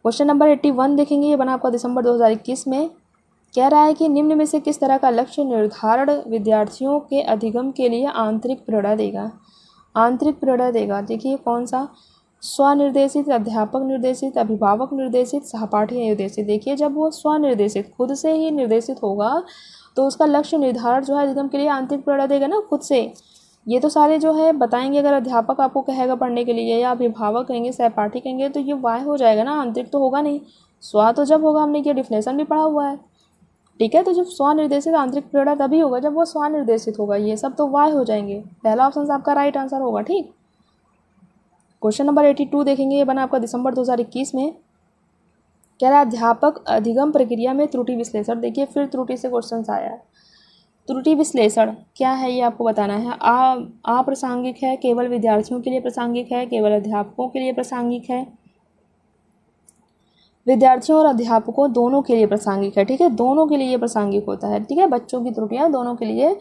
क्वेश्चन नंबर 81 देखेंगे, ये बना आपका दिसंबर 2021 में। कह रहा है कि निम्न में से किस तरह का लक्ष्य निर्धारण विद्यार्थियों के अधिगम के लिए आंतरिक प्रेरणा देगा। आंतरिक प्रेरणा देगा, देखिए कौन सा, स्वनिर्देशित, अध्यापक निर्देशित, अभिभावक निर्देशित, सहपाठी निर्देशित। देखिए जब वो स्वनिर्देशित खुद से ही निर्देशित होगा तो उसका लक्ष्य निर्धारण जो है अधिगम के लिए आंतरिक प्रेरणा देगा ना खुद से। ये तो सारे जो है बताएंगे, अगर अध्यापक आपको कहेगा पढ़ने के लिए या अभिभावक कहेंगे, सहपाठी कहेंगे, तो ये वाय हो जाएगा ना, आंतरिक तो होगा नहीं। स्व तो जब होगा, हमने ये डिफिनेशन भी पढ़ा हुआ है, ठीक है। तो जब स्वनिर्देशित आंतरिक प्रेरणा तभी होगा जब वो स्वनिर्देशित होगा, ये सब तो वाय हो जाएंगे। पहला ऑप्शन आपका राइट आंसर होगा, ठीक। क्वेश्चन नंबर 82 देखेंगे, ये बना आपका दिसंबर 2021 में। कह रहा है अध्यापक अधिगम प्रक्रिया में त्रुटि विश्लेषण। देखिए फिर त्रुटि से क्वेश्चन आया है। त्रुटि विश्लेषण क्या है ये आपको बताना है। अप्रासंगिक है, केवल विद्यार्थियों के लिए प्रासंगिक है, केवल अध्यापकों के लिए प्रासंगिक है, विद्यार्थियों और अध्यापकों दोनों के लिए प्रासंगिक है, ठीक है। दोनों के लिए प्रासंगिक होता है, ठीक है। बच्चों की त्रुटियां दोनों के लिए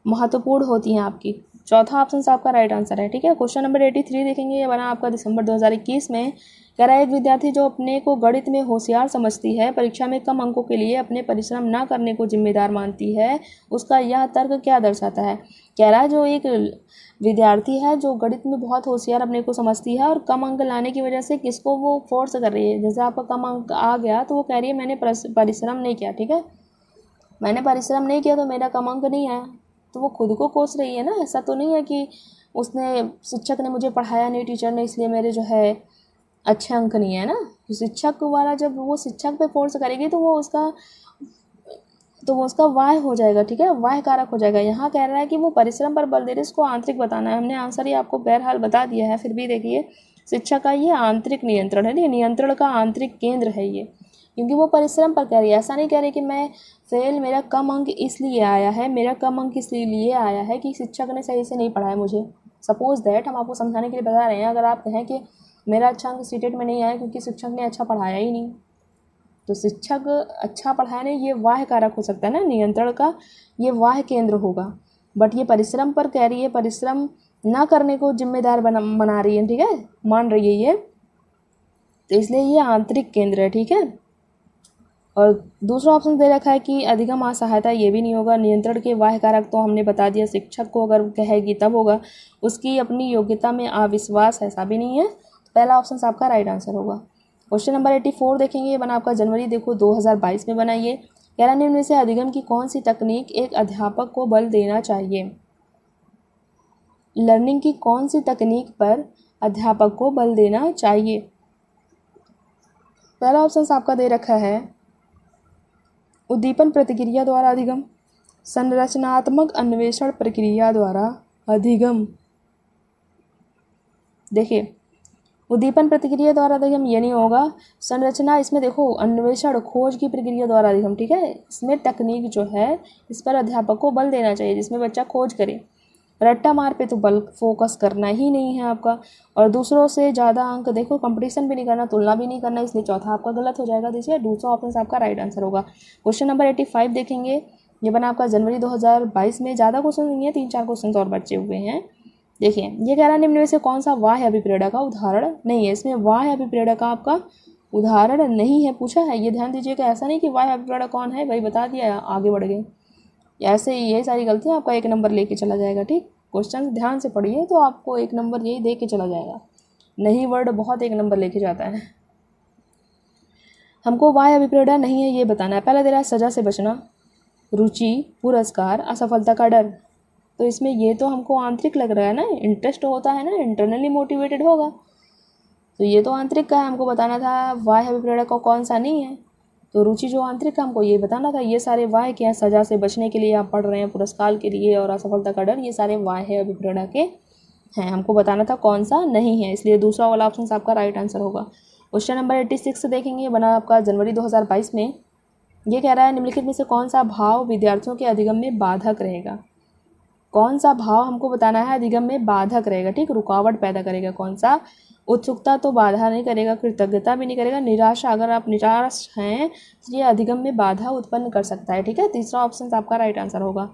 महत्वपूर्ण होती हैं आपकी। चौथा ऑप्शन आपका राइट आंसर है, ठीक है। क्वेश्चन नंबर 83 देखेंगे, ये बना आपका दिसंबर 2021 में। कह रहा है एक विद्यार्थी जो अपने को गणित में होशियार समझती है, परीक्षा में कम अंकों के लिए अपने परिश्रम न करने को जिम्मेदार मानती है, उसका यह तर्क क्या दर्शाता है। कह रहा है जो एक विद्यार्थी है जो गणित में बहुत होशियार अपने को समझती है और कम अंक लाने की वजह से किसको वो फोर्स कर रही है। जैसे आपका कम अंक आ गया तो वो कह रही है मैंने परिश्रम नहीं किया, ठीक है, मैंने परिश्रम नहीं किया तो मेरा कम अंक नहीं आया, तो वो खुद को कोस रही है ना। ऐसा तो नहीं है कि उसने शिक्षक ने मुझे पढ़ाया नहीं, टीचर ने, इसलिए मेरे जो है अच्छे अंक नहीं है ना। शिक्षक वाला जब वो शिक्षक पे फोर्स करेगी तो वो उसका वाह हो जाएगा, ठीक है, वाह कारक हो जाएगा। यहाँ कह रहा है कि वो परिश्रम पर बल दे रहे, इसको आंतरिक बताना है। हमने आंसर ही आपको बहरहाल बता दिया है, फिर भी देखिए शिक्षा का ये आंतरिक नियंत्रण है, नियंत्रण का आंतरिक केंद्र है ये, क्योंकि वो परिश्रम पर कह रही है। ऐसा नहीं कह रही कि मैं फेल, मेरा कम अंक इसलिए आया है, मेरा कम अंक इसलिए आया है कि शिक्षक ने सही से नहीं पढ़ाया मुझे। सपोज दैट हम आपको समझाने के लिए बता रहे हैं, अगर आप कहें कि मेरा अच्छा अंक सीटेट में नहीं आया क्योंकि शिक्षक ने अच्छा पढ़ाया ही नहीं, तो शिक्षक अच्छा पढ़ाया नहीं, ये वाह कारक हो सकता है ना, नियंत्रण का ये वाह केंद्र होगा। बट ये परिश्रम पर कह रही है, परिश्रम ना करने को जिम्मेदार बना रही है, ठीक है, मान रही है ये, तो इसलिए ये आंतरिक केंद्र है, ठीक है। और दूसरा ऑप्शन दे रखा है कि अधिगम असहायता, ये भी नहीं होगा। नियंत्रण के वाह कारक तो हमने बता दिया, शिक्षक को अगर कहेगी तब होगा। उसकी अपनी योग्यता में अविश्वास, ऐसा भी नहीं है। पहला ऑप्शन आपका राइट आंसर होगा। क्वेश्चन नंबर 84 देखेंगे, ये बना आपका जनवरी 2022 में बनाइए। कह रहा निम्न में से अधिगम की कौन सी तकनीक एक अध्यापक को बल देना चाहिए। लर्निंग की कौन सी तकनीक पर अध्यापक को बल देना चाहिए। पहला ऑप्शन आपका दे रखा है उद्दीपन प्रतिक्रिया द्वारा अधिगम, संरचनात्मक अन्वेषण प्रक्रिया द्वारा अधिगम। देखिए उद्दीपन प्रतिक्रिया द्वारा अधिगम ये नहीं होगा, संरचना, इसमें देखो अन्वेषण खोज की प्रक्रिया द्वारा अधिगम, ठीक है। इसमें तकनीक जो है इस पर अध्यापक को बल देना चाहिए जिसमें बच्चा खोज करे। रट्टा मार पे तो बल फोकस करना ही नहीं है आपका। और दूसरों से ज़्यादा अंक, देखो कंपटीशन भी नहीं करना, तुलना भी नहीं करना, इसलिए चौथा आपका गलत हो जाएगा। देखिए दूसरा ऑप्शन आपका राइट आंसर होगा। क्वेश्चन नंबर 85 देखेंगे, ये बना आपका जनवरी 2022 में। ज़्यादा क्वेश्चन नहीं है, 3-4 क्वेश्चन और बचे हुए हैं। देखिए ये कह रहा है निम्न में से कौन सा वाह्य अभिप्रेरणा का उदाहरण नहीं है। इसमें वाह्य अभिप्रेरणा का आपका उदाहरण नहीं है, पूछा है, ये ध्यान दीजिएगा। ऐसा नहीं कि वाह्य अभिप्रेरणा कौन है, वही बता दिया, आगे बढ़ गए। ऐसे ये सारी गलतियाँ आपका 1 नंबर लेके चला जाएगा, ठीक। क्वेश्चन ध्यान से पढ़िए तो आपको 1 नंबर यही दे के चला जाएगा। नहीं वर्ड बहुत 1 नंबर लेके जाता है। हमको वाह्य अभिप्रेरणा नहीं है ये बताना है। पहला दे रहा है सजा से बचना, रुचि, पुरस्कार, असफलता का डर। तो इसमें ये तो हमको आंतरिक लग रहा है ना, इंटरेस्ट होता है ना, इंटरनली मोटिवेटेड होगा, तो ये तो आंतरिक का है, हमको बताना था। वाह्य अभिप्रेरणा का कौन सा नहीं है, तो रुचि जो आंतरिक का हमको ये बताना था। ये सारे वाह्य के हैं, सजा से बचने के लिए आप पढ़ रहे हैं, पुरस्कार के लिए और असफलता का डर, ये सारे वाह्य अभिप्रेरणा के हैं, हमको बताना था कौन सा नहीं है, इसलिए दूसरा वाला ऑप्शन आपका राइट आंसर होगा। क्वेश्चन नंबर 86 देखेंगे, बना आपका जनवरी 2022 में। ये कह रहा है निम्नलिखित में से कौन सा भाव विद्यार्थियों के अधिगम में बाधक रहेगा। कौन सा भाव हमको बताना है अधिगम में बाधक रहेगा, ठीक, रुकावट पैदा करेगा कौन सा। उत्सुकता तो बाधा नहीं करेगा, कृतज्ञता भी नहीं करेगा, निराशा, अगर आप निराश हैं तो ये अधिगम में बाधा उत्पन्न कर सकता है, ठीक है। तीसरा ऑप्शन आपका राइट आंसर होगा।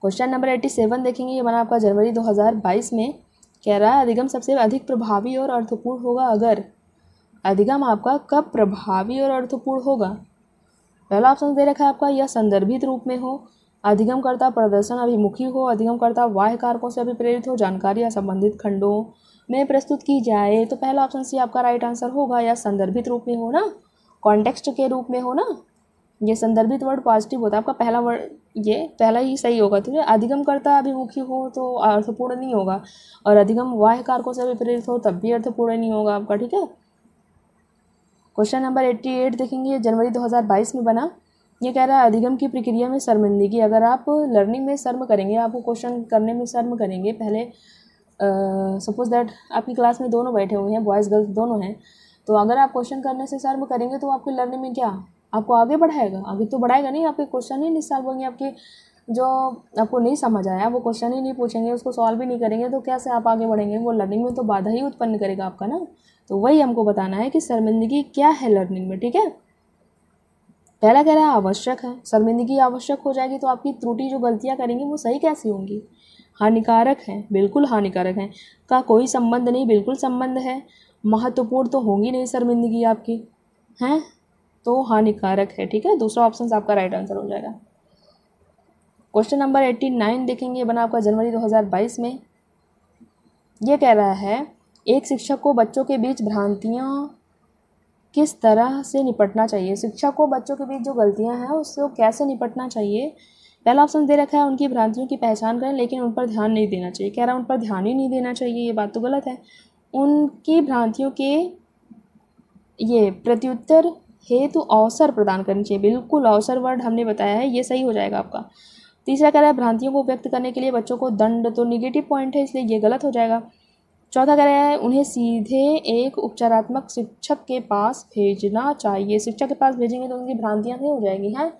क्वेश्चन नंबर 87 देखेंगे, ये बना आपका जनवरी 2022 में। कह रहा है अधिगम सबसे अधिक प्रभावी और अर्थपूर्ण होगा अगर। अधिगम आपका कब प्रभावी और अर्थपूर्ण होगा? पहला ऑप्शन दे रखा है आपका, यह संदर्भित रूप में हो, अधिगमकर्ता प्रदर्शन अभिमुखी हो, अधिगमकर्ता बाह्य कारकों से अभिप्रेरित हो, जानकारी या संबंधित खंडों में प्रस्तुत की जाए। तो पहला ऑप्शन सी आपका राइट आंसर होगा, या संदर्भित रूप में हो ना, कॉन्टेक्स्ट के रूप में हो ना। ये संदर्भित वर्ड पॉजिटिव होता है आपका, पहला वर्ड ये पहला ही सही होगा, ठीक है। अधिगमकर्ता अभिमुखी हो तो अर्थपूर्ण नहीं होगा, और अधिगम बाह्य कारकों से अभिप्रेरित हो तब भी अर्थपूर्ण नहीं होगा आपका, ठीक है। क्वेश्चन नंबर 88 देखेंगे, जनवरी 2022 में बना। ये कह रहा है अधिगम की प्रक्रिया में शर्मिंदगी। अगर आप लर्निंग में शर्म करेंगे, आपको क्वेश्चन करने में शर्म करेंगे, पहले सपोज दैट आपकी क्लास में दोनों बैठे हुए हैं, बॉयज़ गर्ल्स दोनों हैं, तो अगर आप क्वेश्चन करने से शर्म करेंगे तो आपकी लर्निंग में क्या आपको आगे बढ़ाएगा? आगे तो बढ़ाएगा नहीं, आपके क्वेश्चन ही नहीं सॉल्व होंगे, आपके जो आपको नहीं समझ आया वो क्वेश्चन ही नहीं पूछेंगे, उसको सॉल्व भी नहीं करेंगे, तो कैसे आप आगे बढ़ेंगे? वो लर्निंग में तो बाधा ही उत्पन्न करेगा आपका ना। तो वही हमको बताना है कि शर्मिंदगी क्या है लर्निंग में, ठीक है। पहला कह रहा है आवश्यक है। शर्मिंदगी आवश्यक हो जाएगी तो आपकी त्रुटि जो गलतियां करेंगे वो सही कैसी होंगी? हानिकारक है, बिल्कुल हानिकारक है। का कोई संबंध नहीं, बिल्कुल संबंध है। महत्वपूर्ण तो होंगी नहीं शर्मिंदगी आपकी, हैं, तो हानिकारक है, ठीक है। दूसरा ऑप्शन आपका राइट आंसर हो जाएगा। क्वेश्चन नंबर 89 देखेंगे, बना आपका जनवरी 2022 में। ये कह रहा है एक शिक्षक को बच्चों के बीच भ्रांतियाँ किस तरह से निपटना चाहिए। शिक्षक को बच्चों के बीच जो गलतियाँ हैं उससे कैसे निपटना चाहिए। पहला ऑप्शन दे रखा है उनकी भ्रांतियों की पहचान करें लेकिन उन पर ध्यान नहीं देना चाहिए। कह रहा है उन पर ध्यान ही नहीं देना चाहिए, ये बात तो गलत है। उनकी भ्रांतियों के ये प्रत्युत्तर हेतु अवसर प्रदान करनी चाहिए, बिल्कुल अवसर वर्ड हमने बताया है, ये सही हो जाएगा आपका। तीसरा कह रहा है भ्रांतियों को व्यक्त करने के लिए बच्चों को दंड, तो निगेटिव पॉइंट है इसलिए ये गलत हो जाएगा। चौथा कह रहा है उन्हें सीधे एक उपचारात्मक शिक्षक के पास भेजना चाहिए। शिक्षक के पास भेजेंगे तो उनकी भ्रांतियाँ सही हो जाएगी, हैं,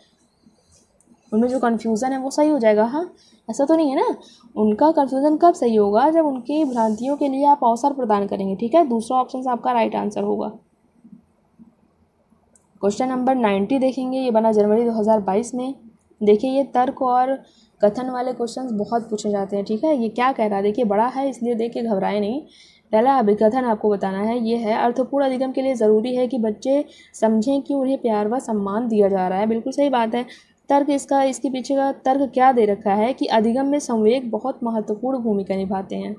उनमें जो कन्फ्यूज़न है वो सही हो जाएगा। हाँ, ऐसा तो नहीं है ना। उनका कन्फ्यूज़न कब सही होगा? जब उनकी भ्रांतियों के लिए आप अवसर प्रदान करेंगे, ठीक है। दूसरा ऑप्शन आपका राइट आंसर होगा। क्वेश्चन नंबर 90 देखेंगे, ये बना जनवरी 2022 में। देखिए ये तर्क और कथन वाले क्वेश्चंस बहुत पूछे जाते हैं, ठीक है। ये क्या कह रहा है देखिए, बड़ा है इसलिए देख के घबराए नहीं। पहला अभिकथन आपको बताना है, ये है अर्थपूर्ण अधिगम के लिए ज़रूरी है कि बच्चे समझें कि उन्हें प्यार व सम्मान दिया जा रहा है। बिल्कुल सही बात है। तर्क इसके पीछे का तर्क क्या दे रखा है कि अधिगम में संवेग बहुत महत्वपूर्ण भूमिका निभाते हैं।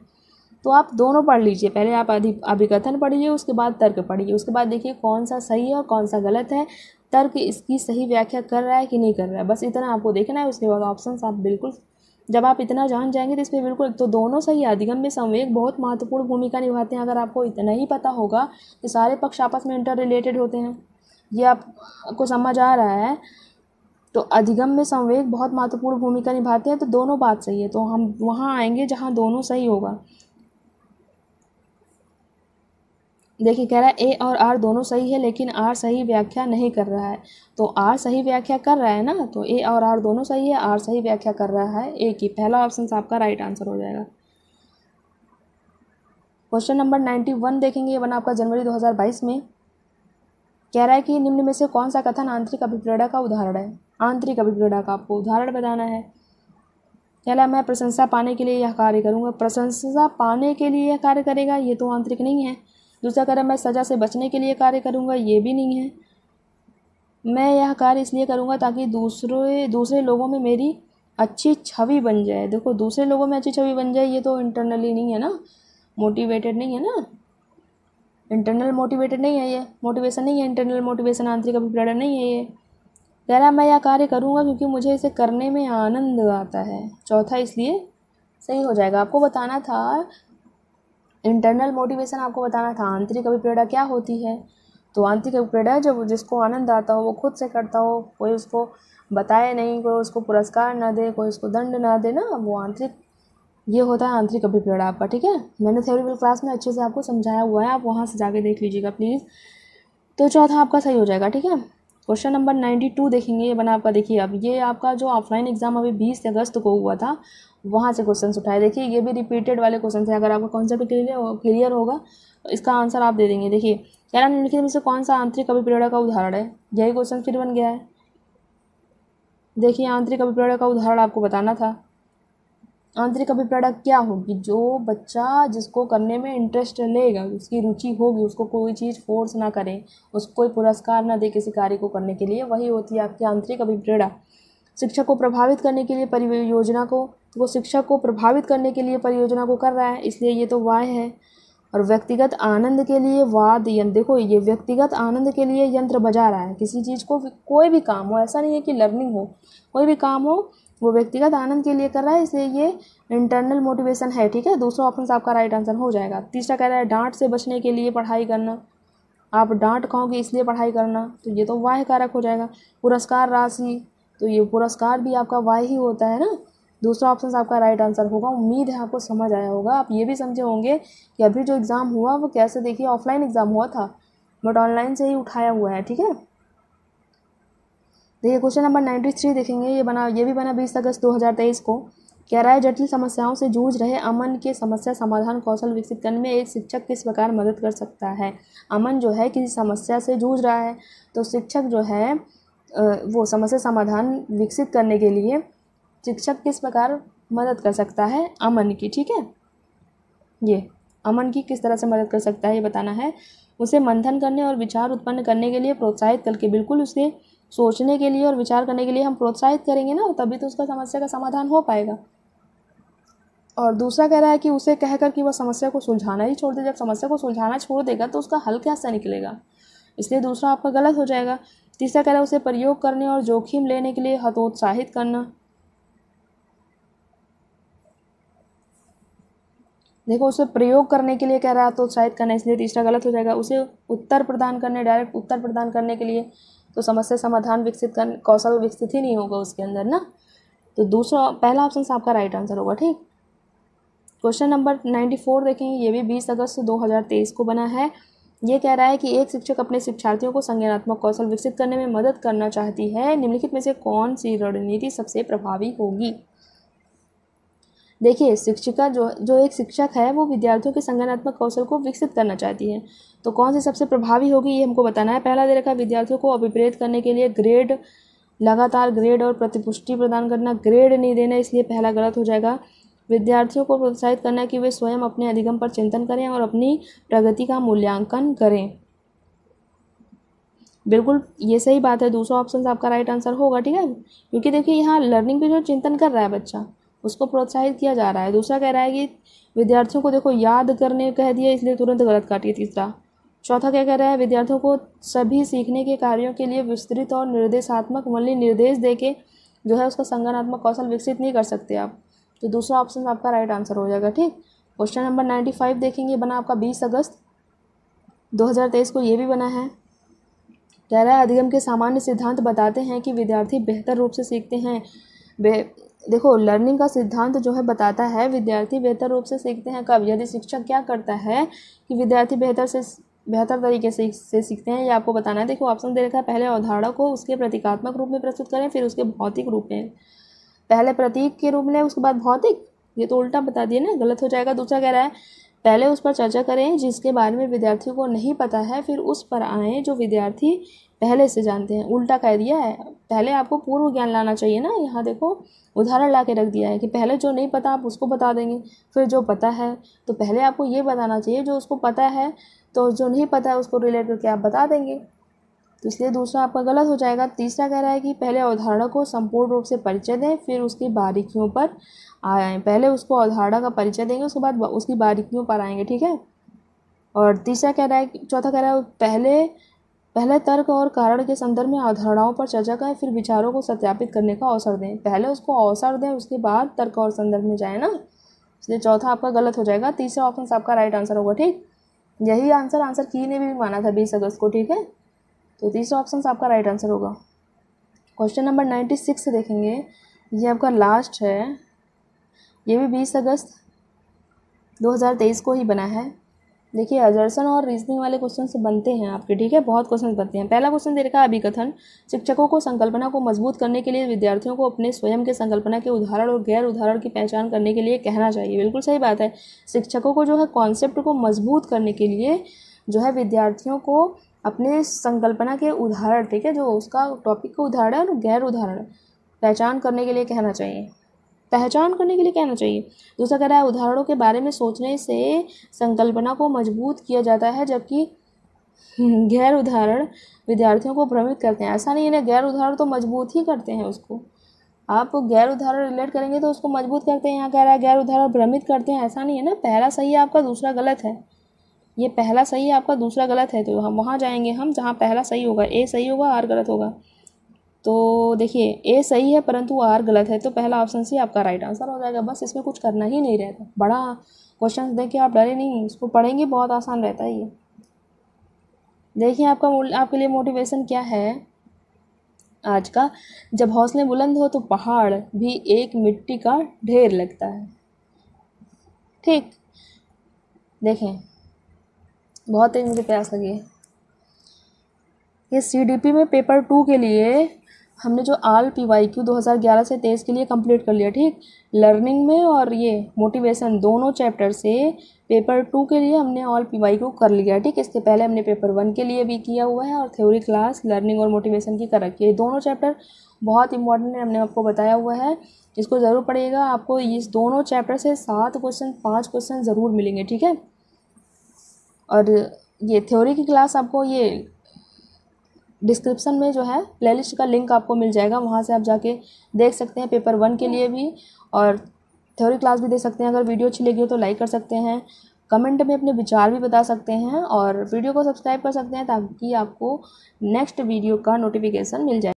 तो आप दोनों पढ़ लीजिए, पहले आप अभिकथन पढ़िए, उसके बाद तर्क पढ़िए, उसके बाद देखिए कौन सा सही है और कौन सा गलत है, तर्क इसकी सही व्याख्या कर रहा है कि नहीं कर रहा है, बस इतना आपको देखना है। उसके बाद ऑप्शंस आप बिल्कुल, जब आप इतना जान जाएंगे तो इस पर बिल्कुल, तो दोनों सही है। अधिगम में संवेग बहुत महत्वपूर्ण भूमिका निभाते हैं। अगर आपको इतना ही पता होगा कि सारे पक्ष आपस में इंटर रिलेटेड होते हैं, ये आपको समझ आ रहा है, तो अधिगम में संवेग बहुत महत्वपूर्ण भूमिका निभाते हैं, तो दोनों बात सही है। तो हम वहाँ आएंगे जहाँ दोनों सही होगा। देखिए कह रहा है ए और आर दोनों सही है लेकिन आर सही व्याख्या नहीं कर रहा है, तो आर सही व्याख्या कर रहा है ना, तो ए और आर दोनों सही है, आर सही व्याख्या कर रहा है ए की। पहला ऑप्शन आपका राइट आंसर हो जाएगा। क्वेश्चन नंबर 91 देखेंगे, ये बना आपका जनवरी 2022 में। कह रहा है कि निम्न में से कौन सा कथन आंतरिक अभिप्रेरणा का उदाहरण है। आंतरिक अभिप्रेरणा का आपको उदाहरण बताना है। कह रहा है मैं प्रशंसा पाने के लिए यह कार्य करूँगा। प्रशंसा पाने के लिए यह कार्य करेगा, ये तो आंतरिक नहीं है। दूसरा कह रहा है मैं सज़ा से बचने के लिए कार्य करूँगा, ये भी नहीं है। मैं यह कार्य इसलिए करूँगा ताकि दूसरे लोगों में मेरी अच्छी छवि बन जाए। देखो दूसरे लोगों में अच्छी छवि बन जाए, ये तो इंटरनली नहीं है ना, मोटिवेटेड नहीं है ना, इंटरनल मोटिवेटेड नहीं है, ये मोटिवेशन नहीं है, इंटरनल मोटिवेशन आंतरिक अभिप्रेरणा नहीं है। ये कह रहा है मैं यह कार्य करूँगा क्योंकि मुझे इसे करने में आनंद आता है। चौथा इसलिए सही हो जाएगा। आपको बताना था इंटरनल मोटिवेशन, आपको बताना था आंतरिक अभिप्रेरणा क्या होती है। तो आंतरिक अभिप्रेरणा जब जिसको आनंद आता हो वो खुद से करता हो, कोई उसको बताए नहीं, कोई उसको पुरस्कार ना दे, कोई उसको दंड ना दे ना, वो आंतरिक, ये होता है आंतरिक अभिप्रेरणा आपका, ठीक है। मैंने थ्योरी क्लास में अच्छे से आपको समझाया हुआ है, आप वहाँ से जाके देख लीजिएगा प्लीज़। तो चौथा आपका सही हो जाएगा, ठीक है। क्वेश्चन नंबर 92 देखेंगे। ये बना आपका, देखिए अब ये आपका जो ऑफलाइन एग्जाम अभी 20 अगस्त को हुआ था वहाँ से क्वेश्चन उठाए। देखिए ये भी रिपीटेड वाले क्वेश्चन है। अगर आपका कॉन्सेप्ट क्लियर होगा तो इसका आंसर आप दे देंगे। देखिए कह रहा निम्नलिखित में से कौन सा आंतरिक अभिप्रेरणा का उदाहरण है। यही क्वेश्चन फिर बन गया है। देखिए आंतरिक अभिप्रेरणा का उदाहरण आपको बताना था। आंतरिक अभिप्रेरणा क्या होगी, जो बच्चा जिसको करने में इंटरेस्ट लेगा, उसकी रुचि होगी, उसको कोई चीज़ फोर्स ना करे, उसको कोई पुरस्कार ना दे किसी कार्य को करने के लिए, वही होती है आपकी आंतरिक अभिप्रेरणा। शिक्षक को प्रभावित करने के लिए परियोजना को, वो शिक्षक को प्रभावित करने के लिए परियोजना को कर रहा है, इसलिए ये तो वाय है। और व्यक्तिगत आनंद के लिए वाद यंत्र, देखो ये व्यक्तिगत आनंद के लिए यंत्र बजा रहा है। किसी चीज़ को, कोई भी काम हो, ऐसा नहीं है कि लर्निंग हो, कोई भी काम हो वो व्यक्तिगत आनंद के लिए कर रहा है, इसलिए ये इंटरनल मोटिवेशन है। ठीक है, दूसरा ऑप्शन आपका राइट आंसर हो जाएगा। तीसरा कह रहा है डांट से बचने के लिए पढ़ाई करना, आप डांट खाओगे इसलिए पढ़ाई करना, तो ये तो वाह कारक हो जाएगा। पुरस्कार राशि, तो ये पुरस्कार भी आपका वाह ही होता है ना। दूसरा ऑप्शन आपका राइट आंसर होगा। उम्मीद है आपको समझ आया होगा। आप ये भी समझे होंगे कि अभी जो एग्ज़ाम हुआ वो कैसे, देखिए ऑफलाइन एग्ज़ाम हुआ था बट ऑनलाइन से ही उठाया हुआ है। ठीक है, देखिए क्वेश्चन नंबर 93 देखेंगे। ये भी बना 20 अगस्त 2023 को। कह रहा है जटिल समस्याओं से जूझ रहे अमन के समस्या समाधान कौशल विकसित करने में एक शिक्षक किस प्रकार मदद कर सकता है। अमन जो है किसी समस्या से जूझ रहा है, तो शिक्षक जो है वो समस्या समाधान विकसित करने के लिए शिक्षक किस प्रकार मदद कर सकता है अमन की। ठीक है, ये अमन की किस तरह से मदद कर सकता है ये बताना है। उसे मंथन करने और विचार उत्पन्न करने के लिए प्रोत्साहित करके, बिल्कुल उसे सोचने के लिए और विचार करने के लिए हम प्रोत्साहित करेंगे ना, तभी तो उसका समस्या का समाधान हो पाएगा। और दूसरा कह रहा है कि उसे कहकर कि वह समस्या को सुलझाना ही छोड़ दे। जब समस्या को सुलझाना छोड़ देगा तो उसका हल कैसे निकलेगा, इसलिए दूसरा आपका गलत हो जाएगा। तीसरा कह रहा है उसे प्रयोग करने और जोखिम लेने के लिए हतोत्साहित करना। देखो उसे प्रयोग करने के लिए कह रहा है तो उत्साहित करना, इसलिए तीसरा गलत हो जाएगा। उसे उत्तर प्रदान करने, डायरेक्ट उत्तर प्रदान करने के लिए, तो समस्या समाधान विकसित करने कौशल विकसित ही नहीं होगा उसके अंदर ना, तो दूसरा पहला ऑप्शन आपका राइट आंसर होगा। ठीक, क्वेश्चन नंबर 94 देखेंगे। ये भी 20 अगस्त 2023 को बना है। ये कह रहा है कि एक शिक्षक अपने शिक्षार्थियों को संज्ञानात्मक कौशल विकसित करने में मदद करना चाहती है, निम्नलिखित में से कौन सी रणनीति सबसे प्रभावी होगी। देखिए शिक्षिका जो एक शिक्षक है वो विद्यार्थियों के संज्ञानात्मक कौशल को विकसित करना चाहती है, तो कौन सी सबसे प्रभावी होगी ये हमको बताना है। पहला दे रखा है विद्यार्थियों को अभिप्रेरित करने के लिए ग्रेड, लगातार ग्रेड और प्रतिपुष्टि प्रदान करना। ग्रेड नहीं देना, इसलिए पहला गलत हो जाएगा। विद्यार्थियों को प्रोत्साहित करना कि वे स्वयं अपने अधिगम पर चिंतन करें और अपनी प्रगति का मूल्यांकन करें। बिल्कुल ये सही बात है, दूसरा ऑप्शन आपका राइट आंसर होगा। ठीक है, क्योंकि देखिए यहाँ लर्निंग पे जो चिंतन कर रहा है बच्चा उसको प्रोत्साहित किया जा रहा है। दूसरा कह रहा है कि विद्यार्थियों को देखो याद करने कह दिया, इसलिए तुरंत गलत काटिए तीसरा। चौथा क्या कह रहा है विद्यार्थियों को सभी सीखने के कार्यों के लिए विस्तृत और निर्देशात्मक मूल्य निर्देश देके जो है उसका संज्ञानात्मक कौशल विकसित नहीं कर सकते आप, तो दूसरा ऑप्शन आपका राइट आंसर हो जाएगा। ठीक, क्वेश्चन नंबर 95 देखेंगे। बना आपका 20 अगस्त 2023 को। ये भी बना है। कह रहा है अधिगम के सामान्य सिद्धांत बताते हैं कि विद्यार्थी बेहतर रूप से सीखते हैं। देखो लर्निंग का सिद्धांत जो है बताता है विद्यार्थी बेहतर रूप से सीखते हैं कब, यदि शिक्षक क्या करता है कि विद्यार्थी बेहतर तरीके से सीखते हैं, ये आपको बताना है। देखो ऑप्शन दे रखा है पहले अवधारणा को उसके प्रतीकात्मक रूप में प्रस्तुत करें, फिर उसके भौतिक रूप में। पहले प्रतीक के रूप में उसके बाद भौतिक, ये तो उल्टा बता दिए ना, गलत हो जाएगा। दूसरा कह रहा है पहले उस पर चर्चा करें जिसके बारे में विद्यार्थियों को नहीं पता है, फिर उस पर आएँ जो विद्यार्थी पहले से जानते हैं। उल्टा कह दिया है, पहले आपको पूर्व ज्ञान लाना चाहिए ना। यहाँ देखो उदाहरण ला के रख दिया है कि पहले जो नहीं पता आप उसको बता देंगे, फिर जो पता है तो पहले आपको ये बताना चाहिए जो उसको पता है, तो जो नहीं पता है उसको रिलेट करके आप बता देंगे, तो इसलिए दूसरा आपका गलत हो जाएगा। तीसरा कह रहा है कि पहले अवधारणा को संपूर्ण रूप से परिचय दें, फिर उसकी बारीकियों पर आएँ। पहले उसको अवधारणा का परिचय देंगे, उसके बाद उसकी बारीकियों पर आएंगे। ठीक है, और तीसरा कह रहा है, चौथा कह रहा है पहले तर्क और कारण के संदर्भ में अवधारणाओं पर चर्चा करें, फिर विचारों को सत्यापित करने का अवसर दें। पहले उसको अवसर दें, उसके बाद तर्क और संदर्भ में जाए ना, इसलिए चौथा आपका गलत हो जाएगा। तीसरा ऑप्शन आपका राइट आंसर होगा। ठीक, यही आंसर की ने भी माना था 20 अगस्त को। ठीक है, तो तीसरा ऑप्शन आपका राइट आंसर होगा। क्वेश्चन नंबर 96 देखेंगे। ये आपका लास्ट है। ये भी 20 अगस्त 2023 को ही बना है। देखिए अजर्सन और रीजनिंग वाले क्वेश्चन से बनते हैं आपके, ठीक है, बहुत क्वेश्चन बनते हैं। पहला क्वेश्चन दे रखा है अभिकथन, शिक्षकों को संकल्पना को मजबूत करने के लिए विद्यार्थियों को अपने स्वयं के संकल्पना के उदाहरण और गैर उदाहरण की पहचान करने के लिए कहना चाहिए। बिल्कुल सही बात है। शिक्षकों को जो है कॉन्सेप्ट को मजबूत करने के लिए जो है विद्यार्थियों को अपने संकल्पना के उदाहरण, ठीक है, जो उसका टॉपिक का उदाहरण और गैर उदाहरण पहचान करने के लिए कहना चाहिए, पहचान करने के लिए कहना चाहिए। दूसरा कह रहा है उदाहरणों के बारे में सोचने से संकल्पना को मजबूत किया जाता है, जबकि गैर उदाहरण विद्यार्थियों को भ्रमित करते हैं। ऐसा नहीं है, गैर उदाहरण तो मजबूत ही करते हैं उसको, आप गैर उदाहरण रिलेट करेंगे तो उसको मजबूत करते हैं। यहाँ कह रहा है गैर उदाहरण भ्रमित करते हैं, ऐसा नहीं है ना, पहला सही है आपका, दूसरा गलत है। ये पहला सही है आपका, दूसरा गलत है, तो हम वहाँ जाएंगे हम जहाँ पहला सही होगा, ए सही होगा, आर गलत होगा। तो देखिए ए सही है परंतु आर गलत है, तो पहला ऑप्शन सी आपका राइट आंसर हो जाएगा। बस इसमें कुछ करना ही नहीं रहता, बड़ा क्वेश्चन देख के आप डरे नहीं, इसको पढ़ेंगे बहुत आसान रहता है ये। देखिए आपके लिए मोटिवेशन क्या है आज का, जब हौसले बुलंद हो तो पहाड़ भी एक मिट्टी का ढेर लगता है। ठीक, देखें बहुत तेज मुझे प्यास लगी है। ये CDP में पेपर 2 के लिए हमने जो ऑल PYQ 2011 से 23 के लिए कंप्लीट कर लिया, ठीक। लर्निंग में और ये मोटिवेशन दोनों चैप्टर से पेपर 2 के लिए हमने ऑल PYQ कर लिया, ठीक। इसके पहले हमने पेपर 1 के लिए भी किया हुआ है और थ्योरी क्लास लर्निंग और मोटिवेशन की कर रखी है। दोनों चैप्टर बहुत इंपॉर्टेंट है, हमने आपको बताया हुआ है, इसको ज़रूर पढ़िएगा। आपको इस दोनों चैप्टर से 7 क्वेश्चन 5 क्वेश्चन ज़रूर मिलेंगे, ठीक है। और ये थ्योरी की क्लास आपको ये डिस्क्रिप्शन में जो है प्लेलिस्ट का लिंक आपको मिल जाएगा, वहाँ से आप जाके देख सकते हैं पेपर 1 के लिए भी और थ्योरी क्लास भी देख सकते हैं। अगर वीडियो अच्छी लगी हो तो लाइक कर सकते हैं, कमेंट में अपने विचार भी बता सकते हैं और वीडियो को सब्सक्राइब कर सकते हैं ताकि आपको नेक्स्ट वीडियो का नोटिफिकेशन मिल जाए।